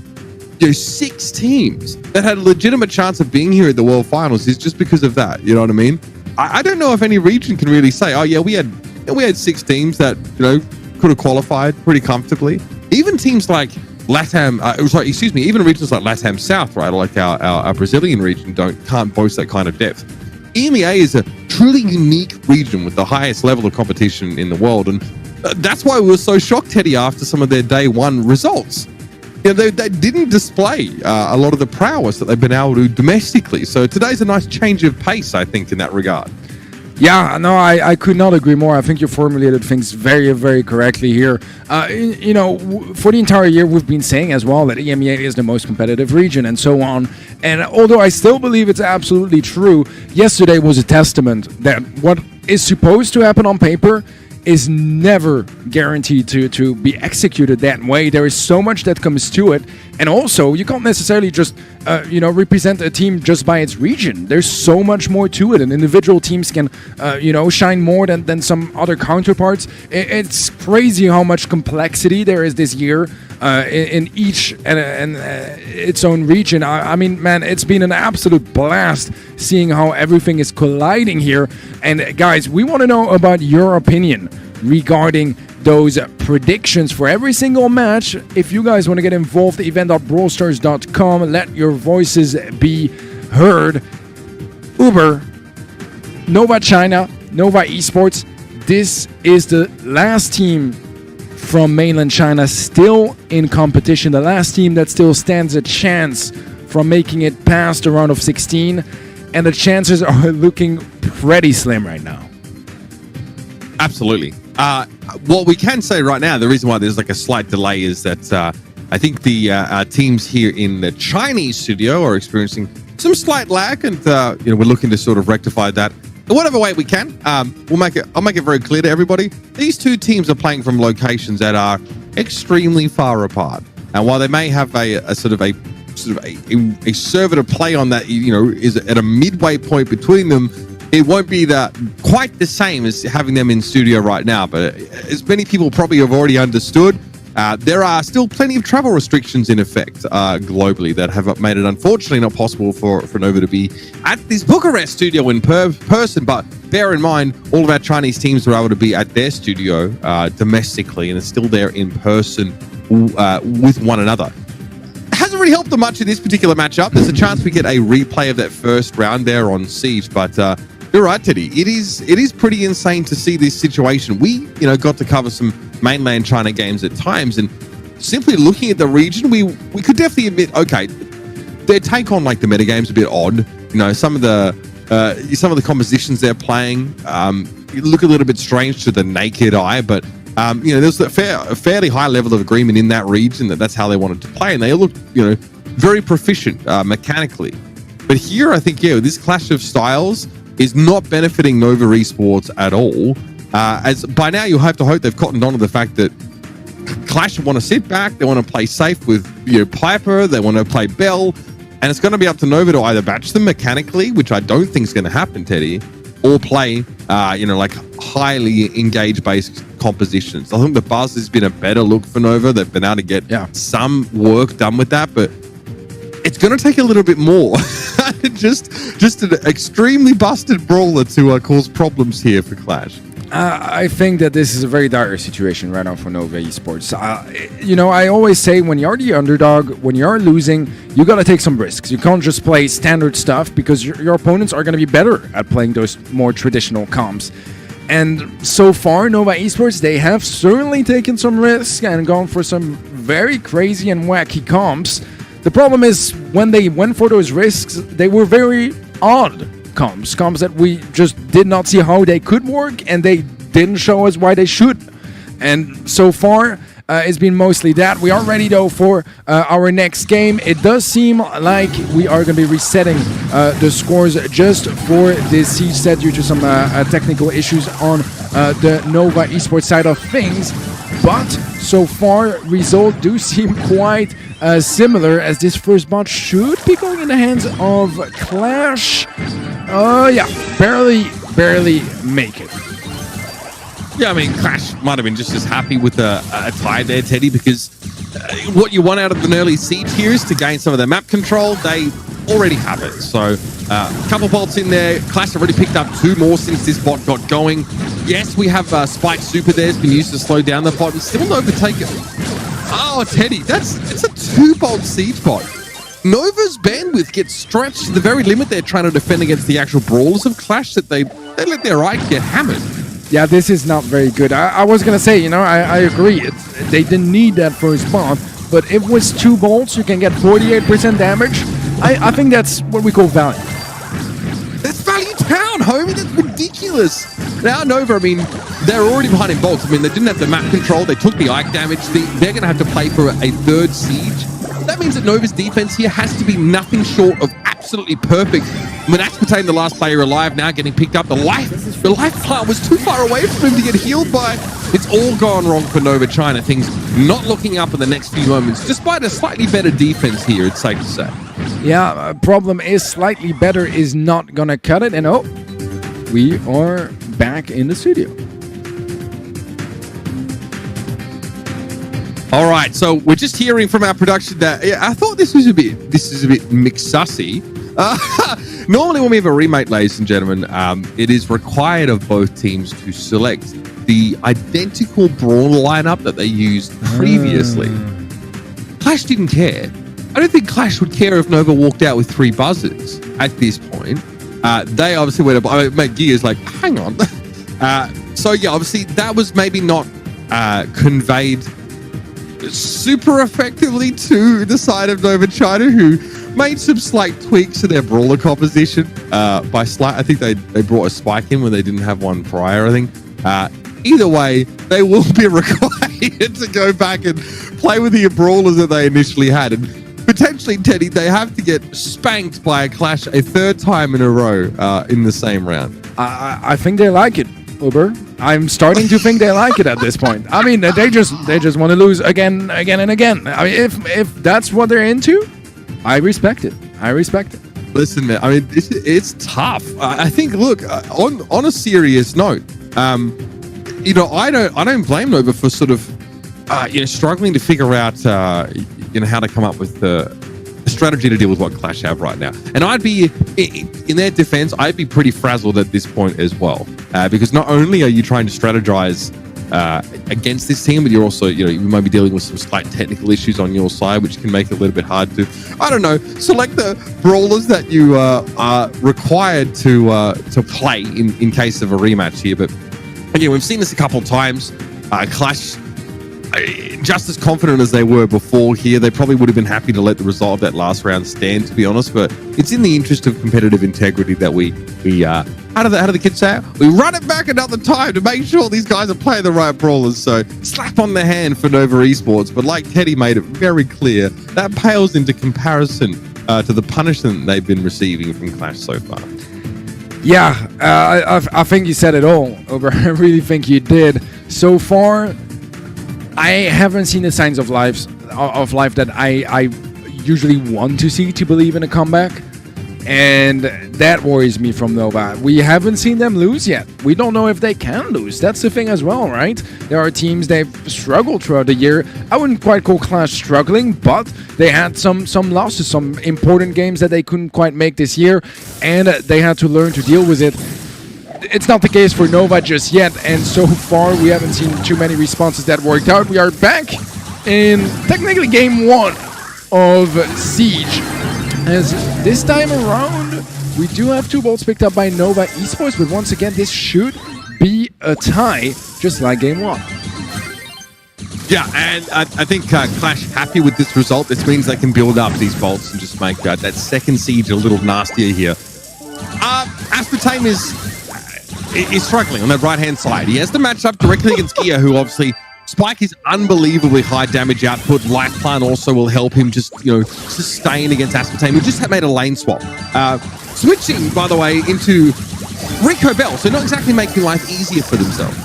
6 teams that had a legitimate chance of being here at the World Finals is just because of that. You know what I mean? I don't know if any region can really say, oh yeah, we had 6 teams that could have qualified pretty comfortably. Even teams like LATAM, even regions like LATAM South, right, like our Brazilian region can't boast that kind of depth. EMEA is a truly unique region with the highest level of competition in the world, and that's why we were so shocked, Teddy, after some of their day 1 results. They didn't display a lot of the prowess that they've been able to domestically. So today's a nice change of pace, I think, in that regard. Yeah, no, I could not agree more. I think you formulated things very, very correctly here. For the entire year, we've been saying as well that EMEA is the most competitive region and so on. And although I still believe it's absolutely true, yesterday was a testament that what is supposed to happen on paper is never guaranteed to be executed that way. There is so much that comes to it, and also you can't necessarily just represent a team just by its region. There's so much more to it, and individual teams can shine more than some other counterparts. It's crazy how much complexity there is this year in each and its own region. I mean, man, it's been an absolute blast seeing how everything is colliding here. And guys, we want to know about your opinion regarding those predictions for every single match. If you guys want to get involved, event.brawlstars.com, let your voices be heard. Uber, Nova China, Nova Esports, this is the last team from mainland China still in competition, the last team that still stands a chance from making it past the round of 16, and the chances are looking pretty slim right now. Absolutely. What we can say right now, the reason why there's like a slight delay is that I think the teams here in the Chinese studio are experiencing some slight lag, and we're looking to sort of rectify that in whatever way we can. I'll make it very clear to everybody. These two teams are playing from locations that are extremely far apart, and while they may have a server to play on that is at a midway point between them, it won't be quite the same as having them in studio right now. But as many people probably have already understood, there are still plenty of travel restrictions in effect globally that have made it unfortunately not possible for Nova to be at this Bucharest studio in person. But bear in mind, all of our Chinese teams are able to be at their studio domestically and are still there in person with one another. Hasn't really helped them much in this particular matchup. There's a chance we get a replay of that first round there on Siege, but you're right, Teddy. It is pretty insane to see this situation. We got to cover some mainland China games at times, and simply looking at the region, we could definitely admit, okay, their take on like the metagame's a bit odd. Some of the compositions they're playing look a little bit strange to the naked eye, but there's a fairly high level of agreement in that region that's how they wanted to play, and they look very proficient mechanically. But here, I think this clash of styles is not benefiting Nova Esports at all. As by now, you have to hope they've cottoned on to the fact that Qlash want to sit back, they want to play safe with Piper, they want to play Bell, and it's going to be up to Nova to either batch them mechanically, which I don't think is going to happen, Teddy, or play like highly engaged based compositions. I think the Buzz has been a better look for Nova. They've been able to get some work done with that, but it's going to take a little bit more. just an extremely busted brawler to cause problems here for Qlash. I think that this is a very dire situation right now for Nova Esports. I always say when you're the underdog, when you're losing, you got to take some risks. You can't just play standard stuff because your opponents are going to be better at playing those more traditional comps. And so far, Nova Esports, they have certainly taken some risks and gone for some very crazy and wacky comps. The problem is when they went for those risks, they were very odd comps that we just did not see how they could work, and they didn't show us why they should. And so far, it's been mostly that. We are ready though for our next game. It does seem like we are going to be resetting the scores just for this siege set due to some technical issues on the Nova Esports side of things. But so far, results do seem quite similar, as this first bot should be going in the hands of Qlash. Barely make it. Yeah, I mean, Qlash might have been just as happy with a tie there, Teddy, because what you want out of an early siege here is to gain some of their map control. They already have it. So a couple bolts in there. Qlash have already picked up 2 more since this bot got going. Yes, we have Spike Super there. It's been used to slow down the bot and still overtake it. Oh, Teddy, it's a 2-bolt siege bot. Nova's bandwidth gets stretched to the very limit they're trying to defend against the actual brawlers of Qlash, that they let their eye get hammered. Yeah, this is not very good. I was going to say, I agree. They didn't need that first bot, but if it was 2 bolts, you can get 48% damage. I think that's what we call value. That's value town, homie. That's ridiculous. Now Nova, I mean, they're already behind in bolts. I mean, they didn't have the map control. They took the Ike damage. They're going to have to play for a 3rd siege. That means that Nova's defense here has to be nothing short of absolutely perfect. Manax Patane, the last player alive, now getting picked up. The life plant was too far away from him to get healed by. It's all gone wrong for Nova China. Things not looking up in the next few moments, despite a slightly better defense here, it's safe to say. Yeah, problem is slightly better is not gonna cut it. And we are back in the studio. All right, so we're just hearing from our production that I thought this is a bit mixussy. Normally when we have a remake, ladies and gentlemen, it is required of both teams to select the identical Brawl lineup that they used previously. Qlash didn't care. I don't think Qlash would care if Nova walked out with 3 buzzers at this point. They obviously went up. Mate, Gear's like, hang on. So yeah, obviously that was maybe not conveyed super effectively to the side of Nova China, who made some slight tweaks to their brawler composition. By slight, I think they brought a spike in when they didn't have one prior, I think. Either way, they will be required to go back and play with the brawlers that they initially had. And potentially, Teddy, they have to get spanked by a Qlash a third time in a row in the same round. I think they like it, Uber. I'm starting to think they like it at this point. I mean, they just want to lose again and again. I mean, if that's what they're into, I respect it. Listen, man, I mean, it's tough. I think, look, on a serious note, you know, I don't blame Nova for sort of, you know, struggling to figure out, you know, how to come up with a strategy to deal with what Qlash have right now. And I'd be, in their defense, I'd be pretty frazzled at this point as well, because not only are you trying to strategize against this team, but you're also, you know, you might be dealing with some slight technical issues on your side, which can make it a little bit hard to, I don't know, select the brawlers that you are required to play in case of a rematch here. But again, we've seen this a couple of times. Qlash, just as confident as they were before here, they probably would have been happy to let the result of that last round stand, to be honest. But it's in the interest of competitive integrity that we how do the kids say it? We run it back another time to make sure these guys are playing the right brawlers. So slap on the hand for Nova Esports. But like Teddy made it very clear, that pales into comparison to the punishment they've been receiving from Qlash so far. Yeah, I think you said it all, Uber. I really think you did. So far, I haven't seen the signs of life that I usually want to see to believe in a comeback, and that worries me from Nova. We haven't seen them lose yet. We don't know if they can lose. That's the thing as well, right? There are teams they've struggled throughout the year. I wouldn't quite call Qlash struggling, but they had some losses, some important games that they couldn't quite make this year, and they had to learn to deal with it. It's not the case for Nova just yet, and so far we haven't seen too many responses that worked out. We are back in technically game 1 of Siege, as this time around we do have 2 bolts picked up by Nova Esports, but once again this should be a tie, just like game 1. Yeah, and I think Qlash happy with this result. This means they can build up these bolts and just make that second Siege a little nastier here. Aspartame is struggling on that right-hand side. He has to match up directly against Gia, who obviously Spike is unbelievably high damage output. Life Plan also will help him just, you know, sustain against Aspartame, who just made a lane swap. Switching, by the way, into Rico Bell, so not exactly making life easier for themselves.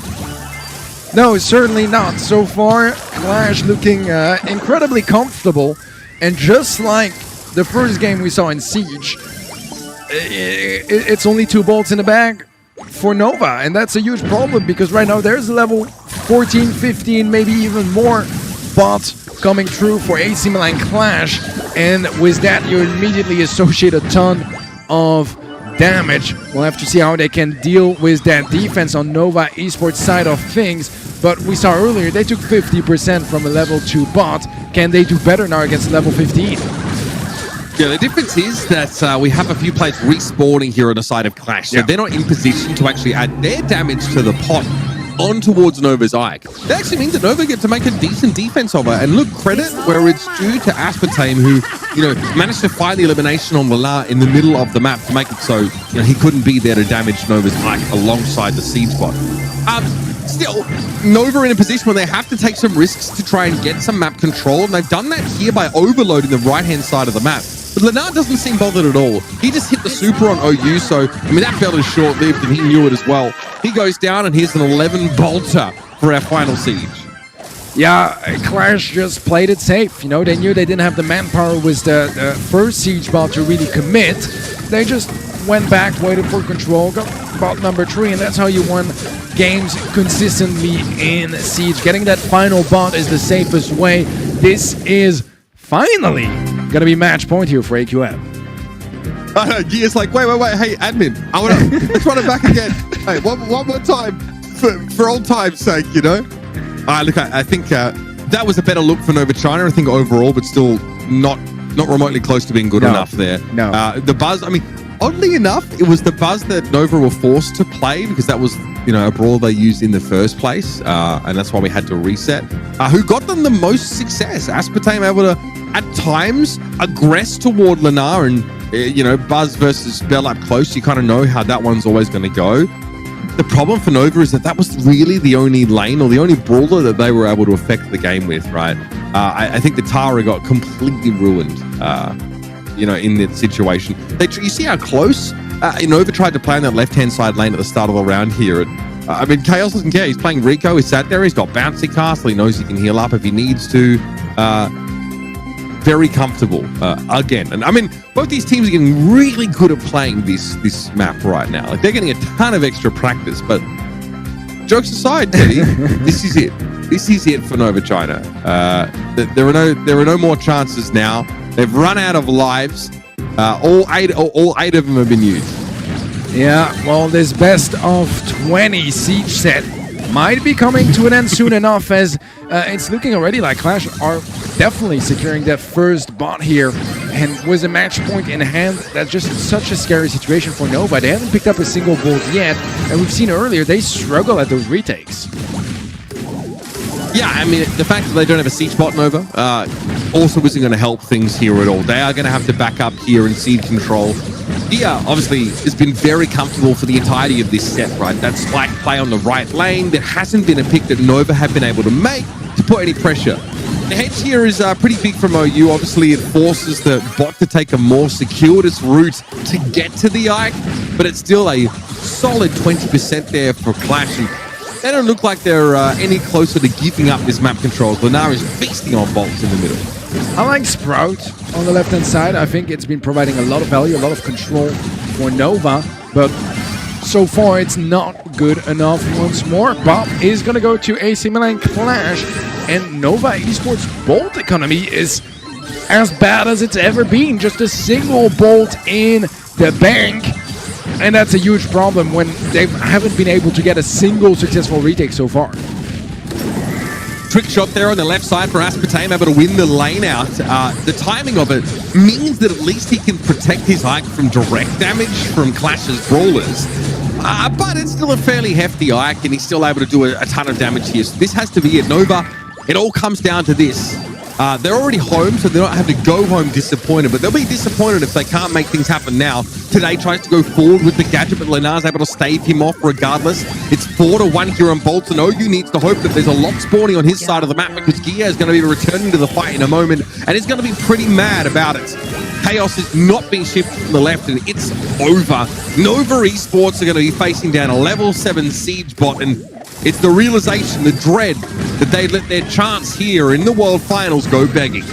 No, certainly not. So far, Qlash looking incredibly comfortable, and just like the first game we saw in Siege, it's only 2 bolts in the bag for Nova, and that's a huge problem because right now there's level 14, 15, maybe even more bots coming through for AC Milan Qlash, and with that you immediately associate a ton of damage. We'll have to see how they can deal with that defense on Nova Esports side of things, but we saw earlier they took 50% from a level 2 bot. Can they do better now against level 15? Yeah, the difference is that we have a few players respawning here on the side of Qlash, so they're not in position to actually add their damage to the pot on towards Nova's Ike. That actually means that Nova get to make a decent defense of it, and look, credit where it's due to Aspartame, who, you know, managed to find the elimination on Milan in the middle of the map to make it so, you know, he couldn't be there to damage Nova's Ike alongside the Siege bot. Still, Nova in a position where they have to take some risks to try and get some map control, and they've done that here by overloading the right-hand side of the map. But Leonard doesn't seem bothered at all. He just hit the super on OU, so, I mean, that belt is short-lived, and he knew it as well. He goes down, and here's an 11-bolter for our final Siege. Yeah, Qlash just played it safe. You know, they knew they didn't have the manpower with the first Siege bot to really commit. They just went back, waited for control, got bot number 3, and that's how you won games consistently in Siege. Getting that final bot is the safest way. This is finally gonna be match point here for AQM. Gia's like, wait, hey, admin, let's run it back again. Hey, one more time for old time's sake, you know? Look, I think that was a better look for Nova China, I think, overall, but still not remotely close to being good enough there. No. The buzz, I mean, Oddly enough, it was the Buzz that Nova were forced to play because that was, a brawl they used in the first place, and that's why we had to reset. Who got them the most success? Aspartame able to, at times, aggress toward Lenar and, Buzz versus Bell up close. You kind of know how that one's always going to go. The problem for Nova is that was really the only lane or the only brawler that they were able to affect the game with, right? I think the Tara got completely ruined, in that situation. You see how close Nova tried to play on that left-hand side lane at the start of the round here. Chaos doesn't care. He's playing Rico. He's sat there. He's got bouncy castle. He knows he can heal up if he needs to. Very comfortable again. And both these teams are getting really good at playing this map right now. Like, they're getting a ton of extra practice, but jokes aside, Teddy, this is it. This is it for Nova China. There are no more chances now. They've run out of lives. All eight of them have been used. Yeah, well, this best of 20 siege set might be coming to an end soon enough, as it's looking already like Qlash are definitely securing that first bot here, and with a match point in hand, that's just such a scary situation for Nova. They haven't picked up a single bolt yet, and we've seen earlier they struggle at those retakes. Yeah, the fact that they don't have a siege bot, Nova, also isn't going to help things here at all. They are going to have to back up here and seed control. Dia, obviously, has been very comfortable for the entirety of this set, right? That spike play on the right lane, there hasn't been a pick that Nova have been able to make to put any pressure. The hedge here is pretty big from OU. Obviously, it forces the bot to take a more circuitous route to get to the Ike, but it's still a solid 20% there for Qlash. And they don't look like they're any closer to giving up this map control. Lenar is feasting on bolts in the middle. I like Sprout on the left-hand side. I think it's been providing a lot of value, a lot of control for Nova, but so far it's not good enough. Once more, Bob is going to go to AC Milan Qlash, and Nova Esports bolt economy is as bad as it's ever been. Just a single bolt in the bank, and that's a huge problem when they haven't been able to get a single successful retake so far. Trick shot there on the left side for Aspartame, able to win the lane out. The timing of it means that at least he can protect his Ike from direct damage from Qlash's brawlers. But it's still a fairly hefty Ike, and he's still able to do a ton of damage here. So this has to be it. Nova, it all comes down to this. They're already home, so they don't have to go home disappointed, but they'll be disappointed if they can't make things happen now. Today tries to go forward with the gadget, but Lenar's able to stave him off regardless. It's 4-1 here on Bolts, and OU needs to hope that there's a lot spawning on his side of the map, because Gia is going to be returning to the fight in a moment, and he's going to be pretty mad about it. Chaos is not being shifted from the left, and it's over. Nova Esports are going to be facing down a level 7 siege bot, and it's the realization, the dread, that they let their chance here in the World Finals go begging.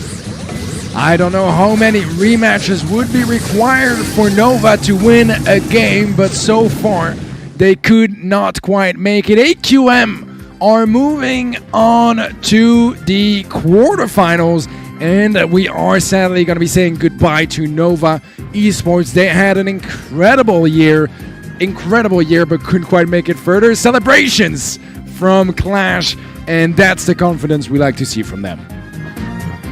I don't know how many rematches would be required for Nova to win a game, but so far they could not quite make it. AQM are moving on to the quarterfinals, and we are sadly going to be saying goodbye to Nova Esports. They had an incredible year, but couldn't quite make it further. Celebrations from Qlash, and that's the confidence we like to see from them.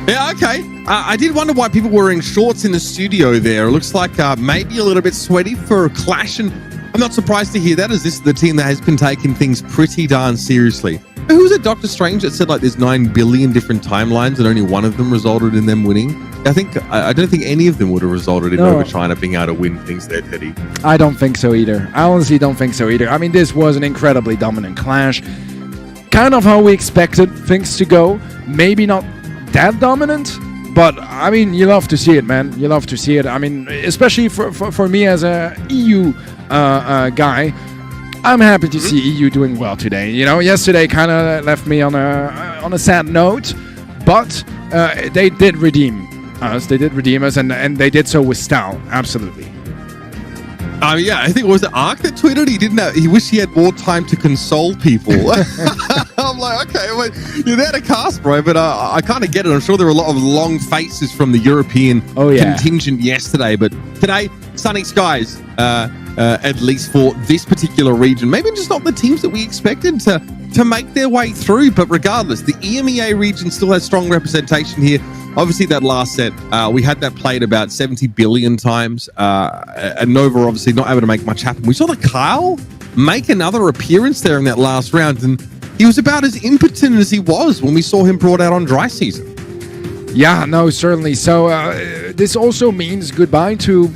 Yeah, okay. I did wonder why people were wearing shorts in the studio there. It looks like maybe a little bit sweaty for Qlash, and I'm not surprised to hear that, as this is the team that has been taking things pretty darn seriously. Who was it, Dr. Strange, that said like there's 9 billion different timelines and only one of them resulted in them winning? I don't think any of them would have resulted in Nova China being able to win things there, Teddy. I don't think so either. I honestly don't think so either. I mean, this was an incredibly dominant Qlash. Kind of how we expected things to go. Maybe not that dominant, but I mean, you love to see it, man. You love to see it. I mean, especially for me as a EU guy, I'm happy to see EU doing well today. You know, yesterday kind of left me on a sad note, but they did redeem us. They did redeem us, and they did so with style. Absolutely. Yeah, I think it was the Ark that tweeted he wished he had more time to console people. I'm like, okay, well, you're there to cast, bro, but I kind of get it. I'm sure there were a lot of long faces from the European contingent yesterday, but today, sunny skies, at least for this particular region. Maybe just not the teams that we expected to make their way through, but regardless, the EMEA region still has strong representation here Obviously, that last set, we had that played about 70 billion times. And Nova obviously not able to make much happen. We saw the Kyle make another appearance there in that last round, and he was about as impotent as he was when we saw him brought out on dry season. Yeah, no, certainly. So this also means goodbye to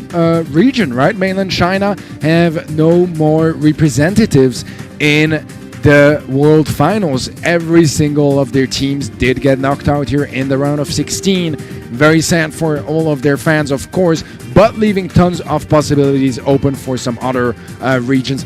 region, right? Mainland China have no more representatives in the World Finals. Every single of their teams did get knocked out here in the round of 16. Very sad for all of their fans, of course, but leaving tons of possibilities open for some other regions.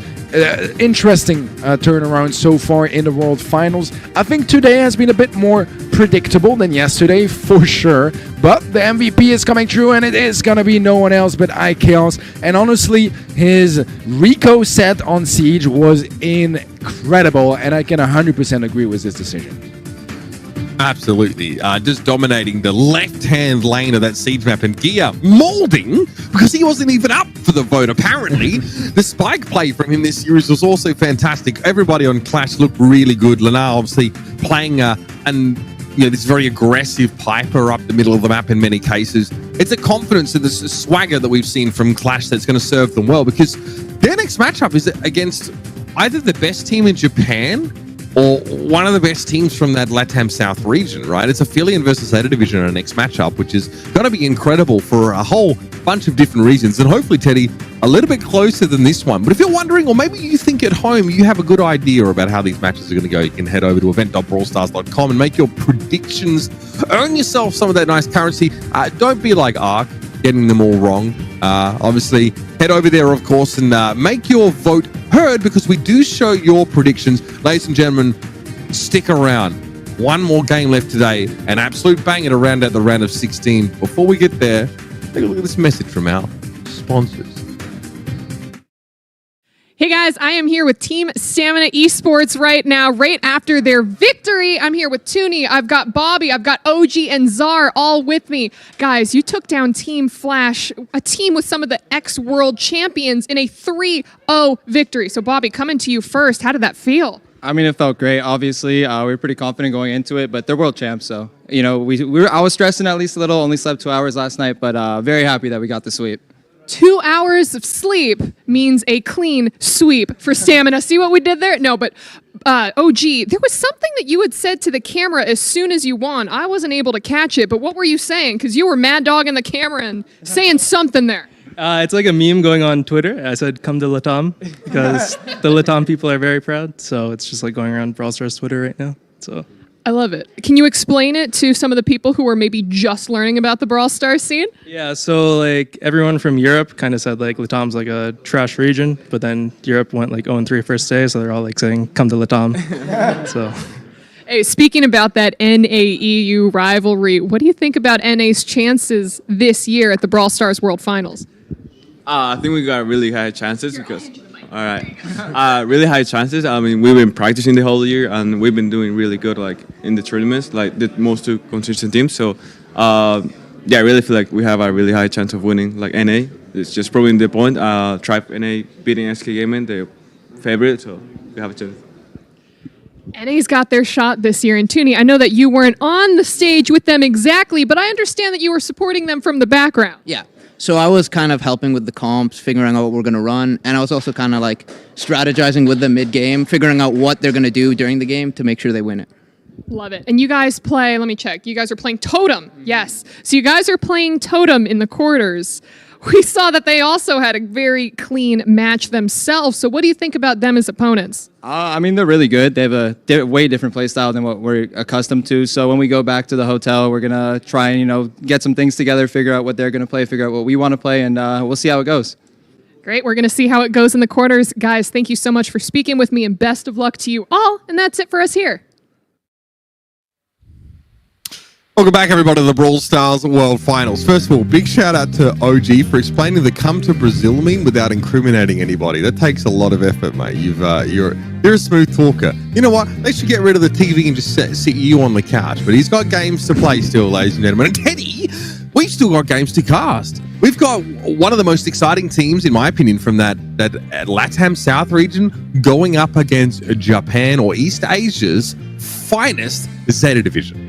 Interesting turnaround so far in the World Finals. I think today has been a bit more predictable than yesterday, for sure. But the MVP is coming true, and it is going to be no one else but iChaos. And honestly, his Rico set on Siege was incredible, and I can 100% agree with this decision. Absolutely. Just dominating the left-hand lane of that Siege map, and Gia molding because he wasn't even up for the vote, apparently. The spike play from him this series was also fantastic. Everybody on Qlash looked really good. Lana obviously playing this very aggressive Piper up the middle of the map in many cases. It's a confidence and this swagger that we've seen from Qlash that's going to serve them well, because their next matchup is against either the best team in Japan or one of the best teams from that LATAM South region, right? It's Aphelion versus ZETA division in our next matchup, which is going to be incredible for a whole bunch of different reasons. And hopefully, Teddy, a little bit closer than this one. But if you're wondering, or maybe you think at home you have a good idea about how these matches are going to go, you can head over to event.brawlstars.com and make your predictions. Earn yourself some of that nice currency. Don't be like Ark, getting them all wrong. Obviously, head over there, of course, and make your vote heard, because we do show your predictions. Ladies and gentlemen, stick around. One more game left today, an absolute banger to round out the round of 16. Before we get there, take a look at this message from our sponsors. Hey guys, I am here with Team Stamina Esports right now, right after their victory. I'm here with Toonie, I've got Bobby, I've got OG and Czar all with me. Guys, you took down Team Flash, a team with some of the ex-world champions, in a 3-0 victory. So Bobby, coming to you first, how did that feel? I mean, it felt great. Obviously, we were pretty confident going into it, but they're world champs, so you know, I was stressing at least a little. Only slept 2 hours last night, but very happy that we got the sweep. 2 hours of sleep means a clean sweep for Stamina. See what we did there? No, but OG, there was something that you had said to the camera as soon as you won. I wasn't able to catch it, but what were you saying? Because you were mad dogging the camera and saying something there. It's like a meme going on Twitter. I said, come to LATAM, because the LATAM people are very proud. So it's just like going around Brawl Stars Twitter right now. So I love it. Can you explain it to some of the people who are maybe just learning about the Brawl Stars scene? Yeah, so like everyone from Europe kind of said like LATAM's like a trash region, but then Europe went like 0-3 first day, so they're all like saying, come to LATAM. So. Hey, speaking about that NA-EU rivalry, what do you think about NA's chances this year at the Brawl Stars World Finals? I think we got really high chances because, really high chances. I mean, we've been practicing the whole year and we've been doing really good, like in the tournaments, like the most two consistent teams. So, yeah, I really feel like we have a really high chance of winning, like NA. It's just proving the point. Tribe NA beating SK Gaming, the favorite, so we have a chance. NA's got their shot this year. And Toonie, I know that you weren't on the stage with them exactly, but I understand that you were supporting them from the background. Yeah. So I was kind of helping with the comps, figuring out what we're going to run, and I was also kind of like strategizing with them mid-game, figuring out what they're going to do during the game to make sure they win it. Love it. And you guys play, let me check, you guys are playing Totem. Yes. So you guys are playing Totem in the quarters. We saw that they also had a very clean match themselves. So what do you think about them as opponents? I mean, they're really good. They have a way different play style than what we're accustomed to. So when we go back to the hotel, we're going to try and, you know, get some things together, figure out what they're going to play, figure out what we want to play, and we'll see how it goes. Great. We're going to see how it goes in the quarters. Guys, thank you so much for speaking with me, and best of luck to you all. And that's it for us here. Welcome back, everybody, to the Brawl Stars World Finals. First of all, big shout out to OG for explaining the "come to Brazil" meme without incriminating anybody. That takes a lot of effort, mate. You're a smooth talker. You know what? They should get rid of the TV and just sit you on the couch. But he's got games to play still, ladies and gentlemen. And Teddy, we've still got games to cast. We've got one of the most exciting teams, in my opinion, from that LATAM South region going up against Japan, or East Asia's finest ZETA division.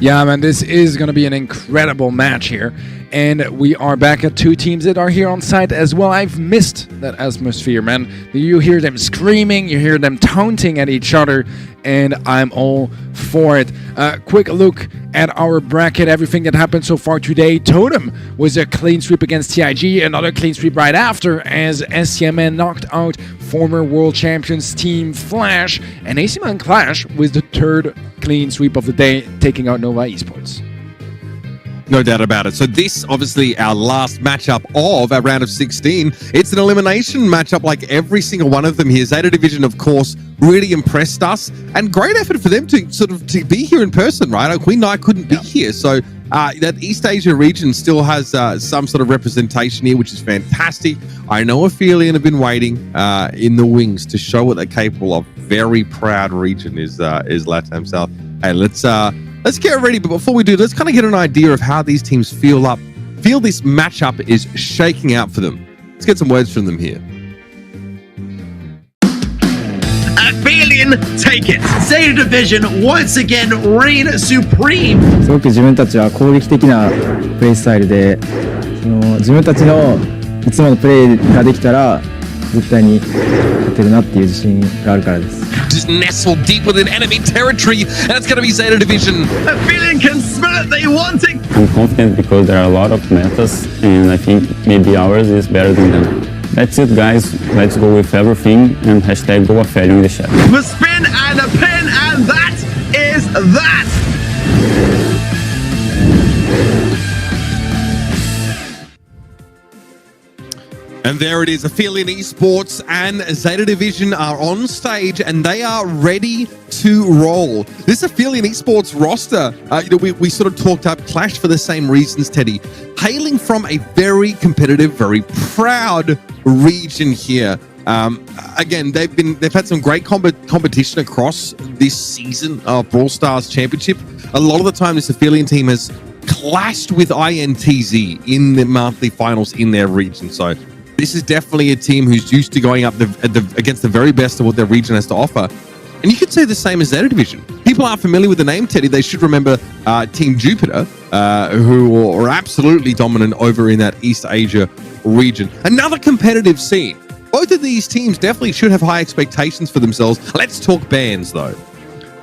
Yeah, man, this is going to be an incredible match here. And we are back at two teams that are here on site as well. I've missed that atmosphere, man. You hear them screaming, you hear them taunting at each other, and I'm all for it. Quick look at our bracket, everything that happened so far today. Totem was a clean sweep against TIG, another clean sweep right after, as STMN knocked out former world champions team Flash, and AC Milan Qlash was the third clean sweep of the day, taking out Nova Esports. No doubt about it. So this, obviously, our last matchup of our round of 16. It's an elimination matchup like every single one of them here. ZETA Division, of course, really impressed us. And great effort for them to to be here in person, right? Queen Knight couldn't be here. So that East Asia region still has some sort of representation here, which is fantastic. I know Aphelion have been waiting in the wings to show what they're capable of. Very proud region is LATAM South. Hey, let's get ready, but before we do, let's kind of get an idea of how these teams feel this matchup is shaking out for them. Let's get some words from them here. Aphelion, take it. ZETA Division once again reign supreme. すごく自分たちは攻撃的なプレイスタイルで、自分たちのいつものプレイができたら絶対に勝てるなっていう自信があるからです。Just nestled deep within enemy territory, and it's going to be ZETA Division. Aphelion can smell it, they want it. I'm confident because there are a lot of metas, and I think maybe ours is better than them. That's it, guys. Let's go with everything, and hashtag go Aphelion in the chat. The spin and a pin, and that is that. And there it is, Aphelion Esports and ZETA Division are on stage and they are ready to roll. This Aphelion Esports roster, we sort of talked up Qlash for the same reasons, Teddy. Hailing from a very competitive, very proud region here. Again, they've had some great competition across this season of Brawl Stars Championship. A lot of the time, this Aphelion team has clashed with INTZ in the monthly finals in their region. So this is definitely a team who's used to going up against the very best of what their region has to offer. And you could say the same as ZETA Division. People aren't familiar with the name, Teddy. They should remember Team Jupiter, who are absolutely dominant over in that East Asia region. Another competitive scene. Both of these teams definitely should have high expectations for themselves. Let's talk bans, though.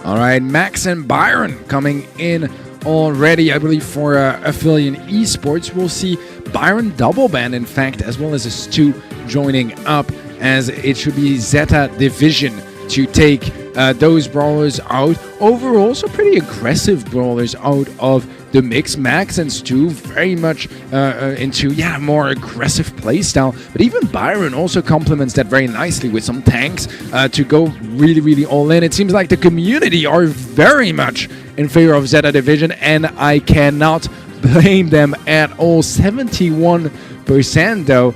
All right, Max and Byron coming in already, I believe, for Aphelion Esports. We'll see Byron double ban, in fact, as well as a Stu joining up, as it should be ZETA Division to take those brawlers out. Overall, also pretty aggressive brawlers out of the mix. Max and Stu very much into more aggressive playstyle, but even Byron also complements that very nicely with some tanks to go really all in. It seems like the community are very much in favor of ZETA Division, and I cannot blame them at all. 71% though.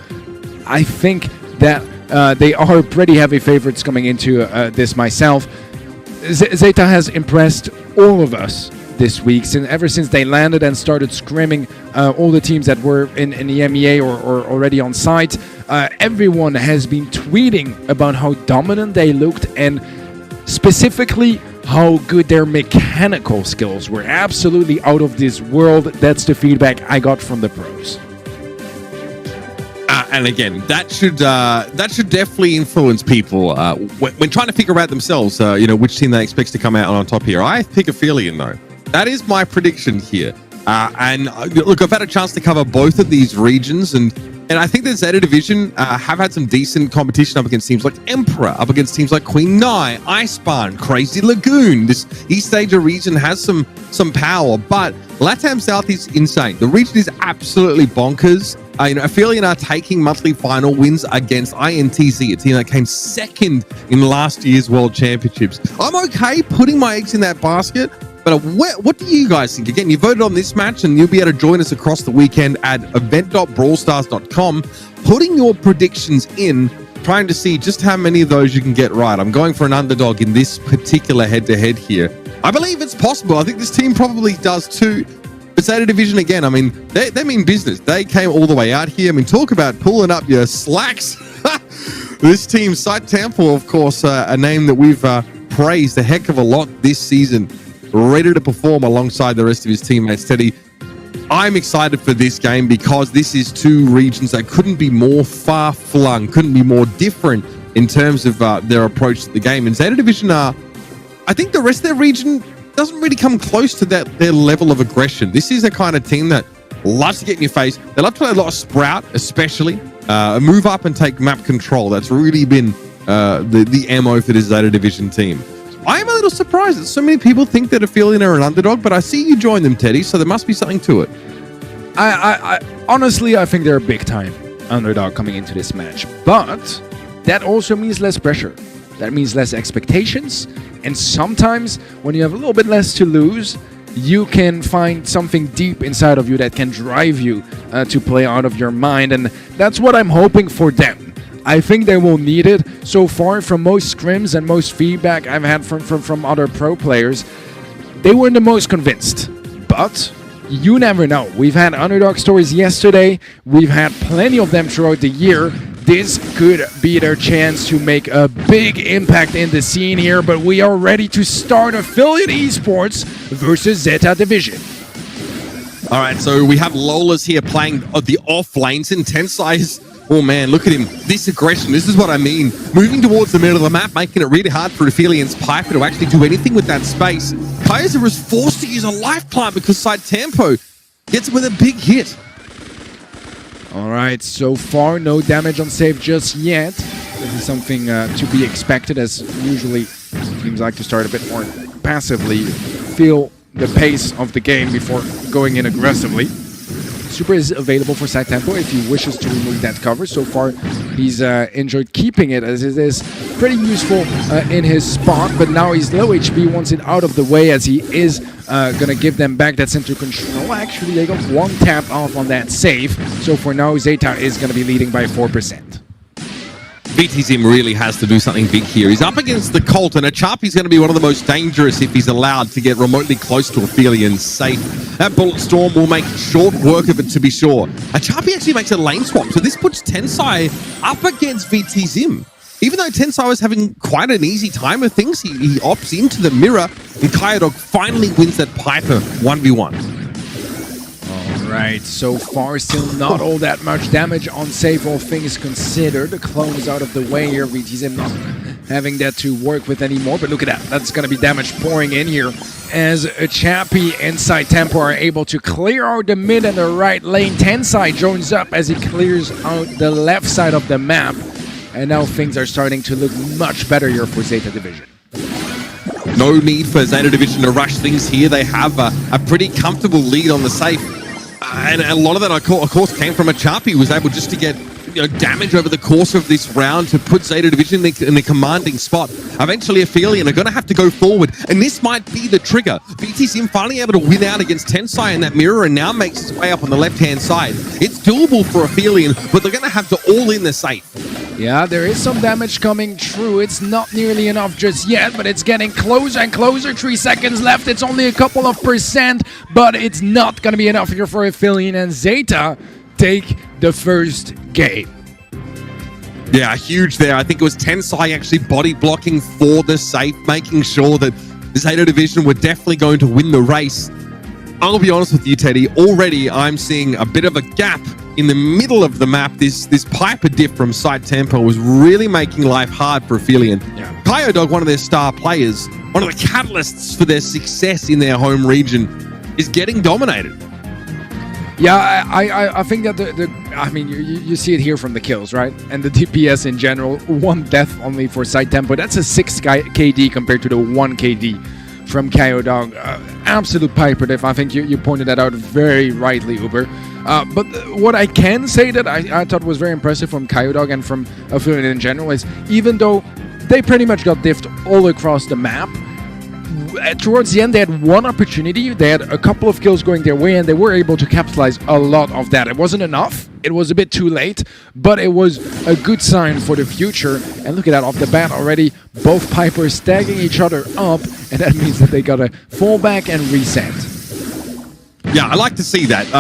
I think that they are pretty heavy favorites coming into this myself. ZETA has impressed all of us this week, ever since they landed and started scrimming all the teams that were in the MEA or already on site. Everyone has been tweeting about how dominant they looked, and specifically how good their mechanical skills were. Absolutely out of this world. That's the feedback I got from the pros. And again, that should definitely influence people when trying to figure out themselves, which team they expect to come out on top here. I pick Aphelion, though. That is my prediction here. And look, I've had a chance to cover both of these regions, and I think the ZETA Division have had some decent competition up against teams like Emperor, up against teams like Queen Knight, Icebarn, Crazy Lagoon. This East Asia region has some power, but LATAM South is insane. The region is absolutely bonkers. Aphelion are taking monthly final wins against INTZ, a team that came second in last year's World Championships. I'm okay putting my eggs in that basket, but what do you guys think? Again, you voted on this match, and you'll be able to join us across the weekend at event.brawlstars.com, putting your predictions in, trying to see just how many of those you can get right. I'm going for an underdog in this particular head-to-head here. I believe it's possible. I think this team probably does too. But ZETA Division, again, I mean, they mean business. They came all the way out here. I mean, talk about pulling up your slacks. This team, Sight Temple, of course, a name that we've praised a heck of a lot this season. ready to perform alongside the rest of his teammates. Teddy, I'm excited for this game because this is two regions that couldn't be more far-flung, couldn't be more different in terms of their approach to the game. And ZETA Division I think the rest of their region doesn't really come close to their level of aggression. This is a kind of team that loves to get in your face. They love to play a lot of Sprout, especially. Move up and take map control. That's really been the MO for this ZETA Division team. I am a little surprised that so many people think that Aphelion are an underdog, but I see you join them, Teddy, so there must be something to it. I honestly, I think they're a big-time underdog coming into this match. But that also means less pressure. That means less expectations. And sometimes, when you have a little bit less to lose, you can find something deep inside of you that can drive you to play out of your mind. And that's what I'm hoping for them. I think they will need it. So far, from most scrims and most feedback I've had from other pro players, they weren't the most convinced. But you never know. We've had underdog stories yesterday. We've had plenty of them throughout the year. This could be their chance to make a big impact in the scene here, but we are ready to start Aphelion Esports versus ZETA Division. All right, so we have Lola's here playing the off lanes, and Tensai is, oh man, look at him. This aggression, this is what I mean. Moving towards the middle of the map, making it really hard for Aphelion's Piper to actually do anything with that space. Kaiser was forced to use a life plant because side tempo gets him with a big hit. All right, so far no damage on save just yet. This is something to be expected, as usually teams like to start a bit more passively, feel the pace of the game before going in aggressively. Super is available for side tempo if he wishes to remove that cover. So far, he's enjoyed keeping it, as it is pretty useful in his spot, but now he's low HP, wants it out of the way, as he is going to give them back that center control. Actually, they got one tap off on that save, so for now, ZETA is going to be leading by 4%. VTZim really has to do something big here. He's up against the Colt, and Achapi's going to be one of the most dangerous if he's allowed to get remotely close to Aphelion safe. That Bullet Storm will make short work of it, to be sure. Achapi actually makes a lane swap, so this puts Tensai up against VTZim. Even though Tensai was having quite an easy time with things, he opts into the mirror, and Kyodog finally wins that Piper 1v1. Right, so far still not all that much damage on save, all things considered. The clone is out of the way here, VTZim not having that to work with anymore, but look at that, that's going to be damage pouring in here as Chappie and Side Tempo are able to clear out the mid and the right lane. Tensai joins up as he clears out the left side of the map, and now things are starting to look much better here for ZETA Division. No need for ZETA Division to rush things here. They have a pretty comfortable lead on the safe. And a lot of that, of course, came from Achapi, who was able just to get damage over the course of this round to put ZETA Division in a commanding spot. Eventually, Aphelion are going to have to go forward, and this might be the trigger. VTZim finally able to win out against Tensai in that mirror, and now makes his way up on the left-hand side. It's doable for Aphelion, but they're going to have to all in the safe. Yeah, there is some damage coming through. It's not nearly enough just yet, but it's getting closer and closer. 3 seconds left. It's only a couple of percent, but it's not going to be enough here for Aphelion, and ZETA take the first game. Yeah, huge there. I think it was Tensai actually body blocking for the safe, making sure that the ZETA Division were definitely going to win the race. I'll be honest with you, Teddy. Already, I'm seeing a bit of a gap in the middle of the map. This Piper diff from Side Tempo was really making life hard for Aphelion. Yeah. Kyodog, one of their star players, one of the catalysts for their success in their home region, is getting dominated. Yeah, I think that I mean, you see it here from the kills, right? And the DPS in general, 1 death only for Side Tempo. That's a 6 KD compared to the 1 KD from Kyodog. Absolute Piper diff. I think you pointed that out very rightly, Uber. But what I can say that I thought was very impressive from Kyodog and from Aphelion in general is, even though they pretty much got diffed all across the map, towards the end they had one opportunity, they had a couple of kills going their way, and they were able to capitalize a lot of that. It wasn't enough, it was a bit too late, but it was a good sign for the future. And look at that, off the bat already, both Pipers stacking each other up, and that means that they gotta fall back and reset. Yeah, I like to see that.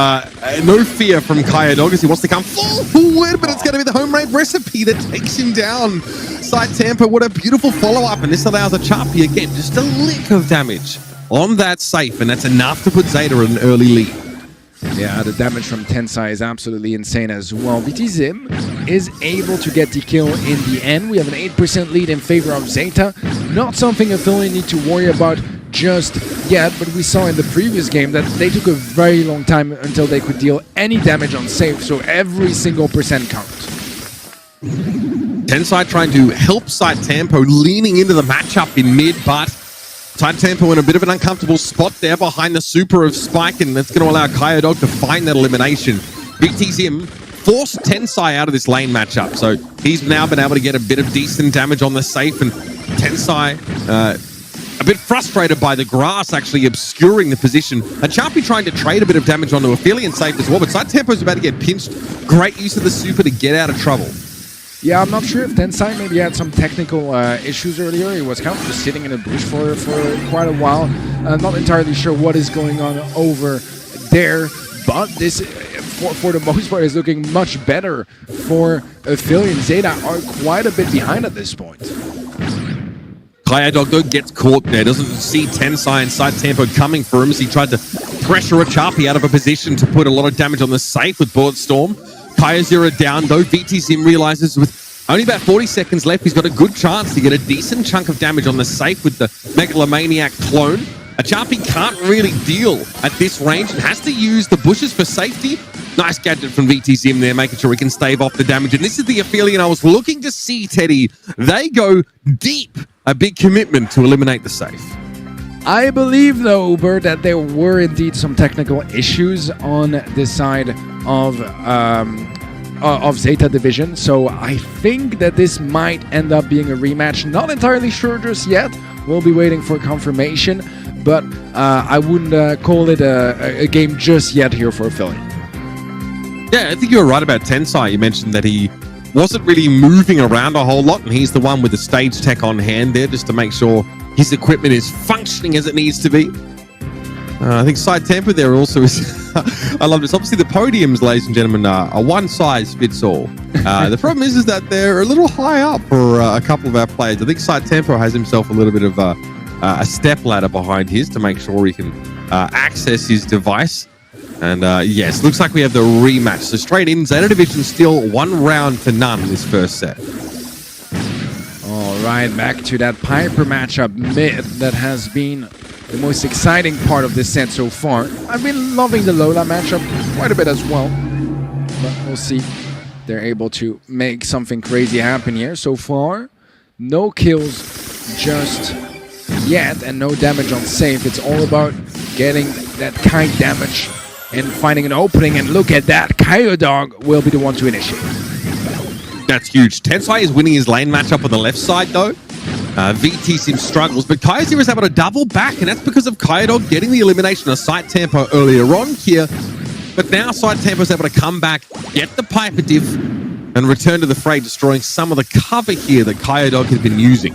No fear from Kyodog as he wants to come forward, but it's going to be the home raid recipe that takes him down. Side Tampa, what a beautiful follow-up, and this allows Achapi again, just a lick of damage on that safe, and that's enough to put ZETA in an early lead. Yeah, the damage from Tensai is absolutely insane as well. VTZim is able to get the kill in the end. We have an 8% lead in favor of ZETA. Not something Aphelion need to worry about just yet, but we saw in the previous game that they took a very long time until they could deal any damage on safe, so every single percent counts. Tensai trying to help Side Tempo, leaning into the matchup in mid, but Side Tempo in a bit of an uncomfortable spot there behind the super of Spike, and that's going to allow Kyodog to find that elimination. VTZim forced Tensai out of this lane matchup, so he's now been able to get a bit of decent damage on the safe, and Tensai a bit frustrated by the grass actually obscuring the position. And Chappie trying to trade a bit of damage onto Aphelion safe as well, but Side Tempo's about to get pinched. Great use of the super to get out of trouble. Yeah, I'm not sure if Tensai maybe had some technical issues earlier. He was kind of just sitting in a bush for quite a while. Not entirely sure what is going on over there, but this, for the most part, is looking much better for Aphelion. ZETA are quite a bit behind at this point. Kyodog though gets caught there, doesn't see Tensai and Side Tempo coming for him as he tried to pressure a Chappie out of a position to put a lot of damage on the safe with Bullet Storm. Kaya0 down though. VTZim realizes with only about 40 seconds left, he's got a good chance to get a decent chunk of damage on the safe with the Megalomaniac clone. A Chappie can't really deal at this range and has to use the bushes for safety. Nice gadget from VTZim there, making sure he can stave off the damage. And this is the Aphelion I was looking to see, Teddy. They go deep. A big commitment to eliminate the safe. I believe, though, Uber, that there were indeed some technical issues on this side of ZETA division, so I think that this might end up being a rematch. Not entirely sure just yet. We'll be waiting for confirmation, but I wouldn't call it a game just yet here for Aphelion. Yeah, I think you were right about Tensai. You mentioned that he wasn't really moving around a whole lot, and he's the one with the stage tech on hand there just to make sure his equipment is functioning as it needs to be. I think Side Tempo there also is... I love this. Obviously, the podiums, ladies and gentlemen, are one size fits all. The problem is that they're a little high up for a couple of our players. I think Side Tempo has himself a little bit of a step ladder behind his to make sure he can access his device. And yes, looks like we have the rematch. So straight in, ZETA Division still 1-0 in this first set. All right, back to that Piper matchup mid that has been the most exciting part of this set so far. I've been loving the Lola matchup quite a bit as well, but we'll see. They're able to make something crazy happen here. So far, no kills just yet and no damage on safe. It's all about getting that kite damage and finding an opening, and look at that. Kyodog will be the one to initiate. That's huge. Tensai is winning his lane matchup on the left side, though. VTZim struggles, but Kaya0 is able to double back, and that's because of Kyodog getting the elimination of Side Tempo earlier on here. But now Side Tempo is able to come back, get the Piper div, and return to the fray, destroying some of the cover here that Kyodog has been using.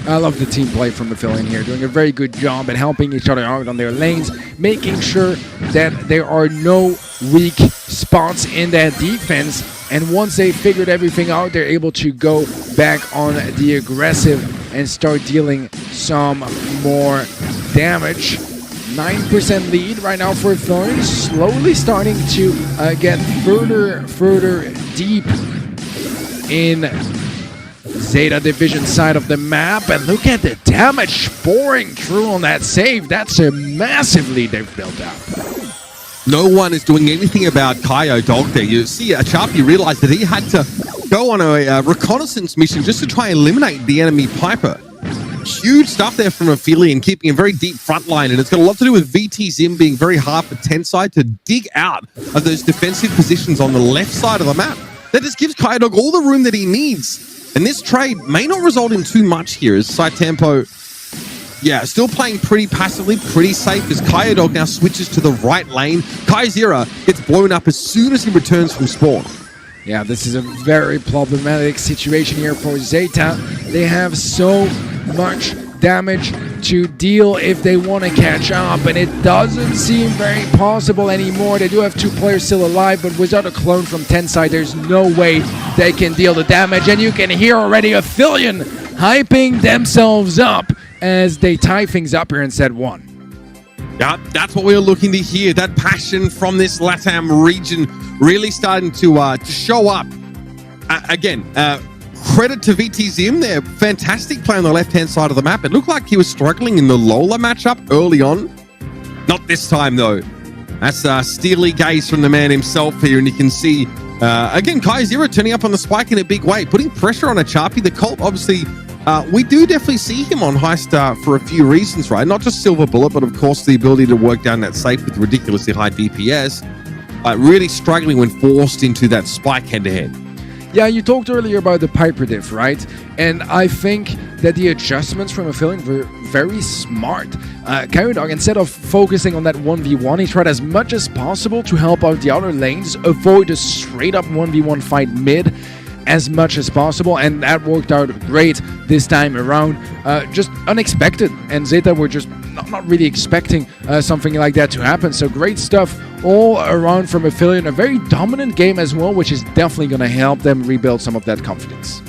I love the team play from Aphelion here, doing a very good job at helping each other out on their lanes, making sure that there are no weak spots in that defense. And once they figured everything out, they're able to go back on the aggressive and start dealing some more damage. 9% lead right now for Aphelion, slowly starting to get further deep in ZETA Division side of the map, and look at the damage pouring through on that save. That's a massive lead they've built up. No one is doing anything about Kyodog there. You see, Chappie realized that he had to go on a reconnaissance mission just to try and eliminate the enemy Piper. Huge stuff there from Aphelion, keeping a very deep front line, and it's got a lot to do with VTZim being very hard for Tensai to dig out of those defensive positions on the left side of the map. That just gives Kyodog all the room that he needs. And this trade may not result in too much here as Side Tempo, yeah, still playing pretty passively, pretty safe as Kyodog now switches to the right lane. Kaya0 gets blown up as soon as he returns from spawn. Yeah, this is a very problematic situation here for ZETA. They have so much damage to deal if they want to catch up, and it doesn't seem very possible anymore. They do have 2 players still alive, but without a clone from Tensai, there's no way they can deal the damage. And you can hear already Aphelion hyping themselves up as they tie things up here in set 1. Yeah, that's what we were looking to hear. That passion from this LATAM region really starting to show up. Again, credit to VT Zim. They're fantastic play on the left-hand side of the map. It looked like he was struggling in the Lola matchup early on. Not this time, though. That's steely gaze from the man himself here, and you can see, again, Kai Zero turning up on the spike in a big way, putting pressure on a Chapi. The Colt, obviously, we do definitely see him on Heist for a few reasons, right? Not just Silver Bullet, but of course the ability to work down that safe with ridiculously high DPS. Really struggling when forced into that spike head-to-head. Yeah, you talked earlier about the Piper diff, right? And I think that the adjustments from Aphelion were very smart. Dog, instead of focusing on that 1v1, he tried as much as possible to help out the outer lanes, avoid a straight-up 1v1 fight mid as much as possible, and that worked out great this time around. Just unexpected, and ZETA were just not really expecting something like that to happen. So great stuff all around from Aphelion. A very dominant game as well, which is definitely going to help them rebuild some of that confidence.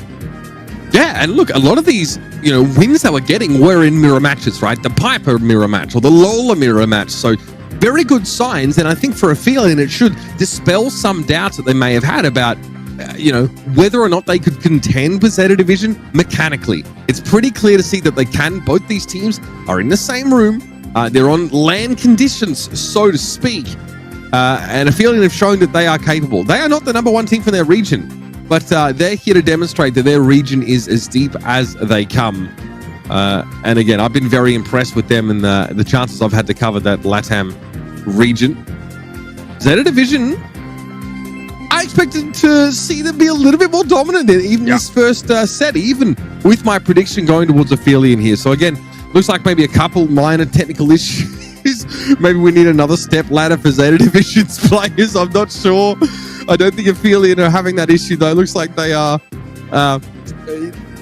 Yeah, and look, a lot of these, wins that we're getting were in mirror matches, right? The Piper mirror match or the Lola mirror match. So very good signs, and I think for Aphelion it should dispel some doubts that they may have had about whether or not they could contend with ZETA Division mechanically. It's pretty clear to see that they can. Both these teams are in the same room. They're on land conditions, so to speak. And Aphelion have shown that they are capable. They are not the number one team for their region, but they're here to demonstrate that their region is as deep as they come. And again, I've been very impressed with them and the chances I've had to cover that LATAM region. ZETA Division, I expected to see them be a little bit more dominant in even this first set, even with my prediction going towards Aphelion here. So again, looks like maybe a couple minor technical issues. Maybe we need another step ladder for ZETA Division's players. I'm not sure. I don't think Aphelion are having that issue though. It looks like they are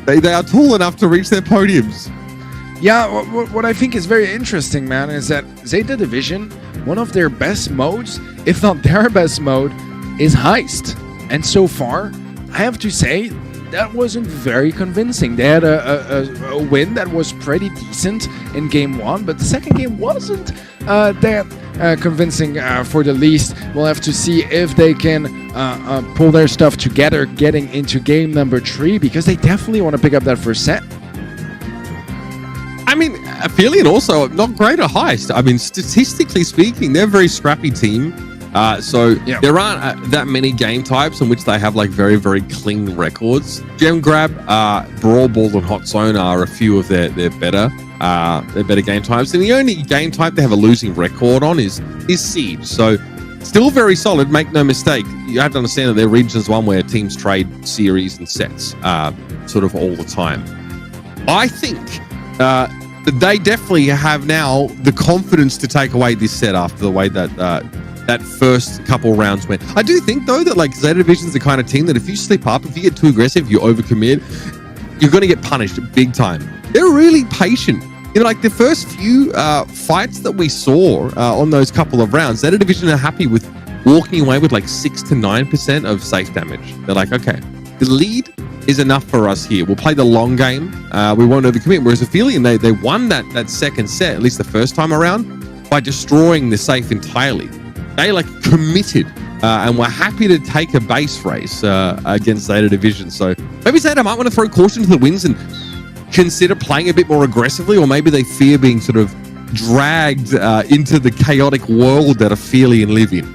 they are tall enough to reach their podiums. Yeah, what I think is very interesting, man, is that ZETA Division, one of their best modes, if not their best mode, is Heist. And so far, I have to say, that wasn't very convincing. They had a win that was pretty decent in game one, but the second game wasn't that convincing for the least. We'll have to see if they can pull their stuff together getting into game number 3, because they definitely want to pick up that first set. I mean, Aphelion also not great at Heist. I mean, statistically speaking, they're a very scrappy team. There aren't that many game types in which they have like very, very clean records. Gem Grab, Brawl, Ball, and Hot Zone are a few of their better game types. And the only game type they have a losing record on is Siege. So still very solid, make no mistake. You have to understand that their region is one where teams trade series and sets sort of all the time. I think they definitely have now the confidence to take away this set after the way that that first couple rounds went. I do think though that like ZETA Division's the kind of team that if you slip up, if you get too aggressive, you overcommit, you're going to get punished big time. They're really patient. Like the first few fights that we saw on those couple of rounds, ZETA Division are happy with walking away with like 6 to 9% of safe damage. They're like, okay, the lead is enough for us here. We'll play the long game. We won't overcommit. Whereas Aphelion, they won that second set, at least the first time around, by destroying the safe entirely. They like committed and were happy to take a base race against ZETA Division. So maybe ZETA might want to throw caution to the winds and consider playing a bit more aggressively, or maybe they fear being sort of dragged into the chaotic world that Aphelion live in.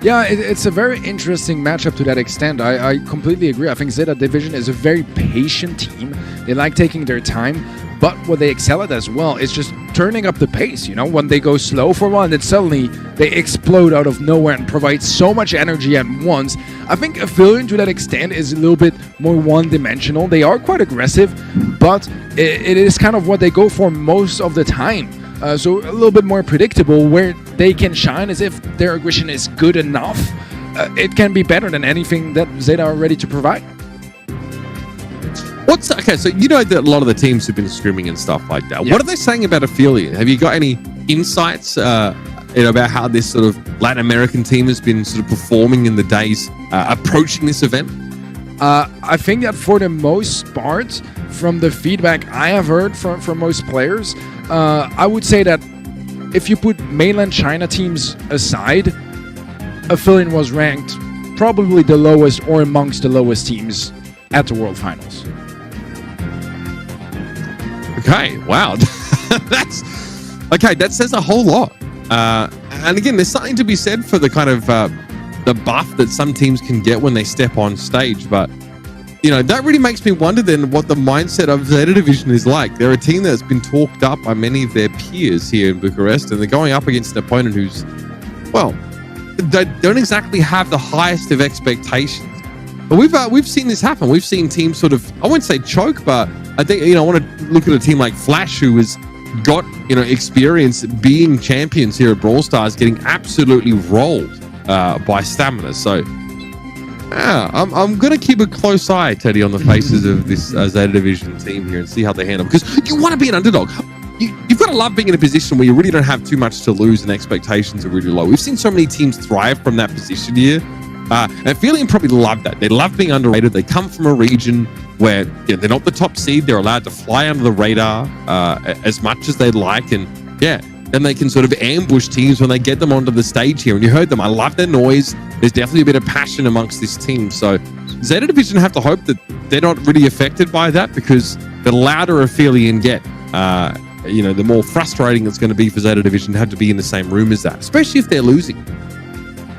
Yeah, it's a very interesting matchup to that extent. I completely agree. I think ZETA Division is a very patient team. They like taking their time, but what they excel at as well is just turning up the pace. When they go slow for a while, then suddenly they explode out of nowhere and provide so much energy at once. I think Aphelion to that extent is a little bit more one-dimensional. They are quite aggressive, but it is kind of what they go for most of the time. So a little bit more predictable. Where they can shine is if their aggression is good enough. It can be better than anything that ZETA are ready to provide. Okay, so that a lot of the teams have been scrimming and stuff like that. Yeah. What are they saying about Aphelion? Have you got any insights about how this sort of Latin American team has been sort of performing in the days approaching this event? I think that for the most part, from the feedback I have heard from most players, I would say that if you put mainland China teams aside, Aphelion was ranked probably the lowest or amongst the lowest teams at the World Finals. Okay, wow. That says a whole lot. And again, there's something to be said for the kind of the buff that some teams can get when they step on stage. But, you know, that really makes me wonder then what the mindset of ZETA Division is like. They're a team that's been talked up by many of their peers here in Bucharest, and they're going up against an opponent who's, well, they don't exactly have the highest of expectations. But we've seen this happen. We've seen teams sort of, I won't say choke, but I think, you know, I want to look at a team like Qlash, who has got, you know, experience being champions here at Brawl Stars, getting absolutely rolled by STMN. So yeah, I'm going to keep a close eye, Teddy, on the faces of this ZETA Division team here and see how they handle, because you want to be an underdog. You've got to love being in a position where you really don't have too much to lose and expectations are really low. We've seen so many teams thrive from that position here. And Aphelion probably love that. They love being underrated. They come from a region where, you know, they're not the top seed. They're allowed to fly under the radar as much as they'd like. And yeah, then they can sort of ambush teams when they get them onto the stage here. And you heard them. I love their noise. There's definitely a bit of passion amongst this team. So ZETA Division have to hope that they're not really affected by that, because the louder Aphelion get, you know, the more frustrating it's going to be for ZETA Division to have to be in the same room as that, especially if they're losing.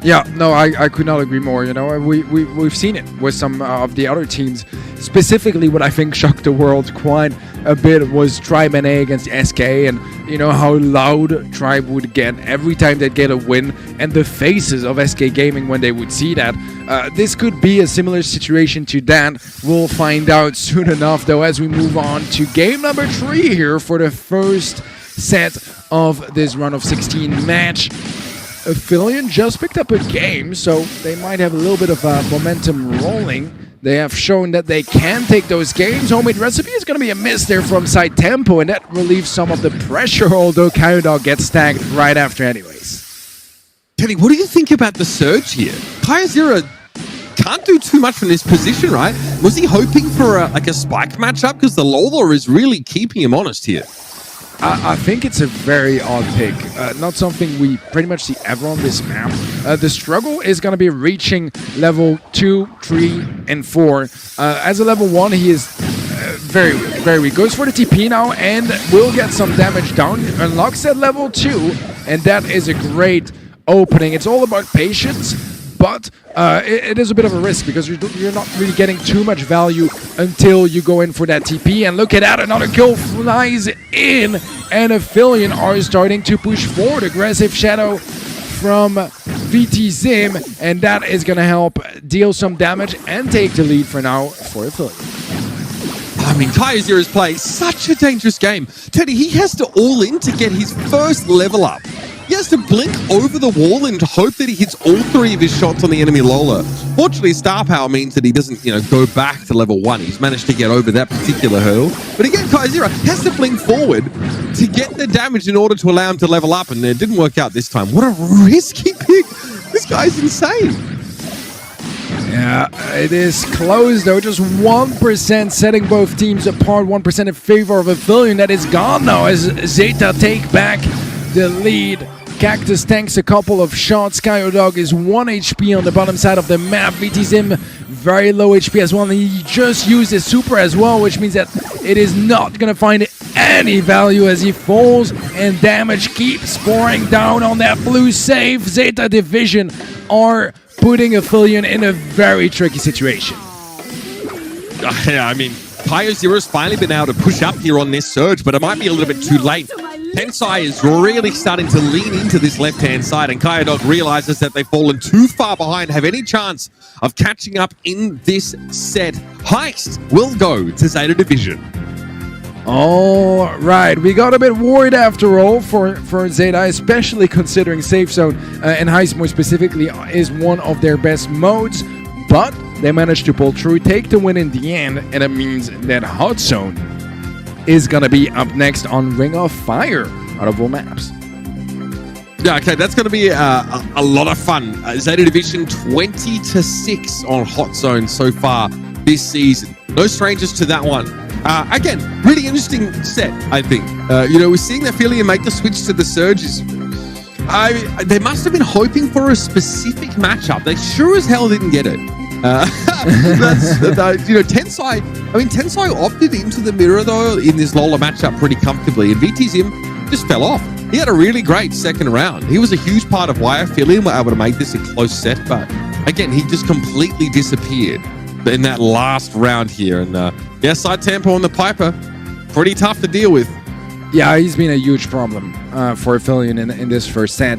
Yeah, no, I could not agree more. You know, we've seen it with some of the other teams. Specifically, what I think shocked the world quite a bit was Tribe NA against SK, and you know how loud Tribe would get every time they'd get a win, and the faces of SK Gaming when they would see that. This could be a similar situation to that. We'll find out soon enough, though, as we move on to game number 3 here for the first set of this run of 16 match. Aphelion just picked up a game, so they might have a little bit of momentum rolling. They have shown that they can take those games. Homemade Recipe is going to be a miss there from side Tempo, and that relieves some of the pressure, although Kyodog gets tagged right after anyways. Teddy, what do you think about the surge here? Kyozera can't do too much from this position, right? Was he hoping for a spike matchup? Because the Lola is really keeping him honest here. I think it's a very odd pick. Not something we pretty much see ever on this map. The struggle is going to be reaching level 2, 3, and 4. As a level 1, he is very, very weak. Goes for the TP now and will get some damage down. Unlocks at level 2, and that is a great opening. It's all about patience, but it is a bit of a risk because you're not really getting too much value until you go in for that TP. And look at that, another kill flies in, and Aphelion are starting to push forward. Aggressive Shadow from VT Zim, and that is going to help deal some damage and take the lead for now for Aphelion. I mean, Kyozera's playing such a dangerous game. Teddy, he has to all in to get his first level up. He has to blink over the wall and hope that he hits all 3 of his shots on the enemy Lola. Fortunately, star power means that he doesn't, you know, go back to level 1. He's managed to get over that particular hurdle. But again, Kyozera has to blink forward to get the damage in order to allow him to level up, and it didn't work out this time. What a risky pick. This guy's insane. Yeah, it is close though. Just 1% setting both teams apart. 1% in favor of Aphelion. That is gone now as ZETA take back the lead. Cactus tanks a couple of shots. Kyodog is 1 HP on the bottom side of the map. VT Zim very low HP as well. And he just used his super as well, which means that it is not going to find any value as he falls, and damage keeps pouring down on that blue save. ZETA Division are putting Aphelion in a very tricky situation. Yeah, I mean, Kyozera's finally been able to push up here on this surge, but it might be a little bit too late. Tensai is really starting to lean into this left-hand side, and Kyodog realizes that they've fallen too far behind, have any chance of catching up in this set. Heist will go to ZETA Division. All right, we got a bit worried after all for ZETA, especially considering Safe Zone and Heist more specifically is one of their best modes, but they managed to pull through, take the win in the end, and it means that Hot Zone is going to be up next on Ring of Fire out of all maps. Yeah, okay, that's going to be a lot of fun. ZETA Division 20-6 on Hot Zone so far this season. No strangers to that one. Again, really interesting set, I think. We're seeing Aphelion make the switch to the Surges. They must have been hoping for a specific matchup. They sure as hell didn't get it. Tensai. I mean, Tensai opted into the mirror though in this Lola matchup pretty comfortably, and VTZim just fell off. He had a really great second round. He was a huge part of why Aphelion were able to make this a close set, but again, he just completely disappeared in that last round here. And side tempo on the Piper, pretty tough to deal with. Yeah, he's been a huge problem for Aphelion in this first set.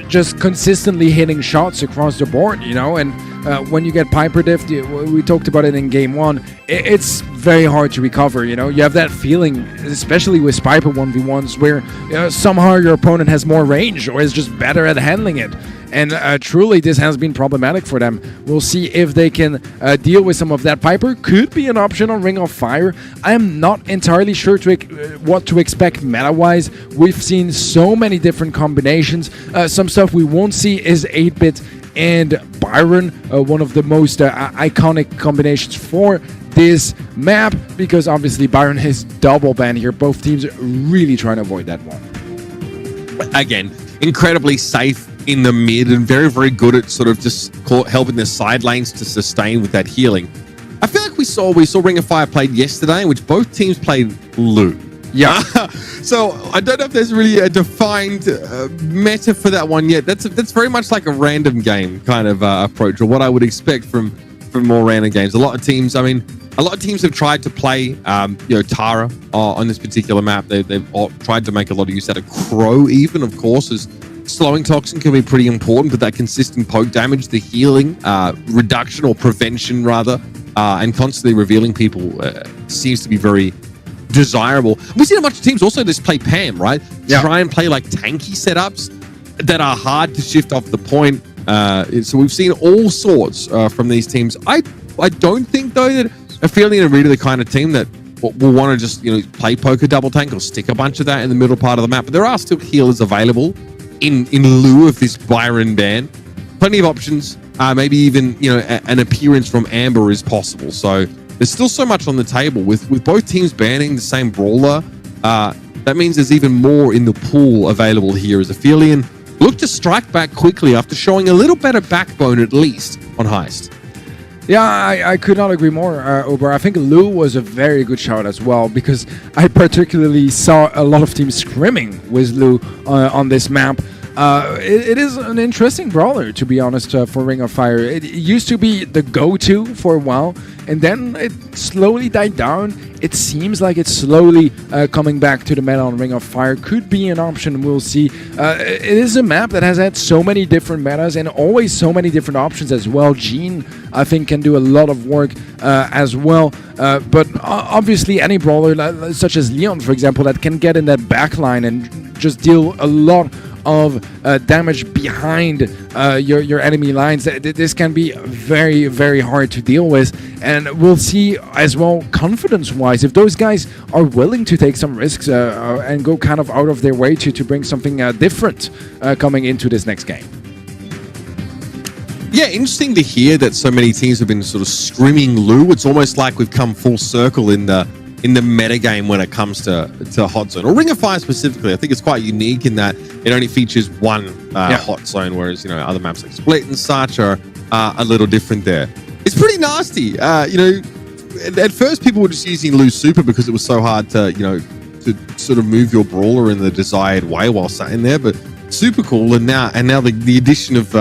Just consistently hitting shots across the board, and when you get Piper diffed, we talked about it in game 1, it's very hard to recover, You have that feeling, especially with Piper 1v1s, where somehow your opponent has more range or is just better at handling it. And truly, this has been problematic for them. We'll see if they can deal with some of that. Piper could be an option on Ring of Fire. I am not entirely sure what to expect meta-wise. We've seen so many different combinations. Some stuff we won't see is 8-bit and Byron, one of the most iconic combinations for this map, because obviously Byron is double ban here. Both teams are really trying to avoid that one. Again, incredibly safe in the mid and very, very good at sort of just helping the side lanes to sustain with that healing. I feel like we saw Ring of Fire played yesterday, in which both teams played Lu. Yeah. So I don't know if there's really a defined meta for that one yet. That's very much like a random game kind of approach, or what I would expect from more random games. A lot of teams have tried to play Tara on this particular map. They've tried to make a lot of use out of Crow, even, of course, as slowing Toxin can be pretty important, but that consistent poke damage, the healing, reduction or prevention rather, and constantly revealing people seems to be very desirable. We've seen a bunch of teams also just play Pam, right? Yeah. Try and play like tanky setups that are hard to shift off the point. So we've seen all sorts from these teams. I don't think though that Aphelion are really the kind of team that will want to just play poker double tank or stick a bunch of that in the middle part of the map. But there are still healers available in lieu of this Byron ban. Plenty of options. Maybe even an appearance from Amber is possible. So there's still so much on the table with both teams banning the same brawler. That means there's even more in the pool available here as Aphelion look to strike back quickly after showing a little better backbone at least on Heist. Yeah, I could not agree more, Uber. I think Lu was a very good shout as well, because I particularly saw a lot of teams scrimming with Lu on this map. It is an interesting brawler, to be honest, for Ring of Fire. It used to be the go-to for a while, and then it slowly died down. It seems like it's slowly coming back to the meta on Ring of Fire. Could be an option, we'll see. It is a map that has had so many different metas and always so many different options as well. Jean, I think, can do a lot of work as well. But obviously any brawler, such as Leon, for example, that can get in that backline and just deal a lot of damage behind your enemy lines. This can be very, very hard to deal with, and we'll see as well confidence-wise if those guys are willing to take some risks and go kind of out of their way to bring something different coming into this next game. Yeah, interesting to hear that so many teams have been sort of scrimming Lu. It's almost like we've come full circle in the metagame when it comes to Hot Zone, or Ring of Fire specifically. I think it's quite unique in that it only features one Hot Zone, whereas other maps like Split and such are a little different there. It's pretty nasty. At first people were just using Lu Super because it was so hard to sort of move your brawler in the desired way while sat in there, but super cool. And now the addition of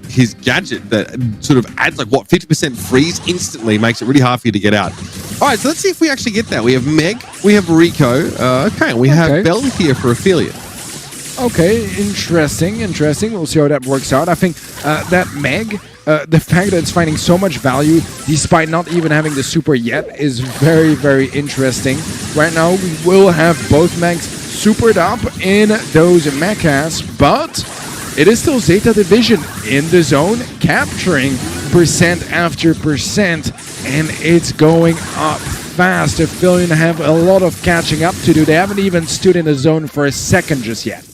his gadget that sort of adds 50% freeze instantly makes it really hard for you to get out. All right, so let's see if we actually get that. We have Meg, we have Rico, we have Bell here for Aphelion. Okay, interesting. We'll see how that works out. I think that Meg, the fact that it's finding so much value despite not even having the super yet is very, very interesting. Right now, we will have both Megs supered up in those mechas, but it is still ZETA Division in the zone, capturing percent after percent, and it's going up fast. Aphelion have a lot of catching up to do. They haven't even stood in the zone for a second just yet.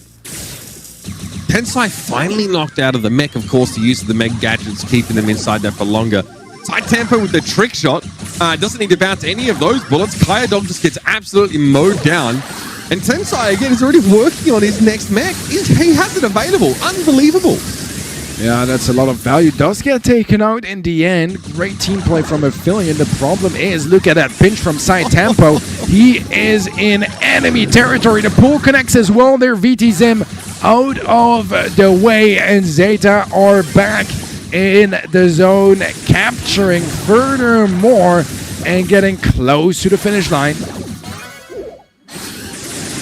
Tensai finally knocked out of the mech, of course, the use of the Meg gadgets, keeping them inside there for longer. Side tempo with the trick shot. Doesn't need to bounce any of those bullets. Kyodog just gets absolutely mowed down. And Tensai, again, is already working on his next mech. He has it available. Unbelievable. Yeah, that's a lot of value. Does get taken out in the end. Great team play from Aphelion. The problem is, look at that pinch from Side Tempo. He is in enemy territory. The pool connects as well there. VT Zim out of the way, and ZETA are back in the zone, capturing furthermore and getting close to the finish line.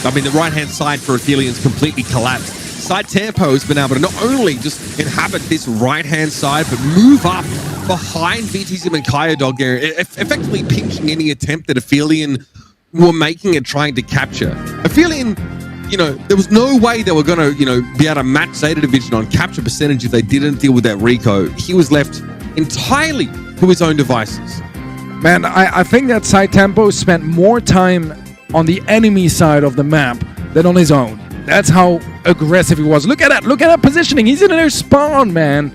I mean, the right-hand side for Aphelions completely collapsed. Side Tempo has been able to not only just inhabit this right-hand side, but move up behind VTZim and Kyodog area, effectively pinching any attempt that Aphelion were making at trying to capture. Aphelion, you know, there was no way they were going to, you know, be able to match ZETA Division on capture percentage if they didn't deal with that Rico. He was left entirely to his own devices. Man, I think that Side Tempo spent more time on the enemy side of the map than on his own. That's how aggressive he was. Look at that. Look at that positioning. He's in their spawn, man.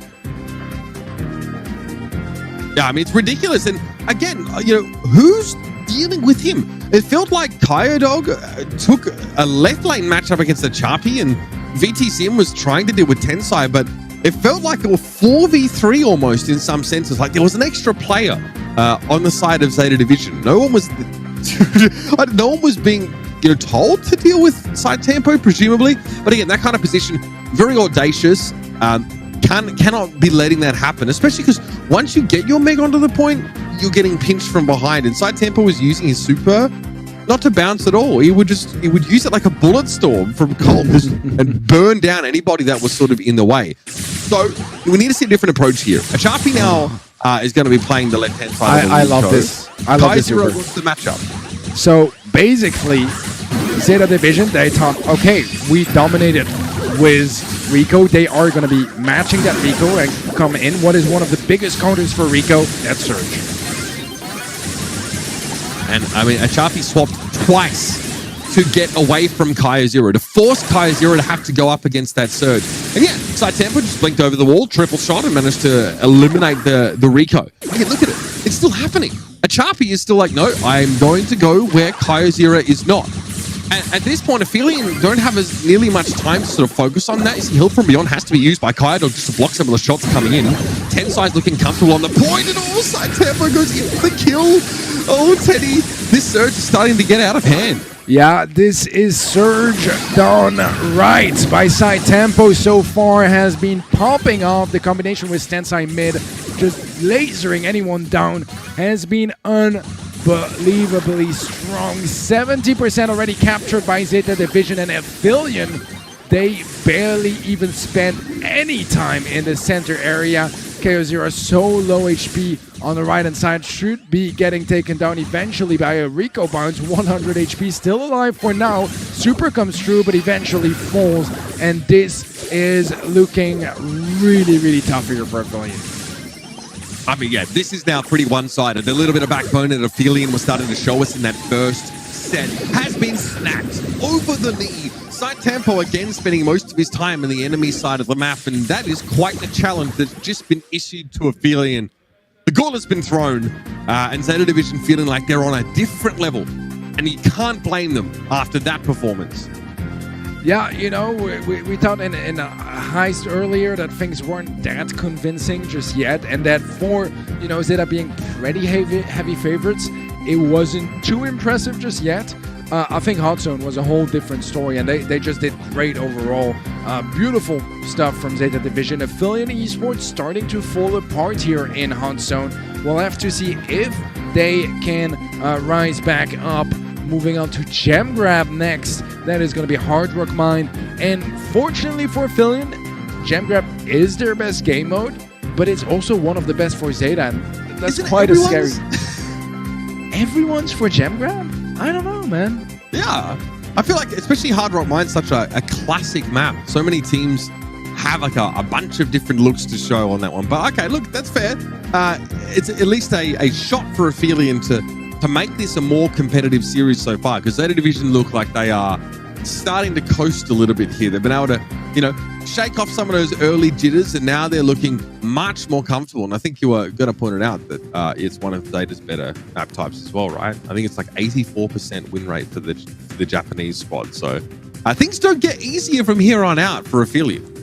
Yeah, I mean, it's ridiculous. And again, you know, who's dealing with him? It felt like Kyodog took a left lane matchup against the Chapi, and VTCM was trying to deal with Tensai, but it felt like it was 4v3 almost in some senses. Like there was an extra player on the side of ZETA Division. No one was being, you know, told to deal with Side Tempo, presumably. But again, that kind of position, very audacious. Cannot be letting that happen, especially because once you get your Meg onto the point, you're getting pinched from behind. And Side Tempo was using his super not to bounce at all. He would use it like a bullet storm from Columns and burn down anybody that was sort of in the way. So we need to see a different approach here. Achapi now is going to be playing the left-hand side. I love this. I love this. What's the matchup? So basically, ZETA Division, they thought, okay, we dominated with Rico. They are going to be matching that Rico and come in. What is one of the biggest counters for Rico? That's Surge. And I mean, Achapi swapped twice to get away from Kaya0, to force Kaya0 to have to go up against that Surge. And yeah, Side Tempo just blinked over the wall, triple shot, and managed to eliminate the Rico. Again, look at it. It's still happening. Achapi is still like, no, I'm going to go where Kaya0 is not. And at this point, Aphelion don't have as nearly much time to sort of focus on that. You see, Hill from Beyond has to be used by Kyodog just to block some of the shots coming in. Tensai's looking comfortable on the point, and all Side Tempo goes in for the kill. Oh, Teddy, this Surge is starting to get out of hand. Yeah, this is Surge done right by Side Tempo so far, has been popping off. The combination with Tensai mid, just lasering anyone down, has been unbelievably strong. 70% already captured by ZETA Division, and Aphelion, they barely even spent any time in the center area. KO0 so low HP on the right hand side, should be getting taken down eventually by a Rico bounce. 100 HP, still alive for now. Super comes through, but eventually falls, and this is looking really, really tough here for Aphelion. I mean, yeah, this is now pretty one-sided. The little bit of backbone that Aphelion was starting to show us in that first set has been snapped over the knee. Side Tempo again spending most of his time in the enemy side of the map, and that is quite the challenge that's just been issued to Aphelion. The gauntlet has been thrown, and ZETA Division feeling like they're on a different level, and you can't blame them after that performance. Yeah, you know, we thought in a heist earlier that things weren't that convincing just yet, and that for, you know, ZETA being pretty heavy favorites, it wasn't too impressive just yet. I think Hot Zone was a whole different story, and they just did great overall. Beautiful stuff from ZETA Division. Aphelion Esports starting to fall apart here in Hot Zone. We'll have to see if they can rise back up. Moving on to Gem Grab next. That is going to be Hard Rock Mine. And fortunately for Aphelion, Gem Grab is their best game mode, but it's also one of the best for ZETA. And that's quite a scary... Everyone's for Gem Grab? I don't know, man. Yeah. I feel like, especially Hard Rock Mine's such a classic map. So many teams have like a bunch of different looks to show on that one. But okay, look, that's fair. It's at least a shot for Aphelion to make this a more competitive series so far, because ZETA Division look like they are starting to coast a little bit here. They've been able to, shake off some of those early jitters, and now they're looking much more comfortable. And I think you were going to point it out that it's one of ZETA's better map types as well, right? I think it's like 84% win rate for the Japanese squad. So things don't get easier from here on out for Aphelion.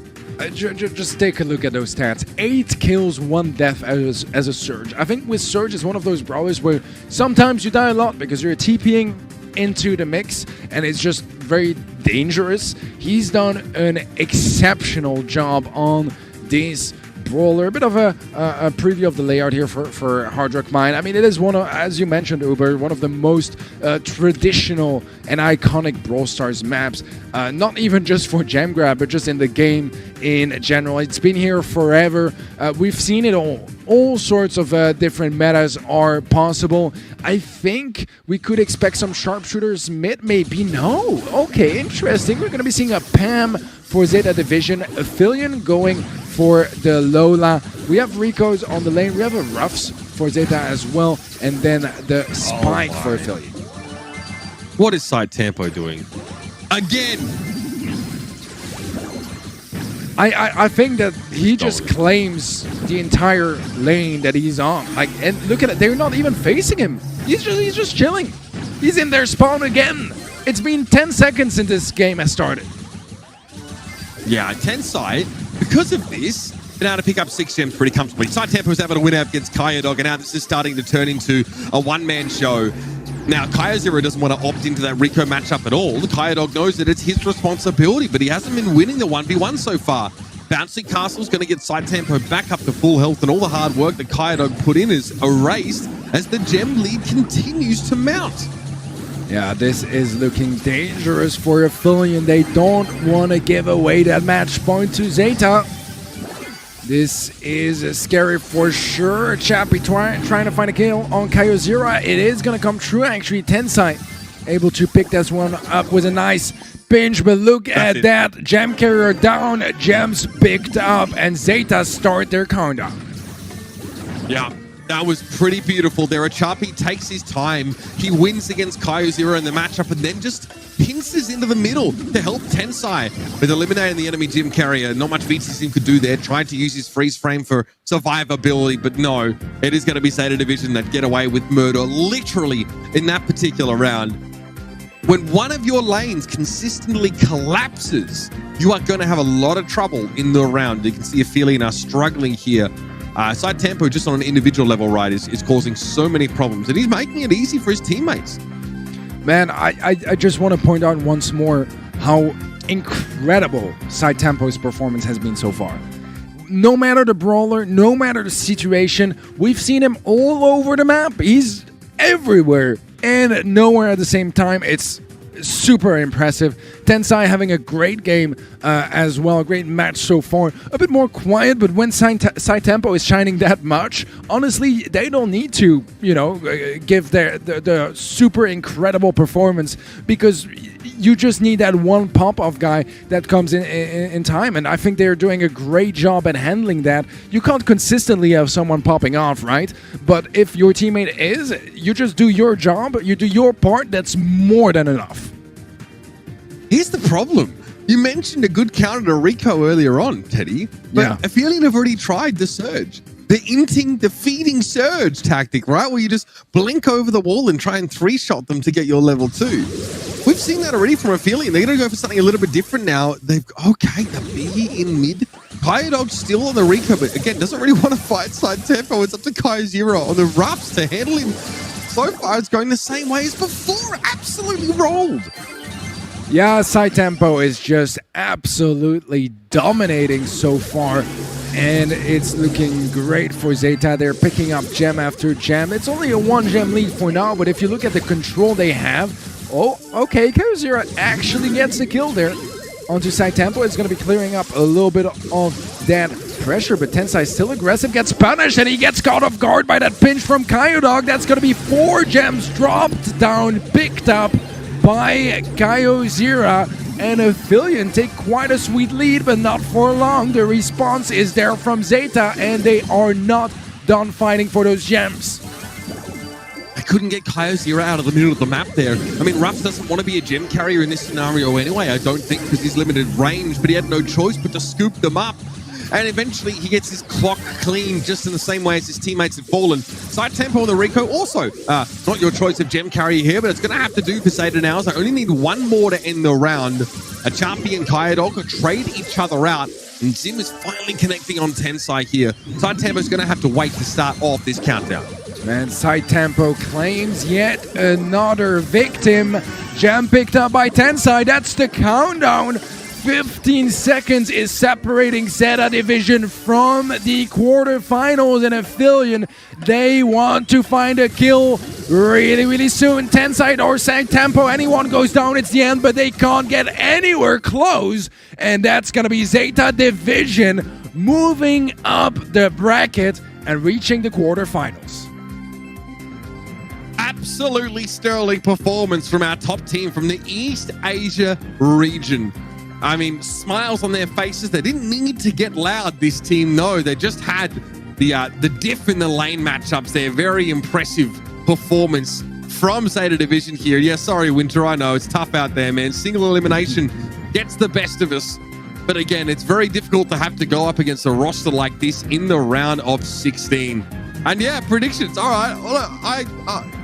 Just take a look at those stats. 8 kills, 1 death as a Surge. I think with Surge is one of those brawlers where sometimes you die a lot because you're TPing into the mix and it's just very dangerous. He's done an exceptional job on this brawler. A bit of a preview of the layout here for Hard Rock Mine. I mean, it is one of, as you mentioned, Uber, one of the most traditional and iconic Brawl Stars maps. Not even just for Gem Grab, but just in the game in general. It's been here forever. We've seen it all. All sorts of different metas are possible. I think we could expect some sharpshooters mid, maybe. No. Okay, interesting. We're going to be seeing a Pam for ZETA Division. Aphelion going for the Lola. We have Rico's on the lane. We have a Ruffs for ZETA as well. And then the Spike for Aphelion. What is Side Tempo doing? Again! I think that he just claims the entire lane that he's on. Like, and look at it, they're not even facing him. He's just chilling. He's in their spawn again. It's been 10 seconds since this game has started. Yeah, Tensai, because of this, been able to pick up 6 gems pretty comfortably. Side Tempo was able to win out against Kyodog, and now this is starting to turn into a one-man show. Now, Kyozero doesn't want to opt into that Rico matchup at all. Kyodog knows that it's his responsibility, but he hasn't been winning the 1v1 so far. Bouncy Castle's going to get Side Tempo back up to full health, and all the hard work that Kyodog put in is erased as the gem lead continues to mount. Yeah, this is looking dangerous for Aphelion. They don't want to give away that match point to ZETA. This is scary for sure. Chappie trying to find a kill on Kyozero. It is going to come true, actually. Tensai able to pick this one up with a nice pinch, but look at that. Gem carrier down, gems picked up, and ZETA start their countdown. Yeah, that was pretty beautiful there. Chappie takes his time. He wins against Kyozero in the matchup and then just pinces into the middle to help Tensai with eliminating the enemy gym carrier. Not much VTC could do there. Tried to use his freeze frame for survivability, but no, it is going to be ZETA Division that get away with murder literally in that particular round. When one of your lanes consistently collapses, you are going to have a lot of trouble in the round. You can see Aphelion are struggling here. Side Tempo, just on an individual level, right, is causing so many problems, and he's making it easy for his teammates. Man, I just want to point out once more how incredible Side Tempo's performance has been so far. No matter the brawler, no matter the situation, we've seen him all over the map. He's everywhere and nowhere at the same time. It's super impressive. Tensai having a great game as well, a great match so far. A bit more quiet, but when Side Tempo is shining that much, honestly, they don't need to, give the super incredible performance, because you just need that one pop-off guy that comes in time, and I think they're doing a great job at handling that. You can't consistently have someone popping off, right? But if your teammate is, you just do your job, you do your part, that's more than enough. Here's the problem. You mentioned a good counter to Rico earlier on, Teddy, but yeah. Aphelion have already tried the Surge. The inting, the feeding Surge tactic, right? Where you just blink over the wall and try and 3-shot them to get your level 2. We've seen that already from Aphelion. They're going to go for something a little bit different now. Okay, the B in mid. Kyodog still on the Rico, but again, doesn't really want to fight Side Tempo. It's up to Kyozero on the Ruffs to handle him. So far, it's going the same way as before. Absolutely rolled. Yeah, Side Tempo is just absolutely dominating so far, and it's looking great for ZETA. They're picking up gem after gem. It's only a 1-gem lead for now, but if you look at the control they have, oh, okay, Kyozero actually gets the kill there onto Side Tempo. It's going to be clearing up a little bit of that pressure, but Tensai still aggressive, gets punished, and he gets caught off guard by that pinch from Kyodog. That's going to be 4 gems dropped down, picked up by Kyozero, and Aphelion take quite a sweet lead, but not for long. The response is there from ZETA, and they are not done fighting for those gems. couldn't get Kyozira out of the middle of the map there. I mean, Ruffs doesn't want to be a gem carrier in this scenario anyway, I don't think, because he's limited range, but he had no choice but to scoop them up. And eventually he gets his clock clean just in the same way as his teammates had fallen. Side Tempo and the Rico also not your choice of gem carrier here, but it's going to have to do for ZETA now. So I only need one more to end the round. A Champy and Kyodog trade each other out. And Zim is finally connecting on Tensai here. Side Tempo is going to have to wait to start off this countdown. And Side Tempo claims yet another victim. Gem picked up by Tensai. That's the countdown. 15 seconds is separating ZETA Division from the quarterfinals, and Aphelion, they want to find a kill really soon. Tensai or Side Tempo, anyone goes down, it's the end, but they can't get anywhere close, and that's gonna be ZETA Division moving up the bracket and reaching the quarterfinals. Absolutely sterling performance from our top team from the East Asia region. I mean, smiles on their faces. They didn't need to get loud, this team. No, they just had the diff in the lane matchups there. Very impressive performance from ZETA Division here. Yeah, sorry, Winter, I know it's tough out there, man. Single elimination gets the best of us. But again, it's very difficult to have to go up against a roster like this in the round of 16. And yeah, predictions. All right, well,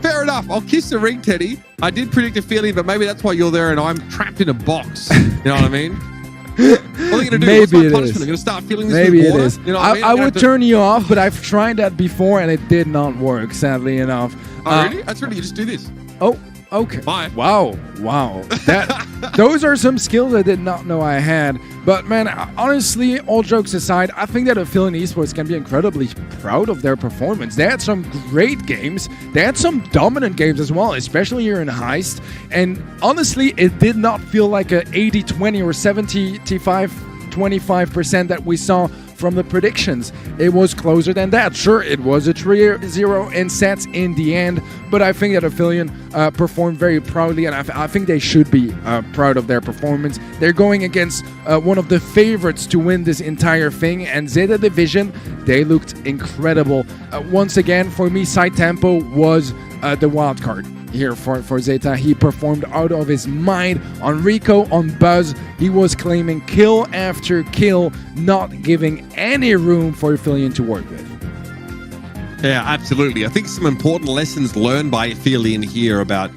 fair enough. I'll kiss the ring, Teddy. I did predict Aphelion, but maybe that's why you're there and I'm trapped in a box. You know what I mean? What are you going to do? Maybe What's my it punishment? is. I'm going to start feeling this Maybe with water? it is. You know what I mean? would turn you off, but I've tried that before and it did not work, sadly enough. Oh, really? That's really, you just do this. Oh, okay. Bye. Wow. Those are some skills I did not know I had. But man, honestly, all jokes aside, I think that Aphelion Esports can be incredibly proud of their performance. They had some great games. They had some dominant games as well, especially here in Heist. And honestly, it did not feel like a 80-20 or 75-25% that we saw from the predictions. It was closer than that. Sure, it was a 3-0 in sets in the end, but I think that Aphelion performed very proudly, and I think they should be proud of their performance. They're going against one of the favorites to win this entire thing, and ZETA Division, they looked incredible. Once again, for me, Side Tempo was the wild card here for ZETA. He performed out of his mind on Rico, on Buzz. He was claiming kill after kill, not giving any room for Aphelion to work with. Yeah, absolutely. I think some important lessons learned by Aphelion here about,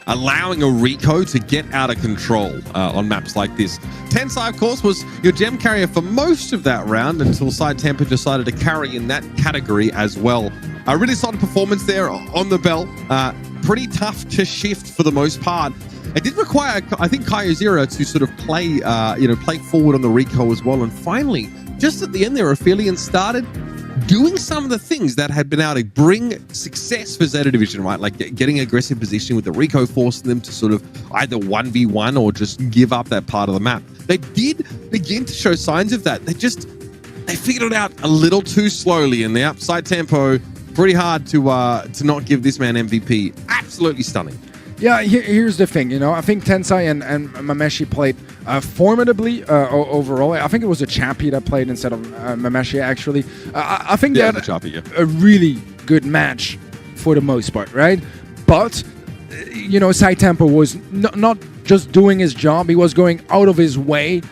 allowing a Rico to get out of control on maps like this. Tensai, of course, was your gem carrier for most of that round until Side Tempo decided to carry in that category as well. A really solid performance there on the bell. Pretty tough to shift for the most part. It did require, I think, Kyozira to sort of play forward on the Rico as well. And finally, just at the end there, Aphelion started doing some of the things that had been able to bring success for ZETA Division, right? Like getting aggressive position with the Rico, forcing them to sort of either 1v1 or just give up that part of the map. They did begin to show signs of that. They figured it out a little too slowly, and the upside tempo, pretty hard to not give this man MVP. Absolutely stunning. Yeah, here's the thing, I think Tensai and Mameshi played formidably overall. I think it was a Chappy that played instead of Mameshi, actually. I think that a really good match for the most part, right? But, Side Tempo was not just doing his job, he was going out of his way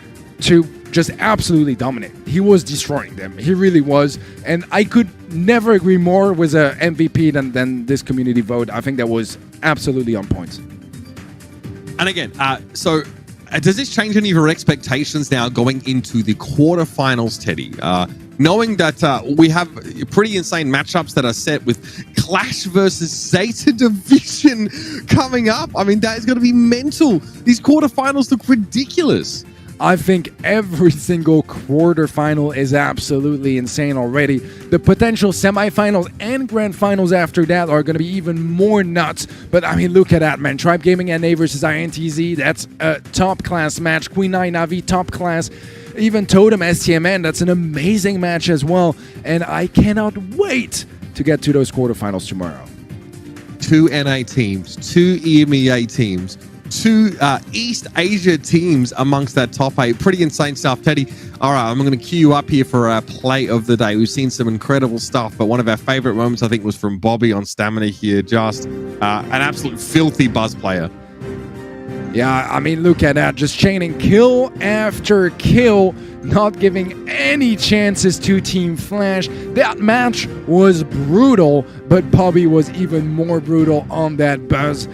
to just absolutely dominate. He was destroying them. He really was. And I could never agree more with a MVP than this community vote. I think that was absolutely on point. And again, does this change any of your expectations now going into the quarterfinals, Teddy? Knowing that we have pretty insane matchups that are set with Qlash versus ZETA Division coming up. I mean, that is going to be mental. These quarterfinals look ridiculous. I think every single quarterfinal is absolutely insane already. The potential semifinals and grand finals after that are going to be even more nuts. But I mean, look at that, man. Tribe Gaming NA versus INTZ, that's a top class match. Queen Nai Navi, top class. Even Totem STMN, that's an amazing match as well. And I cannot wait to get to those quarterfinals tomorrow. 2 NA teams, 2 EMEA teams, two East Asia teams amongst that top 8. Pretty insane stuff. Teddy, all right, I'm going to queue you up here for our play of the day. We've seen some incredible stuff, but one of our favorite moments, I think, was from Bobby on Stamina here. Just an absolute filthy buzz player. Yeah, I mean, look at that. Just chaining kill after kill, not giving any chances to Team Flash. That match was brutal, but Bobby was even more brutal on that buzz.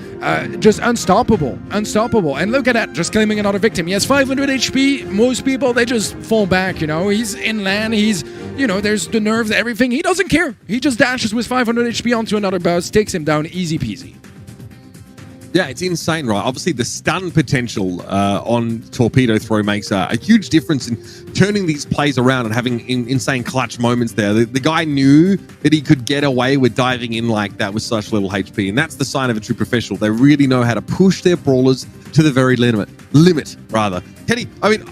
Just unstoppable. And look at that, just claiming another victim. He has 500 HP. Most people, they just fall back, you know. He's inland, he's, you know, there's the nerves, everything. He doesn't care. He just dashes with 500 HP onto another buzz, takes him down easy peasy. Yeah, it's insane, right? Obviously, the stun potential on Torpedo Throw makes a huge difference in turning these plays around and having insane clutch moments there. The guy knew that he could get away with diving in like that with such little HP, and that's the sign of a true professional. They really know how to push their brawlers to the very limit, rather. Teddy, I mean,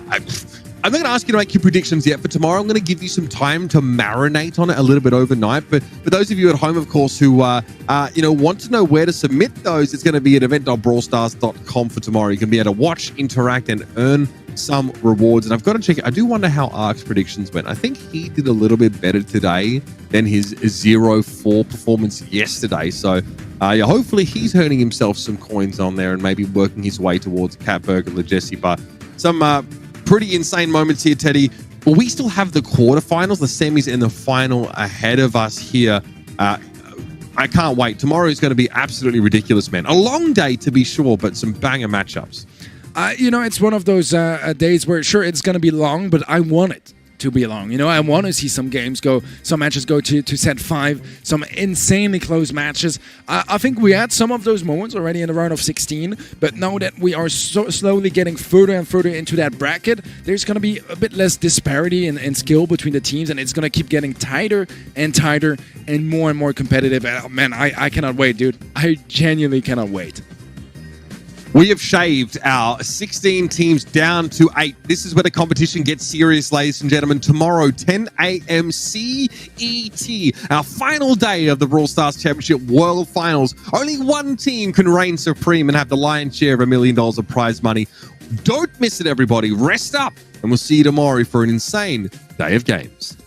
I'm not going to ask you to make your predictions yet for tomorrow. I'm going to give you some time to marinate on it a little bit overnight. But for those of you at home, of course, who want to know where to submit those, it's going to be at event.brawlstars.com for tomorrow. You can be able to watch, interact, and earn some rewards. And I've got to check it. I do wonder how Ark's predictions went. I think he did a little bit better today than his 0-4 performance yesterday. So yeah, hopefully he's earning himself some coins on there and maybe working his way towards Cat Burglar Jesse. But some pretty insane moments here, Teddy. Well, we still have the quarterfinals, the semis, and the final ahead of us here. I can't wait. Tomorrow is going to be absolutely ridiculous, man. A long day to be sure, but some banger matchups. You know, it's one of those days where, sure, it's going to be long, but I want it to be long. You know, I want to see some matches go to set 5, some insanely close matches. I think we had some of those moments already in the round of 16, but now that we are so slowly getting further and further into that bracket, there's going to be a bit less disparity in skill between the teams, and it's going to keep getting tighter and tighter and more competitive. Man, I cannot wait, dude. I genuinely cannot wait. We have shaved our 16 teams down to 8. This is where the competition gets serious, ladies and gentlemen. Tomorrow, 10 a.m. CET, our final day of the Brawl Stars Championship World Finals. Only one team can reign supreme and have the lion's share of $1 million of prize money. Don't miss it, everybody. Rest up, and we'll see you tomorrow for an insane day of games.